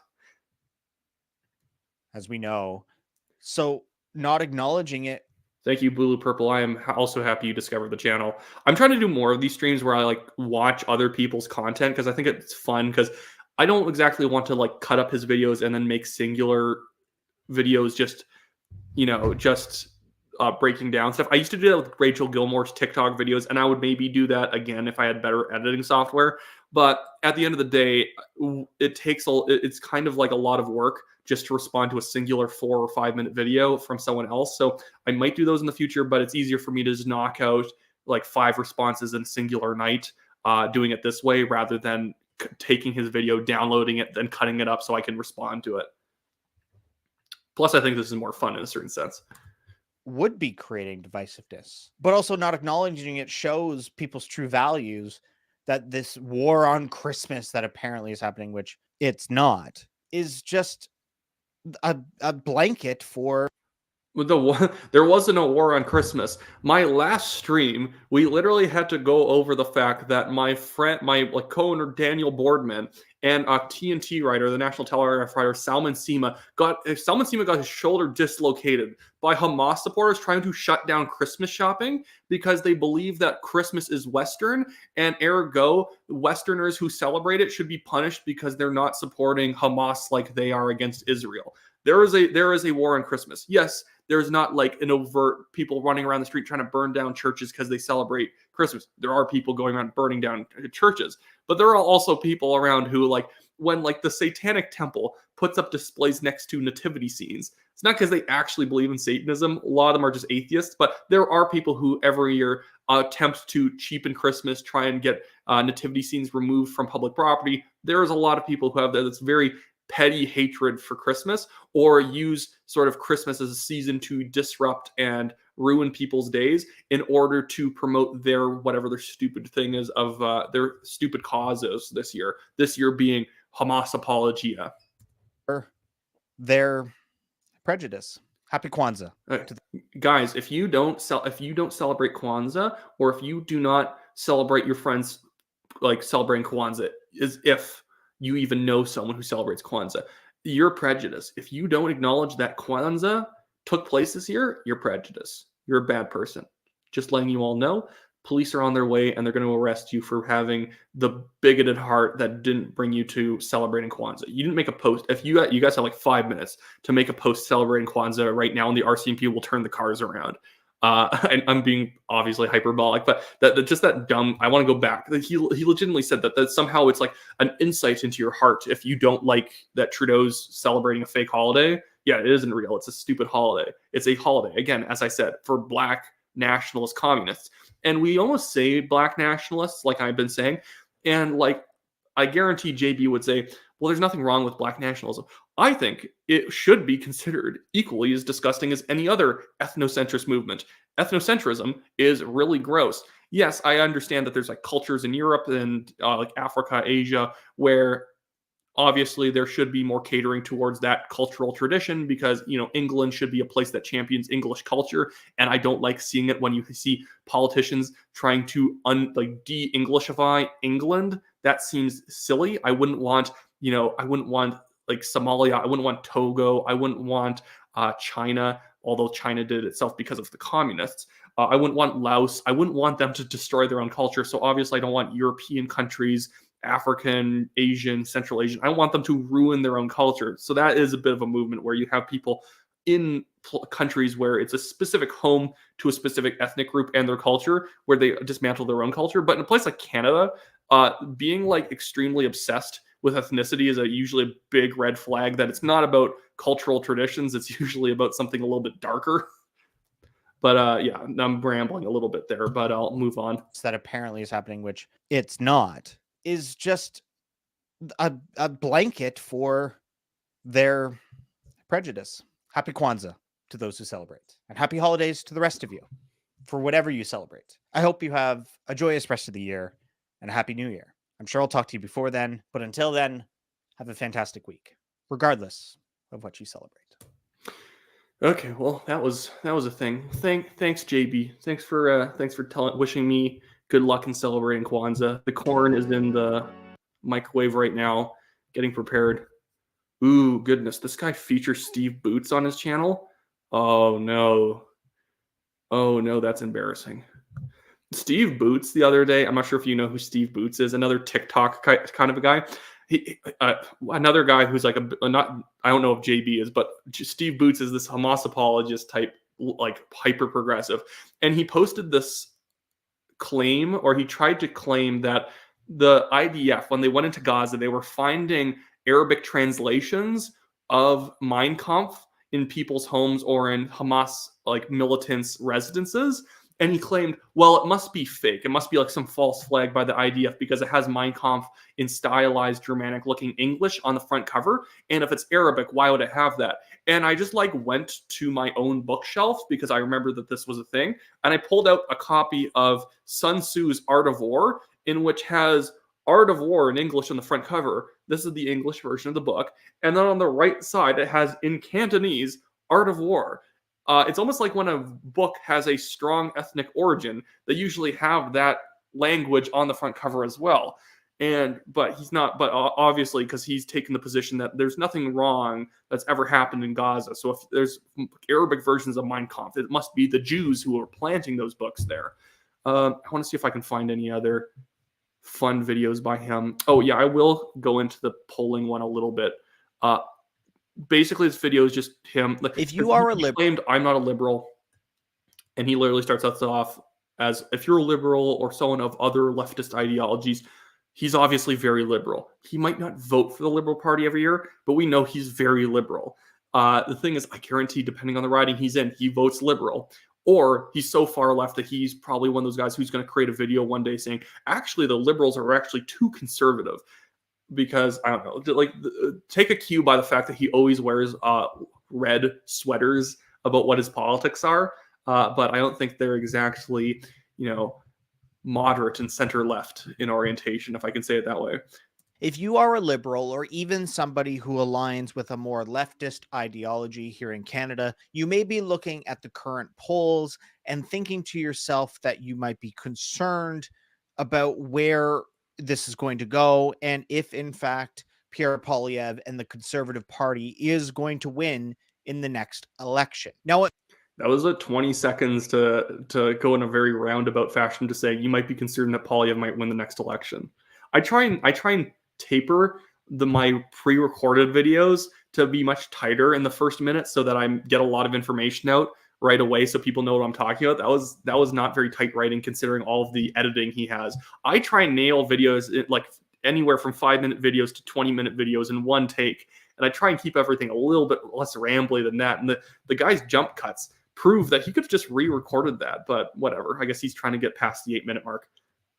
As we know. So not acknowledging it. Thank you, Blue Purple. I am also happy you discovered the channel. I'm trying to do more of these streams where I watch other people's content, because I think it's fun, because I don't exactly want to cut up his videos and then make singular videos just breaking down stuff. I used to do that with Rachel Gilmore's TikTok videos, and I would maybe do that again if I had better editing software. But at the end of the day, it's kind of like a lot of work just to respond to a singular 4 or 5 minute video from someone else. So I might do those in the future, but it's easier for me to just knock out 5 responses in a singular night, doing it this way rather than taking his video, downloading it, then cutting it up so I can respond to it. Plus, I think this is more fun in a certain sense. Would be creating divisiveness, but also not acknowledging it shows people's true values, that this war on Christmas that apparently is happening, which it's not, is just a blanket for There wasn't a war on Christmas. My last stream, we literally had to go over the fact that my friend, my like co-owner Daniel Boardman and a TNT writer, the National Telegraph writer Salman Sema got his shoulder dislocated by Hamas supporters trying to shut down Christmas shopping because they believe that Christmas is Western, and ergo Westerners who celebrate it should be punished because they're not supporting Hamas like they are against Israel. There is a war on Christmas. Yes, there's not like an overt people running around the street trying to burn down churches because they celebrate Christmas. There are people going around burning down churches, but there are also people around who, like, when like the Satanic Temple puts up displays next to nativity scenes, it's not because they actually believe in Satanism. A lot of them are just atheists, but there are people who every year attempt to cheapen Christmas, try and get nativity scenes removed from public property. There is a lot of people who have this very petty hatred for Christmas, or use sort of Christmas as a season to disrupt and ruin people's days in order to promote their whatever their stupid thing is of their stupid causes this year. This year being Hamas apologia. Their prejudice. Happy Kwanzaa. Guys, if you don't celebrate Kwanzaa, or if you do not celebrate your friends like celebrating Kwanzaa, as if you even know someone who celebrates Kwanzaa, you're prejudiced. If you don't acknowledge that Kwanzaa took place this year, you're prejudiced. You're a bad person. Just letting you all know, police are on their way and they're going to arrest you for having the bigoted heart that didn't bring you to celebrating Kwanzaa. You didn't make a post. If you guys have like 5 minutes to make a post celebrating Kwanzaa right now, and the RCMP will turn the cars around. And I'm being obviously hyperbolic, but that dumb. I want to go back. He legitimately said that somehow it's like an insight into your heart if you don't like that Trudeau's celebrating a fake holiday. Yeah, it isn't real. It's a stupid holiday. It's a holiday, again, as I said, for Black nationalist communists. And we almost say Black nationalists, like I've been saying, and like I guarantee JB would say, well, there's nothing wrong with Black nationalism. I think it should be considered equally as disgusting as any other ethnocentrist movement. Ethnocentrism is really gross. Yes, I understand that there's like cultures in Europe and like Africa, Asia, where obviously there should be more catering towards that cultural tradition because, you know, England should be a place that champions English culture. And I don't like seeing it when you see politicians trying to de-Englishify England. That seems silly. I wouldn't want like Somalia. I wouldn't want Togo. I wouldn't want China, although China did it itself because of the communists. I wouldn't want Laos. I wouldn't want them to destroy their own culture. So obviously I don't want European countries, African, Asian, Central Asian. I don't want them to ruin their own culture. So that is a bit of a movement where you have people in countries where it's a specific home to a specific ethnic group and their culture, where they dismantle their own culture. But in a place like Canada, being like extremely obsessed with ethnicity is usually a big red flag that it's not about cultural traditions. It's usually about something a little bit darker. But yeah, I'm rambling a little bit there, but I'll move on. That apparently is happening, which it's not, is just a blanket for their prejudice. Happy Kwanzaa to those who celebrate, and happy holidays to the rest of you for whatever you celebrate. I hope you have a joyous rest of the year and a happy new year. I'm sure I'll talk to you before then, but until then, have a fantastic week, regardless of what you celebrate. Okay, well, that was a thing. Thanks, JB. Thanks for wishing me good luck in celebrating Kwanzaa. The corn is in the microwave right now, getting prepared. Ooh, goodness, this guy features Steve Boots on his channel. Oh no, that's embarrassing. Steve Boots the other day, I'm not sure if you know who Steve Boots is, another TikTok kind of a guy. Another guy who's like I don't know if JB is, but Steve Boots is this Hamas apologist type, like hyper progressive. And he posted this claim, or he tried to claim, that the IDF, when they went into Gaza, they were finding Arabic translations of Mein Kampf in people's homes or in Hamas like militants' residences. And he claimed, well, it must be fake. It must be like some false flag by the IDF because it has Mein Kampf in stylized Germanic-looking English on the front cover. And if it's Arabic, why would it have that? And I just like went to my own bookshelf because I remember that this was a thing. And I pulled out a copy of Sun Tzu's Art of War, in which has Art of War in English on the front cover. This is the English version of the book. And then on the right side, it has in Cantonese Art of War. It's almost like when a book has a strong ethnic origin, they usually have that language on the front cover as well. But he's not, but obviously, because he's taken the position that there's nothing wrong that's ever happened in Gaza. So if there's Arabic versions of Mein Kampf, it must be the Jews who are planting those books there. I want to see if I can find any other fun videos by him. Oh yeah, I will go into the polling one a little bit. Basically, this video is just him. If you are a liberal, claimed I'm not a liberal, and he literally starts us off as if you're a liberal or someone of other leftist ideologies. He's obviously very liberal. He might not vote for the Liberal Party every year, but we know he's very liberal. The thing is, I guarantee, depending on the riding he's in, he votes liberal. Or he's so far left that he's probably one of those guys who's going to create a video one day saying, actually, the liberals are actually too conservative. Because, I don't know, like, take a cue by the fact that he always wears red sweaters about what his politics are. But I don't think they're exactly, moderate and center left in orientation, if I can say it that way. If you are a liberal or even somebody who aligns with a more leftist ideology here in Canada, you may be looking at the current polls and thinking to yourself that you might be concerned about where this is going to go and if, in fact, Pierre Poilievre and the Conservative Party is going to win in the next election. Now, that was 20 seconds to go in a very roundabout fashion to say you might be concerned that Poilievre might win the next election. I try and taper my pre-recorded videos to be much tighter in the first minute so that I get a lot of information out right away so people know what I'm talking about. That was not very tight writing considering all of the editing he has. I try and nail videos like anywhere from 5-minute videos to 20-minute videos in one take. And I try and keep everything a little bit less rambly than that. And the guy's jump cuts prove that he could have just re-recorded that, but whatever. I guess he's trying to get past the 8-minute mark.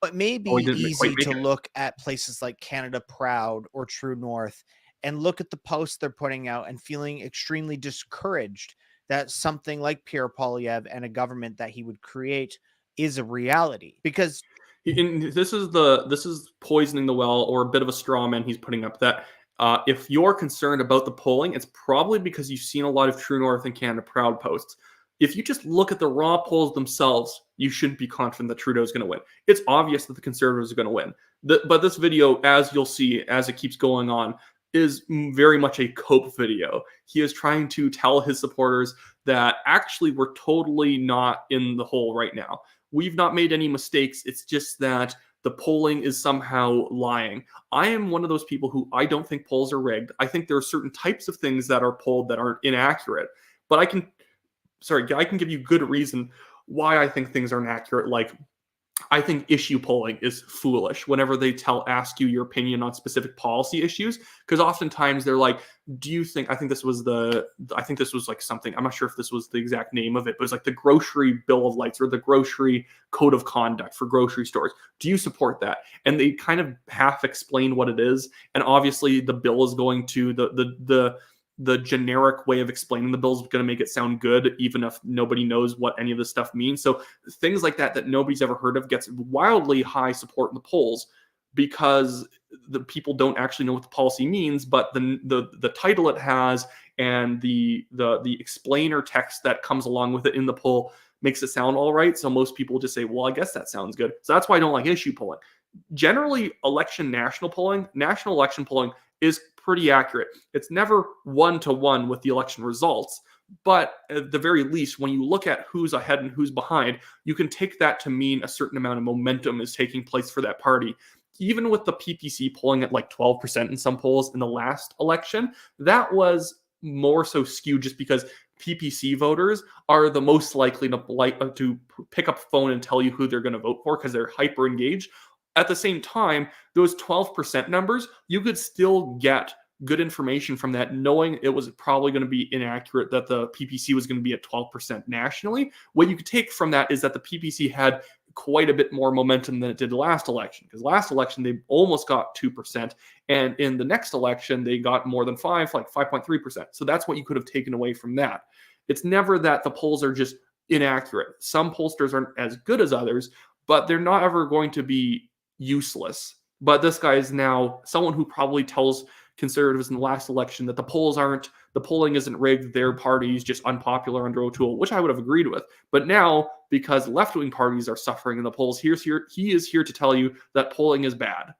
It may be easy to look at places like Canada Proud or True North and look at the posts they're putting out and feeling extremely discouraged that something like Pierre Poilievre and a government that he would create is a reality. Because this is poisoning the well, or a bit of a straw man he's putting up, that if you're concerned about the polling, it's probably because you've seen a lot of True North and Canada Proud posts. If you just look at the raw polls themselves, you shouldn't be confident that Trudeau is going to win. It's obvious that the Conservatives are going to win. But this video, as you'll see, as it keeps going on, is very much a cope video. He is trying to tell his supporters that actually we're totally not in the hole right now. We've not made any mistakes. It's just that the polling is somehow lying. I am one of those people who I don't think polls are rigged. I think there are certain types of things that are polled that aren't inaccurate. But I can give you good reason why I think things aren't accurate. Like, I think issue polling is foolish whenever they ask you your opinion on specific policy issues, because oftentimes they're like, do you think, I think this was like something, I'm not sure if this was the exact name of it, but it's like the grocery bill of rights or the grocery code of conduct for grocery stores. Do you support that? And they kind of half explain what it is. And obviously the bill is going to the generic way of explaining the bill is going to make it sound good, even if nobody knows what any of this stuff means. So things like that nobody's ever heard of gets wildly high support in the polls because the people don't actually know what the policy means, but the title it has and the explainer text that comes along with it in the poll makes it sound all right. So most people just say, well, I guess that sounds good. So that's why I don't like issue polling. Generally, national election polling is pretty accurate. It's never one-to-one with the election results, but at the very least, when you look at who's ahead and who's behind, you can take that to mean a certain amount of momentum is taking place for that party. Even with the PPC polling at like 12% in some polls in the last election, that was more so skewed just because PPC voters are the most likely to pick up a phone and tell you who they're going to vote for because they're hyper engaged. At the same time, those 12% numbers, you could still get good information from that, knowing it was probably going to be inaccurate that the PPC was going to be at 12% nationally. What you could take from that is that the PPC had quite a bit more momentum than it did last election, because last election they almost got 2%, and in the next election they got more than 5.3%. So that's what you could have taken away from that. It's never that the polls are just inaccurate. Some pollsters aren't as good as others, but they're not ever going to be useless. But this guy is now someone who probably tells Conservatives in the last election that the polling isn't rigged, their party's just unpopular under O'Toole, which I would have agreed with. But now, because left-wing parties are suffering in the polls, he is here to tell you that polling is bad.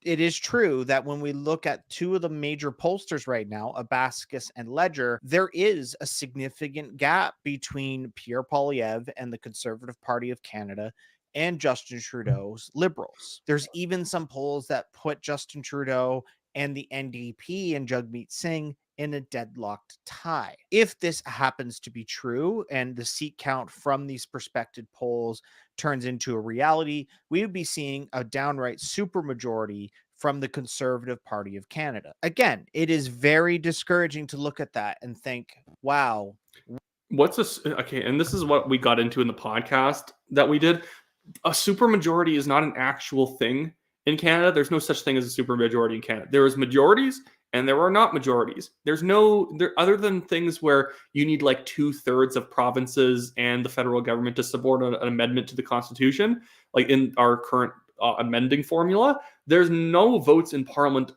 It is true that when we look at two of the major pollsters right now, Abascus and Ledger, there is a significant gap between Pierre Poilievre and the Conservative Party of Canada and Justin Trudeau's Liberals. There's even some polls that put Justin Trudeau and the NDP and Jagmeet Singh in a deadlocked tie. If this happens to be true and the seat count from these prospective polls turns into a reality, we would be seeing a downright supermajority from the Conservative Party of Canada. Again, it is very discouraging to look at that and think, wow. What's this? Okay, and this is what we got into in the podcast that we did. A supermajority is not an actual thing in Canada. There's no such thing as a supermajority in Canada. There is majorities and there are not majorities. There's no other than things where you need like 2/3 of provinces and the federal government to support an amendment to the Constitution, like in our current amending formula. There's no votes in Parliament,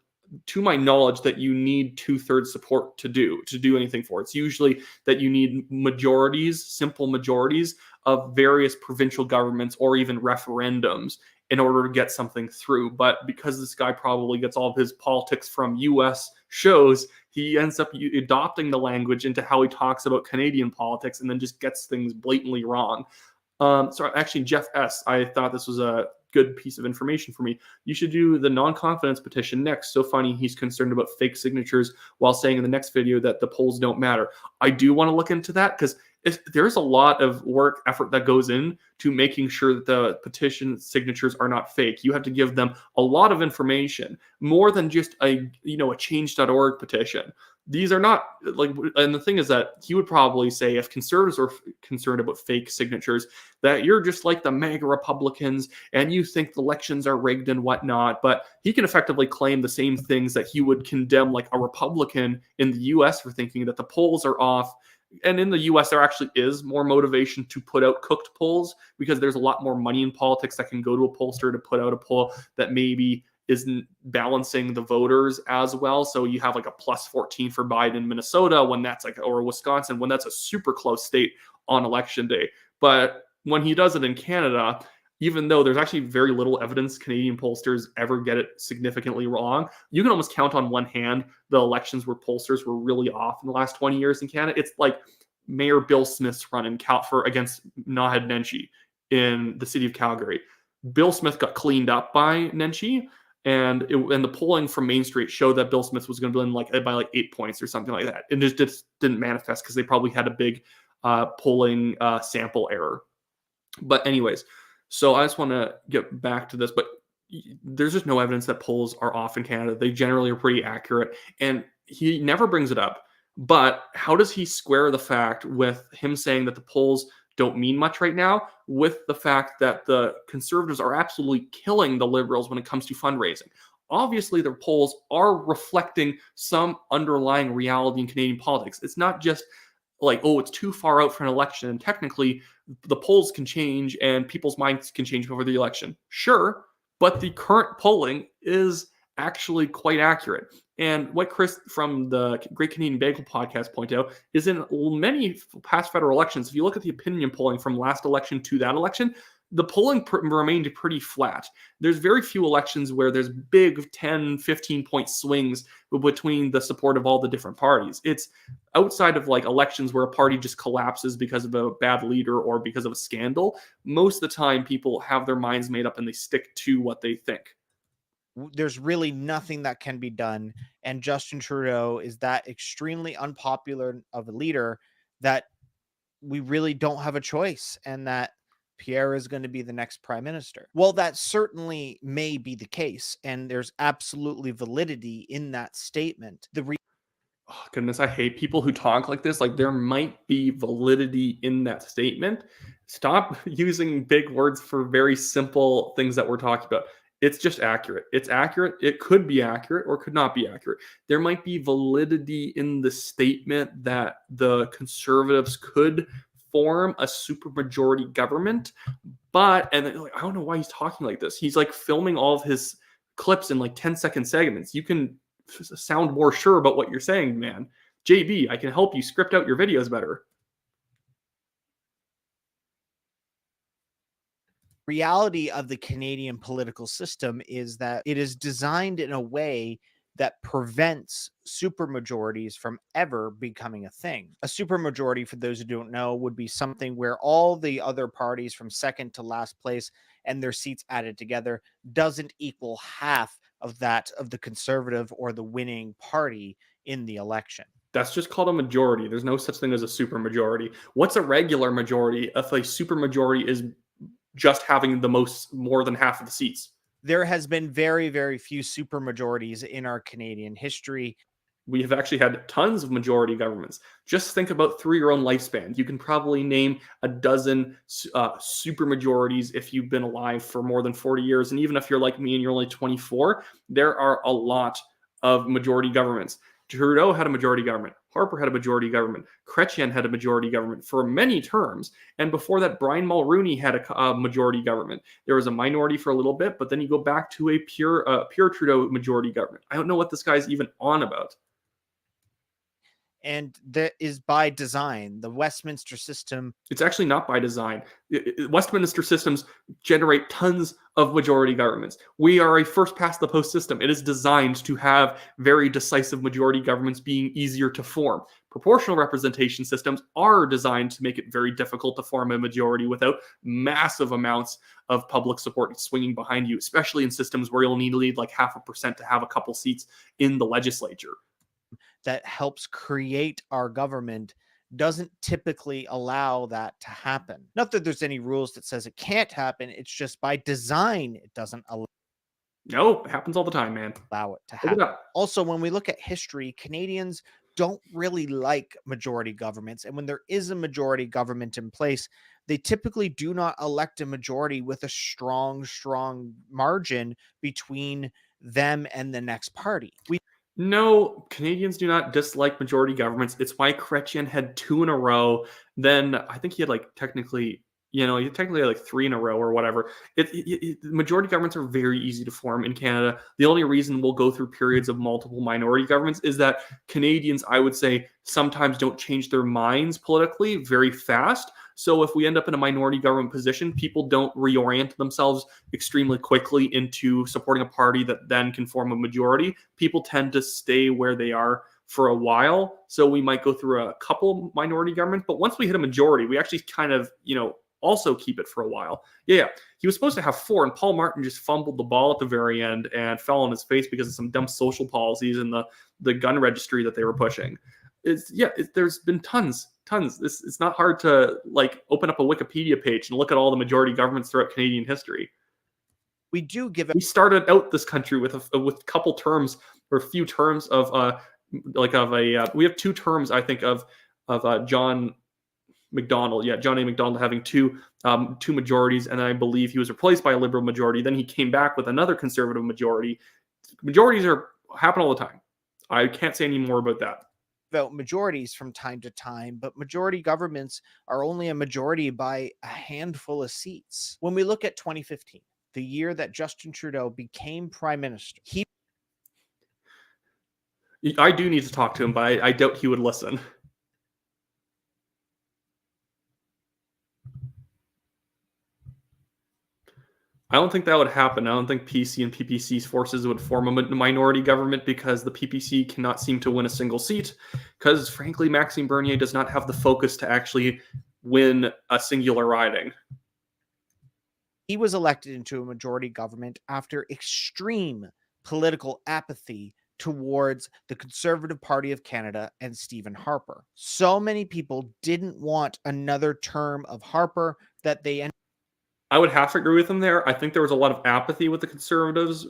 to my knowledge, that you need 2/3 support to do anything for. It's usually that you need majorities, simple majorities of various provincial governments or even referendums in order to get something through. But because this guy probably gets all of his politics from US shows, he ends up adopting the language into how he talks about Canadian politics and then just gets things blatantly wrong. So actually, Jeff S., I thought this was a good piece of information for me. You should do the non-confidence petition next. So funny, he's concerned about fake signatures while saying in the next video that the polls don't matter. I do want to look into that because there's a lot of work effort that goes in to making sure that the petition signatures are not fake. You have to give them a lot of information, more than just a change.org petition. These are not like, and the thing is that he would probably say if conservatives are concerned about fake signatures, that you're just like the MAGA Republicans and you think the elections are rigged and whatnot. But he can effectively claim the same things that he would condemn like a Republican in the US for thinking that the polls are off. And in the US, there actually is more motivation to put out cooked polls because there's a lot more money in politics that can go to a pollster to put out a poll that maybe isn't balancing the voters as well. So you have like a +14 for Biden in Minnesota when that's like, or Wisconsin, when that's a super close state on election day. But when he does it in Canada, even though there's actually very little evidence Canadian pollsters ever get it significantly wrong, you can almost count on one hand the elections where pollsters were really off in the last 20 years in Canada. It's like Mayor Bill Smith's run in against Naheed Nenshi in the city of Calgary. Bill Smith got cleaned up by Nenshi, and the polling from Main Street showed that Bill Smith was going to win by 8 points or something like that. And it just didn't manifest because they probably had a big polling sample error. But anyways, so I just want to get back to this, but there's just no evidence that polls are off in Canada. They generally are pretty accurate, and he never brings it up. But how does he square the fact with him saying that the polls don't mean much right now with the fact that the Conservatives are absolutely killing the Liberals when it comes to fundraising? Obviously, the polls are reflecting some underlying reality in Canadian politics. It's not just like, oh, it's too far out for an election. And technically, the polls can change and people's minds can change before the election. Sure, but the current polling is actually quite accurate. And what Chris from the Great Canadian Bagel podcast pointed out is in many past federal elections, if you look at the opinion polling from last election to that election, the polling remained pretty flat. There's very few elections where there's big 10, 15-point swings between the support of all the different parties. It's outside of like elections where a party just collapses because of a bad leader or because of a scandal. Most of the time, people have their minds made up and they stick to what they think. There's really nothing that can be done. And Justin Trudeau is that extremely unpopular of a leader that we really don't have a choice, and that Pierre is going to be the next prime minister. Well, that certainly may be the case, and there's absolutely validity in that statement. Oh, goodness, I hate people who talk like this. Like, there might be validity in that statement. Stop using big words for very simple things that we're talking about. It's just accurate. It's accurate. It could be accurate or could not be accurate. There might be validity in the statement that the Conservatives could form a supermajority government, but I don't know why he's talking like this. He's like filming all of his clips in like 10-second segments. You can sound more sure about what you're saying, man. JB, I can help you script out your videos better. Reality of the Canadian political system is that it is designed in a way that prevents supermajorities from ever becoming a thing. A supermajority, for those who don't know, would be something where all the other parties from second to last place and their seats added together doesn't equal half of that of the Conservative or the winning party in the election. That's just called a majority. There's no such thing as a supermajority. What's a regular majority if a supermajority is just having more than half of the seats? There has been very, very few supermajorities in our Canadian history. We have actually had tons of majority governments. Just think about through your own lifespan. You can probably name a dozen supermajorities if you've been alive for more than 40 years. And even if you're like me and you're only 24, there are a lot of majority governments. Trudeau had a majority government. Harper had a majority government. Chrétien had a majority government for many terms. And before that, Brian Mulroney had a majority government. There was a minority for a little bit, but then you go back to a pure Trudeau majority government. I don't know what this guy's even on about. And that is by design. The Westminster system. It's actually not by design. Westminster systems generate tons of majority governments. We are a first past the post system. It is designed to have very decisive majority governments being easier to form. Proportional representation systems are designed to make it very difficult to form a majority without massive amounts of public support swinging behind you, especially in systems where you'll need like 0.5% to have a couple seats in the legislature. That helps create our government doesn't typically allow that to happen. Not that there's any rules that says it can't happen. It's just by design, it doesn't allow. No, it happens all the time, man. Allow it to happen. Also, when we look at history, Canadians don't really like majority governments. And when there is a majority government in place, they typically do not elect a majority with a strong margin between them and the next party. No, Canadians do not dislike majority governments. It's why Chrétien had 2 in a row. Then I think he had technically had 3 in a row or whatever. Majority governments are very easy to form in Canada. The only reason we'll go through periods of multiple minority governments is that Canadians, I would say, sometimes don't change their minds politically very fast. So if we end up in a minority government position, people don't reorient themselves extremely quickly into supporting a party that then can form a majority. People tend to stay where they are for a while. So we might go through a couple minority governments, but once we hit a majority, we actually kind of, also keep it for a while. Yeah. He was supposed to have 4, and Paul Martin just fumbled the ball at the very end and fell on his face because of some dumb social policies and the gun registry that they were pushing. There's been tons. It's not hard to open up a Wikipedia page and look at all the majority governments throughout Canadian history. We started out this country with a couple terms or a few terms of we have 2 terms, I think, of John McDonald. Yeah, John A. McDonald having two majorities, and then I believe he was replaced by a Liberal majority. Then he came back with another Conservative majority. Majorities happen all the time. I can't say any more about that. About majorities from time to time, but majority governments are only a majority by a handful of seats. When we look at 2015, the year that Justin Trudeau became prime minister, I do need to talk to him, but I doubt he would listen. I don't think that would happen. I don't think PC and PPC's forces would form a minority government because the PPC cannot seem to win a single seat. Because, frankly, Maxime Bernier does not have the focus to actually win a singular riding. He was elected into a majority government after extreme political apathy towards the Conservative Party of Canada and Stephen Harper. So many people didn't want another term of Harper that they ended. I would have to agree with him there. I think there was a lot of apathy with the Conservatives.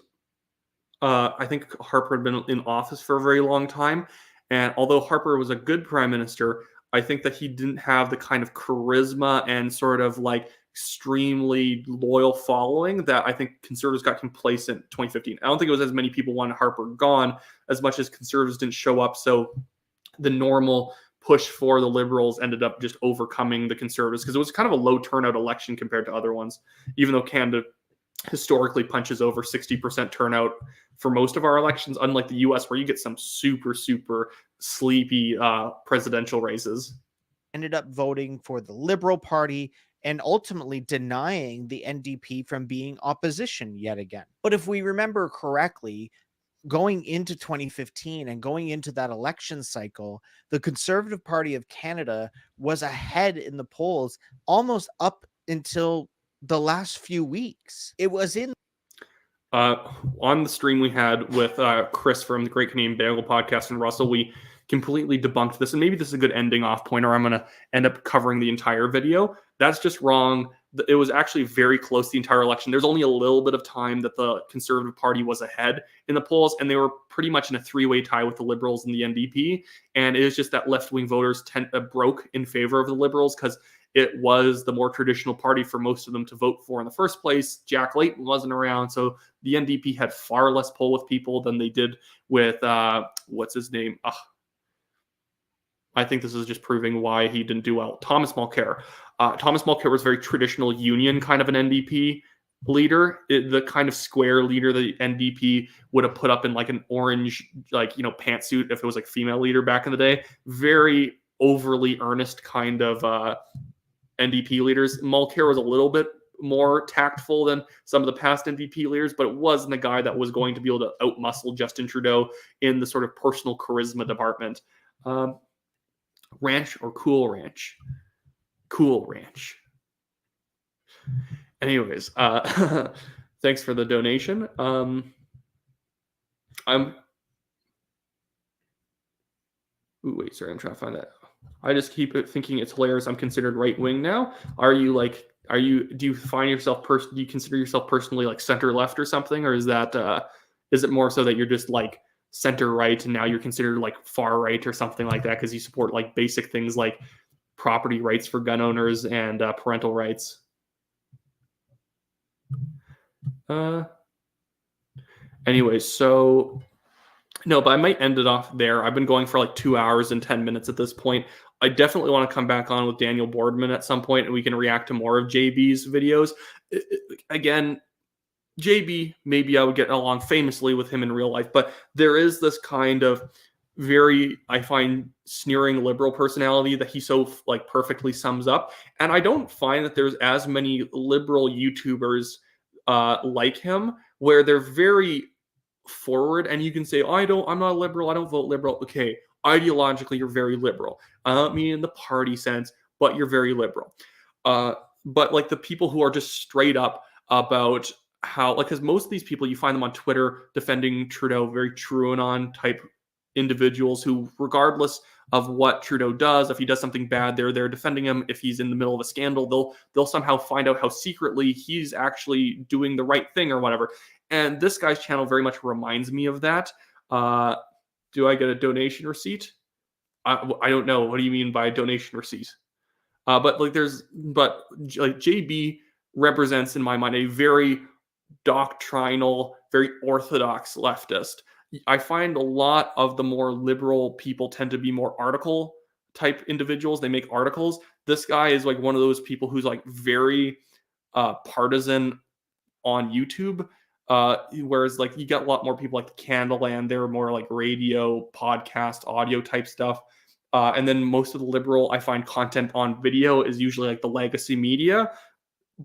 I think Harper had been in office for a very long time. And although Harper was a good prime minister, I think that he didn't have the kind of charisma and sort of extremely loyal following that I think Conservatives got complacent in 2015. I don't think it was as many people wanted Harper gone as much as Conservatives didn't show up. So the normal push for the Liberals ended up just overcoming the Conservatives because it was kind of a low turnout election compared to other ones, even though Canada historically punches over 60% turnout for most of our elections, unlike the US, where you get some super, super sleepy presidential races. Ended up voting for the Liberal Party and ultimately denying the NDP from being opposition yet again. But if we remember correctly, going into 2015 and going into that election cycle, the Conservative Party of Canada was ahead in the polls almost up until the last few weeks. It was in on the stream we had with Chris from the Great Canadian Bagel Podcast and Russell, we completely debunked this. And maybe this is a good ending off point, or I'm going to end up covering the entire video. That's just wrong. It was actually very close the entire election. There's only a little bit of time that the Conservative Party was ahead in the polls, and they were pretty much in a three-way tie with the Liberals and the NDP. And it is just that left-wing voters broke in favor of the Liberals because it was the more traditional party for most of them to vote for in the first place. Jack Layton wasn't around, so the NDP had far less pull with people than they did with, what's his name? I think this is just proving why he didn't do well. Thomas Mulcair. Thomas Mulcair was very traditional union kind of an NDP leader, the kind of square leader the NDP would have put up in like an orange, pantsuit if it was like female leader back in the day. Very overly earnest kind of NDP leaders. Mulcair was a little bit more tactful than some of the past NDP leaders, but it wasn't a guy that was going to be able to outmuscle Justin Trudeau in the sort of personal charisma department. Ranch or Cool Ranch? Cool Ranch. Anyways, thanks for the donation. Wait, sorry, I'm trying to find that. I just keep thinking it's hilarious. I'm considered right wing now. Do you find yourself do you consider yourself personally like center left or something, or is it more so that you're just like center right and now you're considered like far right or something like that because you support like basic things like property rights for gun owners and parental rights? Anyways, so no, but I might end it off there. I've been going for like 2 hours and 10 minutes at this point. I definitely want to come back on with Daniel Boardman at some point and we can react to more of JB's videos. Again, JB, maybe I would get along famously with him in real life, but there is this kind of very, I find, sneering liberal personality that he so like perfectly sums up. And I don't find that there's as many liberal YouTubers like him where they're very forward and you can say, oh, I'm not a liberal, I don't vote liberal. Okay, ideologically you're very liberal. I don't mean in the party sense, but you're very liberal. But like the people who are just straight up about how, like, because most of these people, you find them on Twitter defending Trudeau, very TrueAnon type individuals who, regardless of what Trudeau does, if he does something bad, they're defending him. If he's in the middle of a scandal, they'll somehow find out how secretly he's actually doing the right thing or whatever. And this guy's channel very much reminds me of that. Do I get a donation receipt? I don't know. What do you mean by a donation receipt? But JB represents in my mind a very doctrinal, very orthodox leftist. I find a lot of the more liberal people tend to be more article type individuals. They make articles. This guy is like one of those people who's like very partisan on YouTube. Whereas like you get a lot more people like Candleland, they're more like radio, podcast, audio type stuff. And then most of the liberal, I find content on video is usually like the legacy media.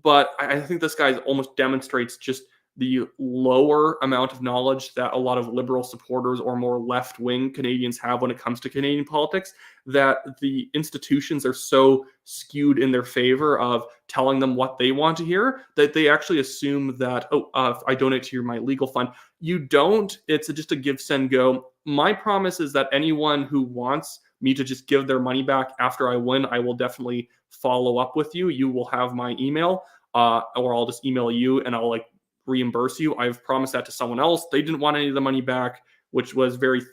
But I think this guy almost demonstrates just the lower amount of knowledge that a lot of liberal supporters or more left-wing Canadians have when it comes to Canadian politics, that the institutions are so skewed in their favor of telling them what they want to hear that they actually assume that, if I donate to my legal fund, you don't. It's just a give, send, go. My promise is that anyone who wants me to just give their money back after I win, I will definitely follow up with you. You will have my email, or I'll just email you and I'll like reimburse you. I've promised that to someone else. They didn't want any of the money back, which was very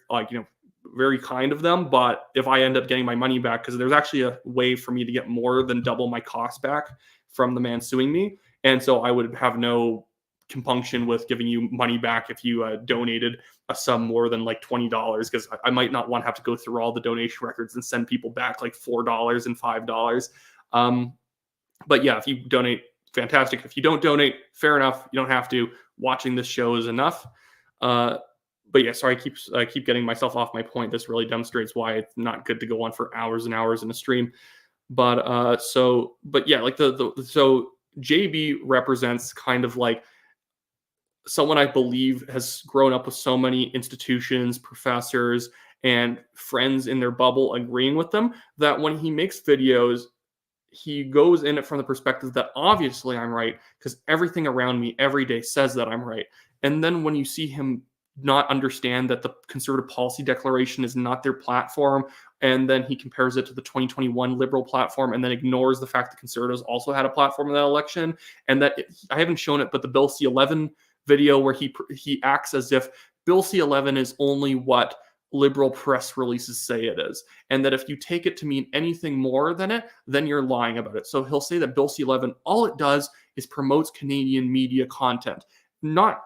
very kind of them. But if I end up getting my money back, because there's actually a way for me to get more than double my cost back from the man suing me, and so I would have no compunction with giving you money back if you donated a sum more than like $20, because I might not want to have to go through all the donation records and send people back like $4 and $5. But yeah, if you donate fantastic. If you don't donate, fair enough. You don't have to. Watching this show is enough. But yeah, sorry, I keep getting myself off my point. This really demonstrates why it's not good to go on for hours and hours in a stream. But yeah, like so JB represents kind of like someone I believe has grown up with so many institutions, professors, and friends in their bubble agreeing with them that when he makes videos, he goes in it from the perspective that obviously I'm right because everything around me every day says that I'm right. And then when you see him not understand that the Conservative Policy Declaration is not their platform, and then he compares it to the 2021 Liberal platform and then ignores the fact that Conservatives also had a platform in that election, and that I haven't shown it, but the Bill C-11 video where he acts as if Bill C-11 is only what Liberal press releases say it is, and that if you take it to mean anything more than it, then you're lying about it. So he'll say that Bill C-11, all it does is promotes Canadian media content, not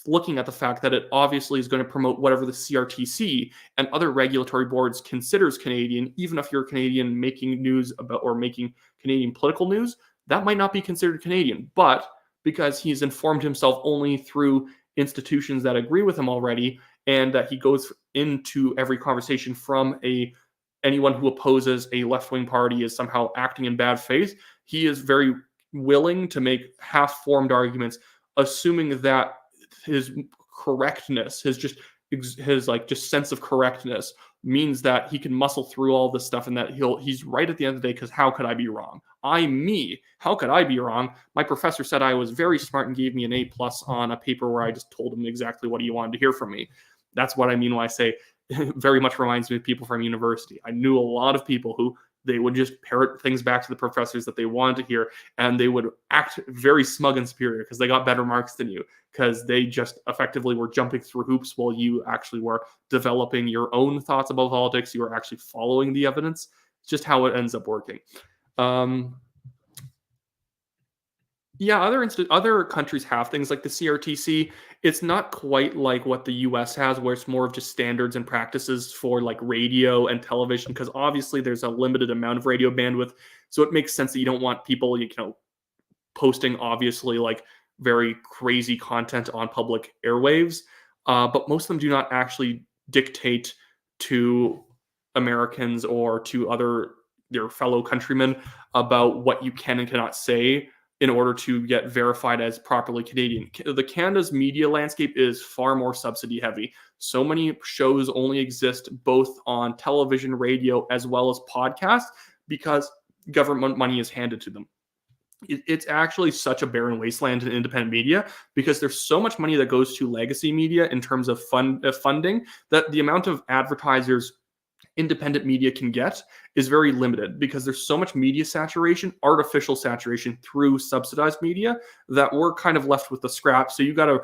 looking at the fact that it obviously is going to promote whatever the CRTC and other regulatory boards considers Canadian. Even if you're a Canadian making news about or making Canadian political news, that might not be considered Canadian. But because he's informed himself only through institutions that agree with him already, and that he goes into every conversation from anyone who opposes a left-wing party is somehow acting in bad faith, he is very willing to make half-formed arguments, assuming that his correctness, his sense of correctness means that he can muscle through all this stuff and that he's right at the end of the day, because how could I be wrong? How could I be wrong? My professor said I was very smart and gave me an A+ on a paper where I just told him exactly what he wanted to hear from me. That's what I mean when I say it very much reminds me of people from university. I knew a lot of people who they would just parrot things back to the professors that they wanted to hear, and they would act very smug and superior because they got better marks than you, because they just effectively were jumping through hoops while you actually were developing your own thoughts about politics. You were actually following the evidence. It's just how it ends up working. Yeah, other countries have things like the CRTC. It's not quite like what the US has, where it's more of just standards and practices for like radio and television, because obviously there's a limited amount of radio bandwidth. So it makes sense that you don't want people, posting obviously like very crazy content on public airwaves. But most of them do not actually dictate to Americans or to their fellow countrymen about what you can and cannot say in order to get verified as properly Canadian. The Canada's media landscape is far more subsidy heavy. So many shows only exist both on television, radio, as well as podcasts because government money is handed to them. It's actually such a barren wasteland in independent media because there's so much money that goes to legacy media in terms of funding that the amount of advertisers independent media can get is very limited because there's so much media saturation, artificial saturation through subsidized media, that we're kind of left with the scraps. So you gotta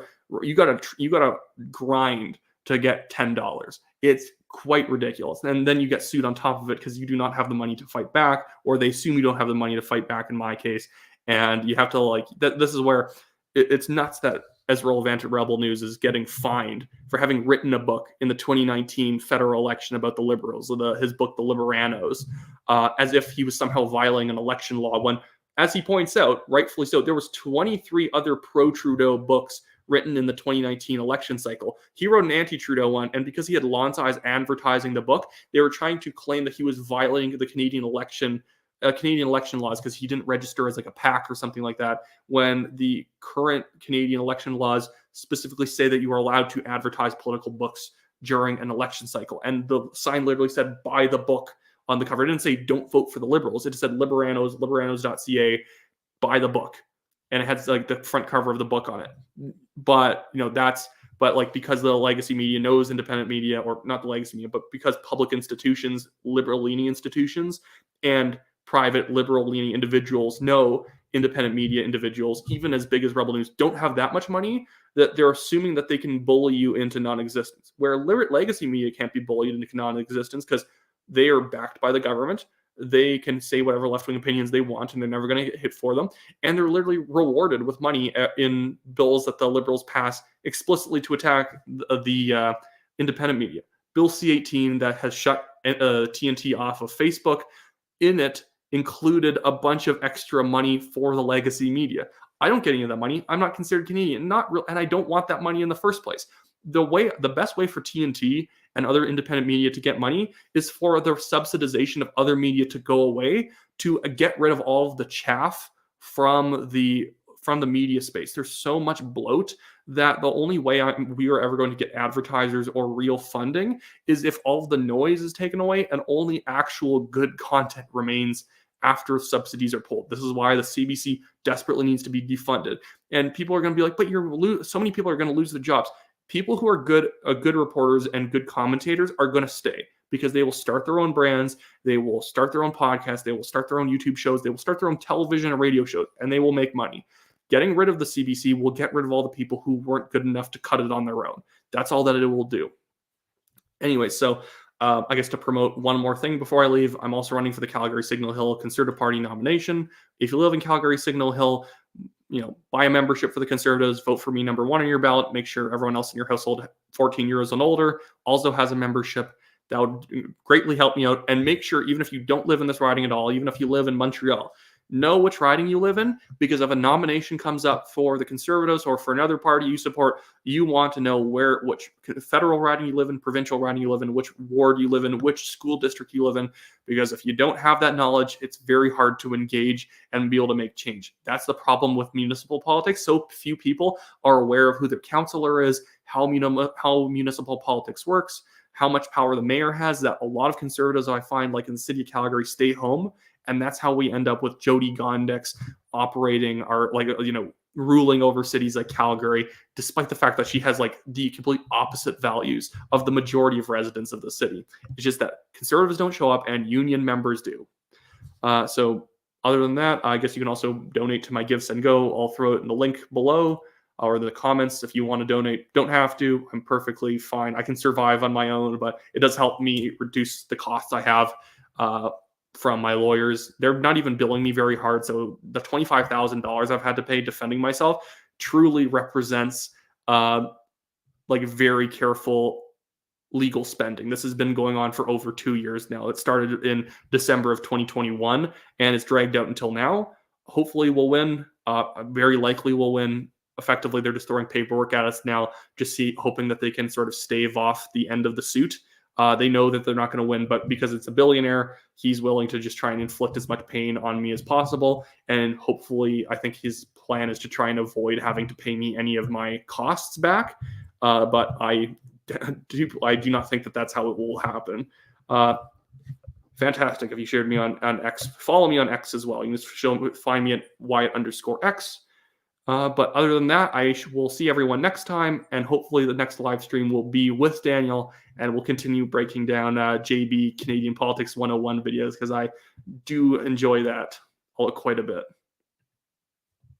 grind to get $10. It's quite ridiculous. And then you get sued on top of it because you do not have the money to fight back, or they assume you don't have the money to fight back in my case. And you have to this is where it's nuts that Ezra Levant at Rebel News is getting fined for having written a book in the 2019 federal election about the Liberals, his book, The Liberanos, as if he was somehow violating an election law when, as he points out, rightfully so, there was 23 other pro-Trudeau books written in the 2019 election cycle. He wrote an anti-Trudeau one, and because he had Lawrence eyes advertising the book, they were trying to claim that he was violating the Canadian election laws because he didn't register as like a PAC or something like that, when the current Canadian election laws specifically say that you are allowed to advertise political books during an election cycle. And the sign literally said, buy the book on the cover. It didn't say don't vote for the Liberals. It just said liberanos.ca, buy the book. And it had like the front cover of the book on it. But, because the legacy media knows independent media, or not the legacy media, but because public institutions, liberal-leaning institutions, and private liberal-leaning individuals know independent media individuals, even as big as Rebel News, don't have that much money, that they're assuming that they can bully you into non-existence. Where legacy media can't be bullied into non-existence because they are backed by the government. They can say whatever left-wing opinions they want, and they're never going to get hit for them. And they're literally rewarded with money in bills that the Liberals pass explicitly to attack the independent media. Bill C-18 that has shut TNT off of Facebook. In it included a bunch of extra money for the legacy media. I don't get any of that money. I'm not considered Canadian, not real, and I don't want that money in the first place. The best way for TNT and other independent media to get money is for the subsidization of other media to go away, to get rid of all of the chaff from the media space. There's so much bloat that the only way we are ever going to get advertisers or real funding is if all of the noise is taken away and only actual good content remains after subsidies are pulled. This is why the CBC desperately needs to be defunded. And people are going to be like, but so many people are going to lose their jobs. People who are good reporters and good commentators are going to stay, because they will start their own brands, they will start their own podcasts, they will start their own YouTube shows, they will start their own television and radio shows, and they will make money. Getting rid of the CBC will get rid of all the people who weren't good enough to cut it on their own. That's all that it will do. Anyway, so I guess to promote one more thing before I leave, I'm also running for the Calgary Signal Hill Conservative Party nomination. If you live in Calgary Signal Hill, buy a membership for the Conservatives, vote for me number 1 on your ballot. Make sure everyone else in your household, 14 years and older, also has a membership. That would greatly help me out. And make sure, even if you don't live in this riding at all, even if you live in Montreal, know which riding you live in, because if a nomination comes up for the Conservatives or for another party you support, you want to know which federal riding you live in, provincial riding you live in, which ward you live in, which school district you live in, because if you don't have that knowledge, it's very hard to engage and be able to make change. That's the problem with municipal politics. So few people are aware of who their councillor is, how municipal politics works, how much power the mayor has, that a lot of Conservatives, I find, like in the city of Calgary, stay home. And that's how we end up with Jody Gondix operating ruling over cities like Calgary, despite the fact that she has the complete opposite values of the majority of residents of the city. It's just that Conservatives don't show up and union members do. So other than that, I guess you can also donate to my Give, Send, Go. I'll throw it in the link below or the comments if you want to donate. Don't have to. I'm perfectly fine. I can survive on my own, but it does help me reduce the costs I have from my lawyers. They're not even billing me very hard. So the $25,000 I've had to pay defending myself truly represents very careful legal spending. This has been going on for over 2 years now. It started in December of 2021 and it's dragged out until now. Hopefully we'll win. Very likely we'll win. Effectively, they're just throwing paperwork at us now, hoping that they can sort of stave off the end of the suit. They know that they're not going to win, but because it's a billionaire, he's willing to just try and inflict as much pain on me as possible. And hopefully, I think his plan is to try and avoid having to pay me any of my costs back. But I do not think that that's how it will happen. Fantastic. If you shared me on X, follow me on X as well. You can just find me at Wyatt_X. But other than that, I will see everyone next time, and hopefully the next live stream will be with Daniel, and we'll continue breaking down JB Canadian Politics 101 videos, because I do enjoy that quite a bit.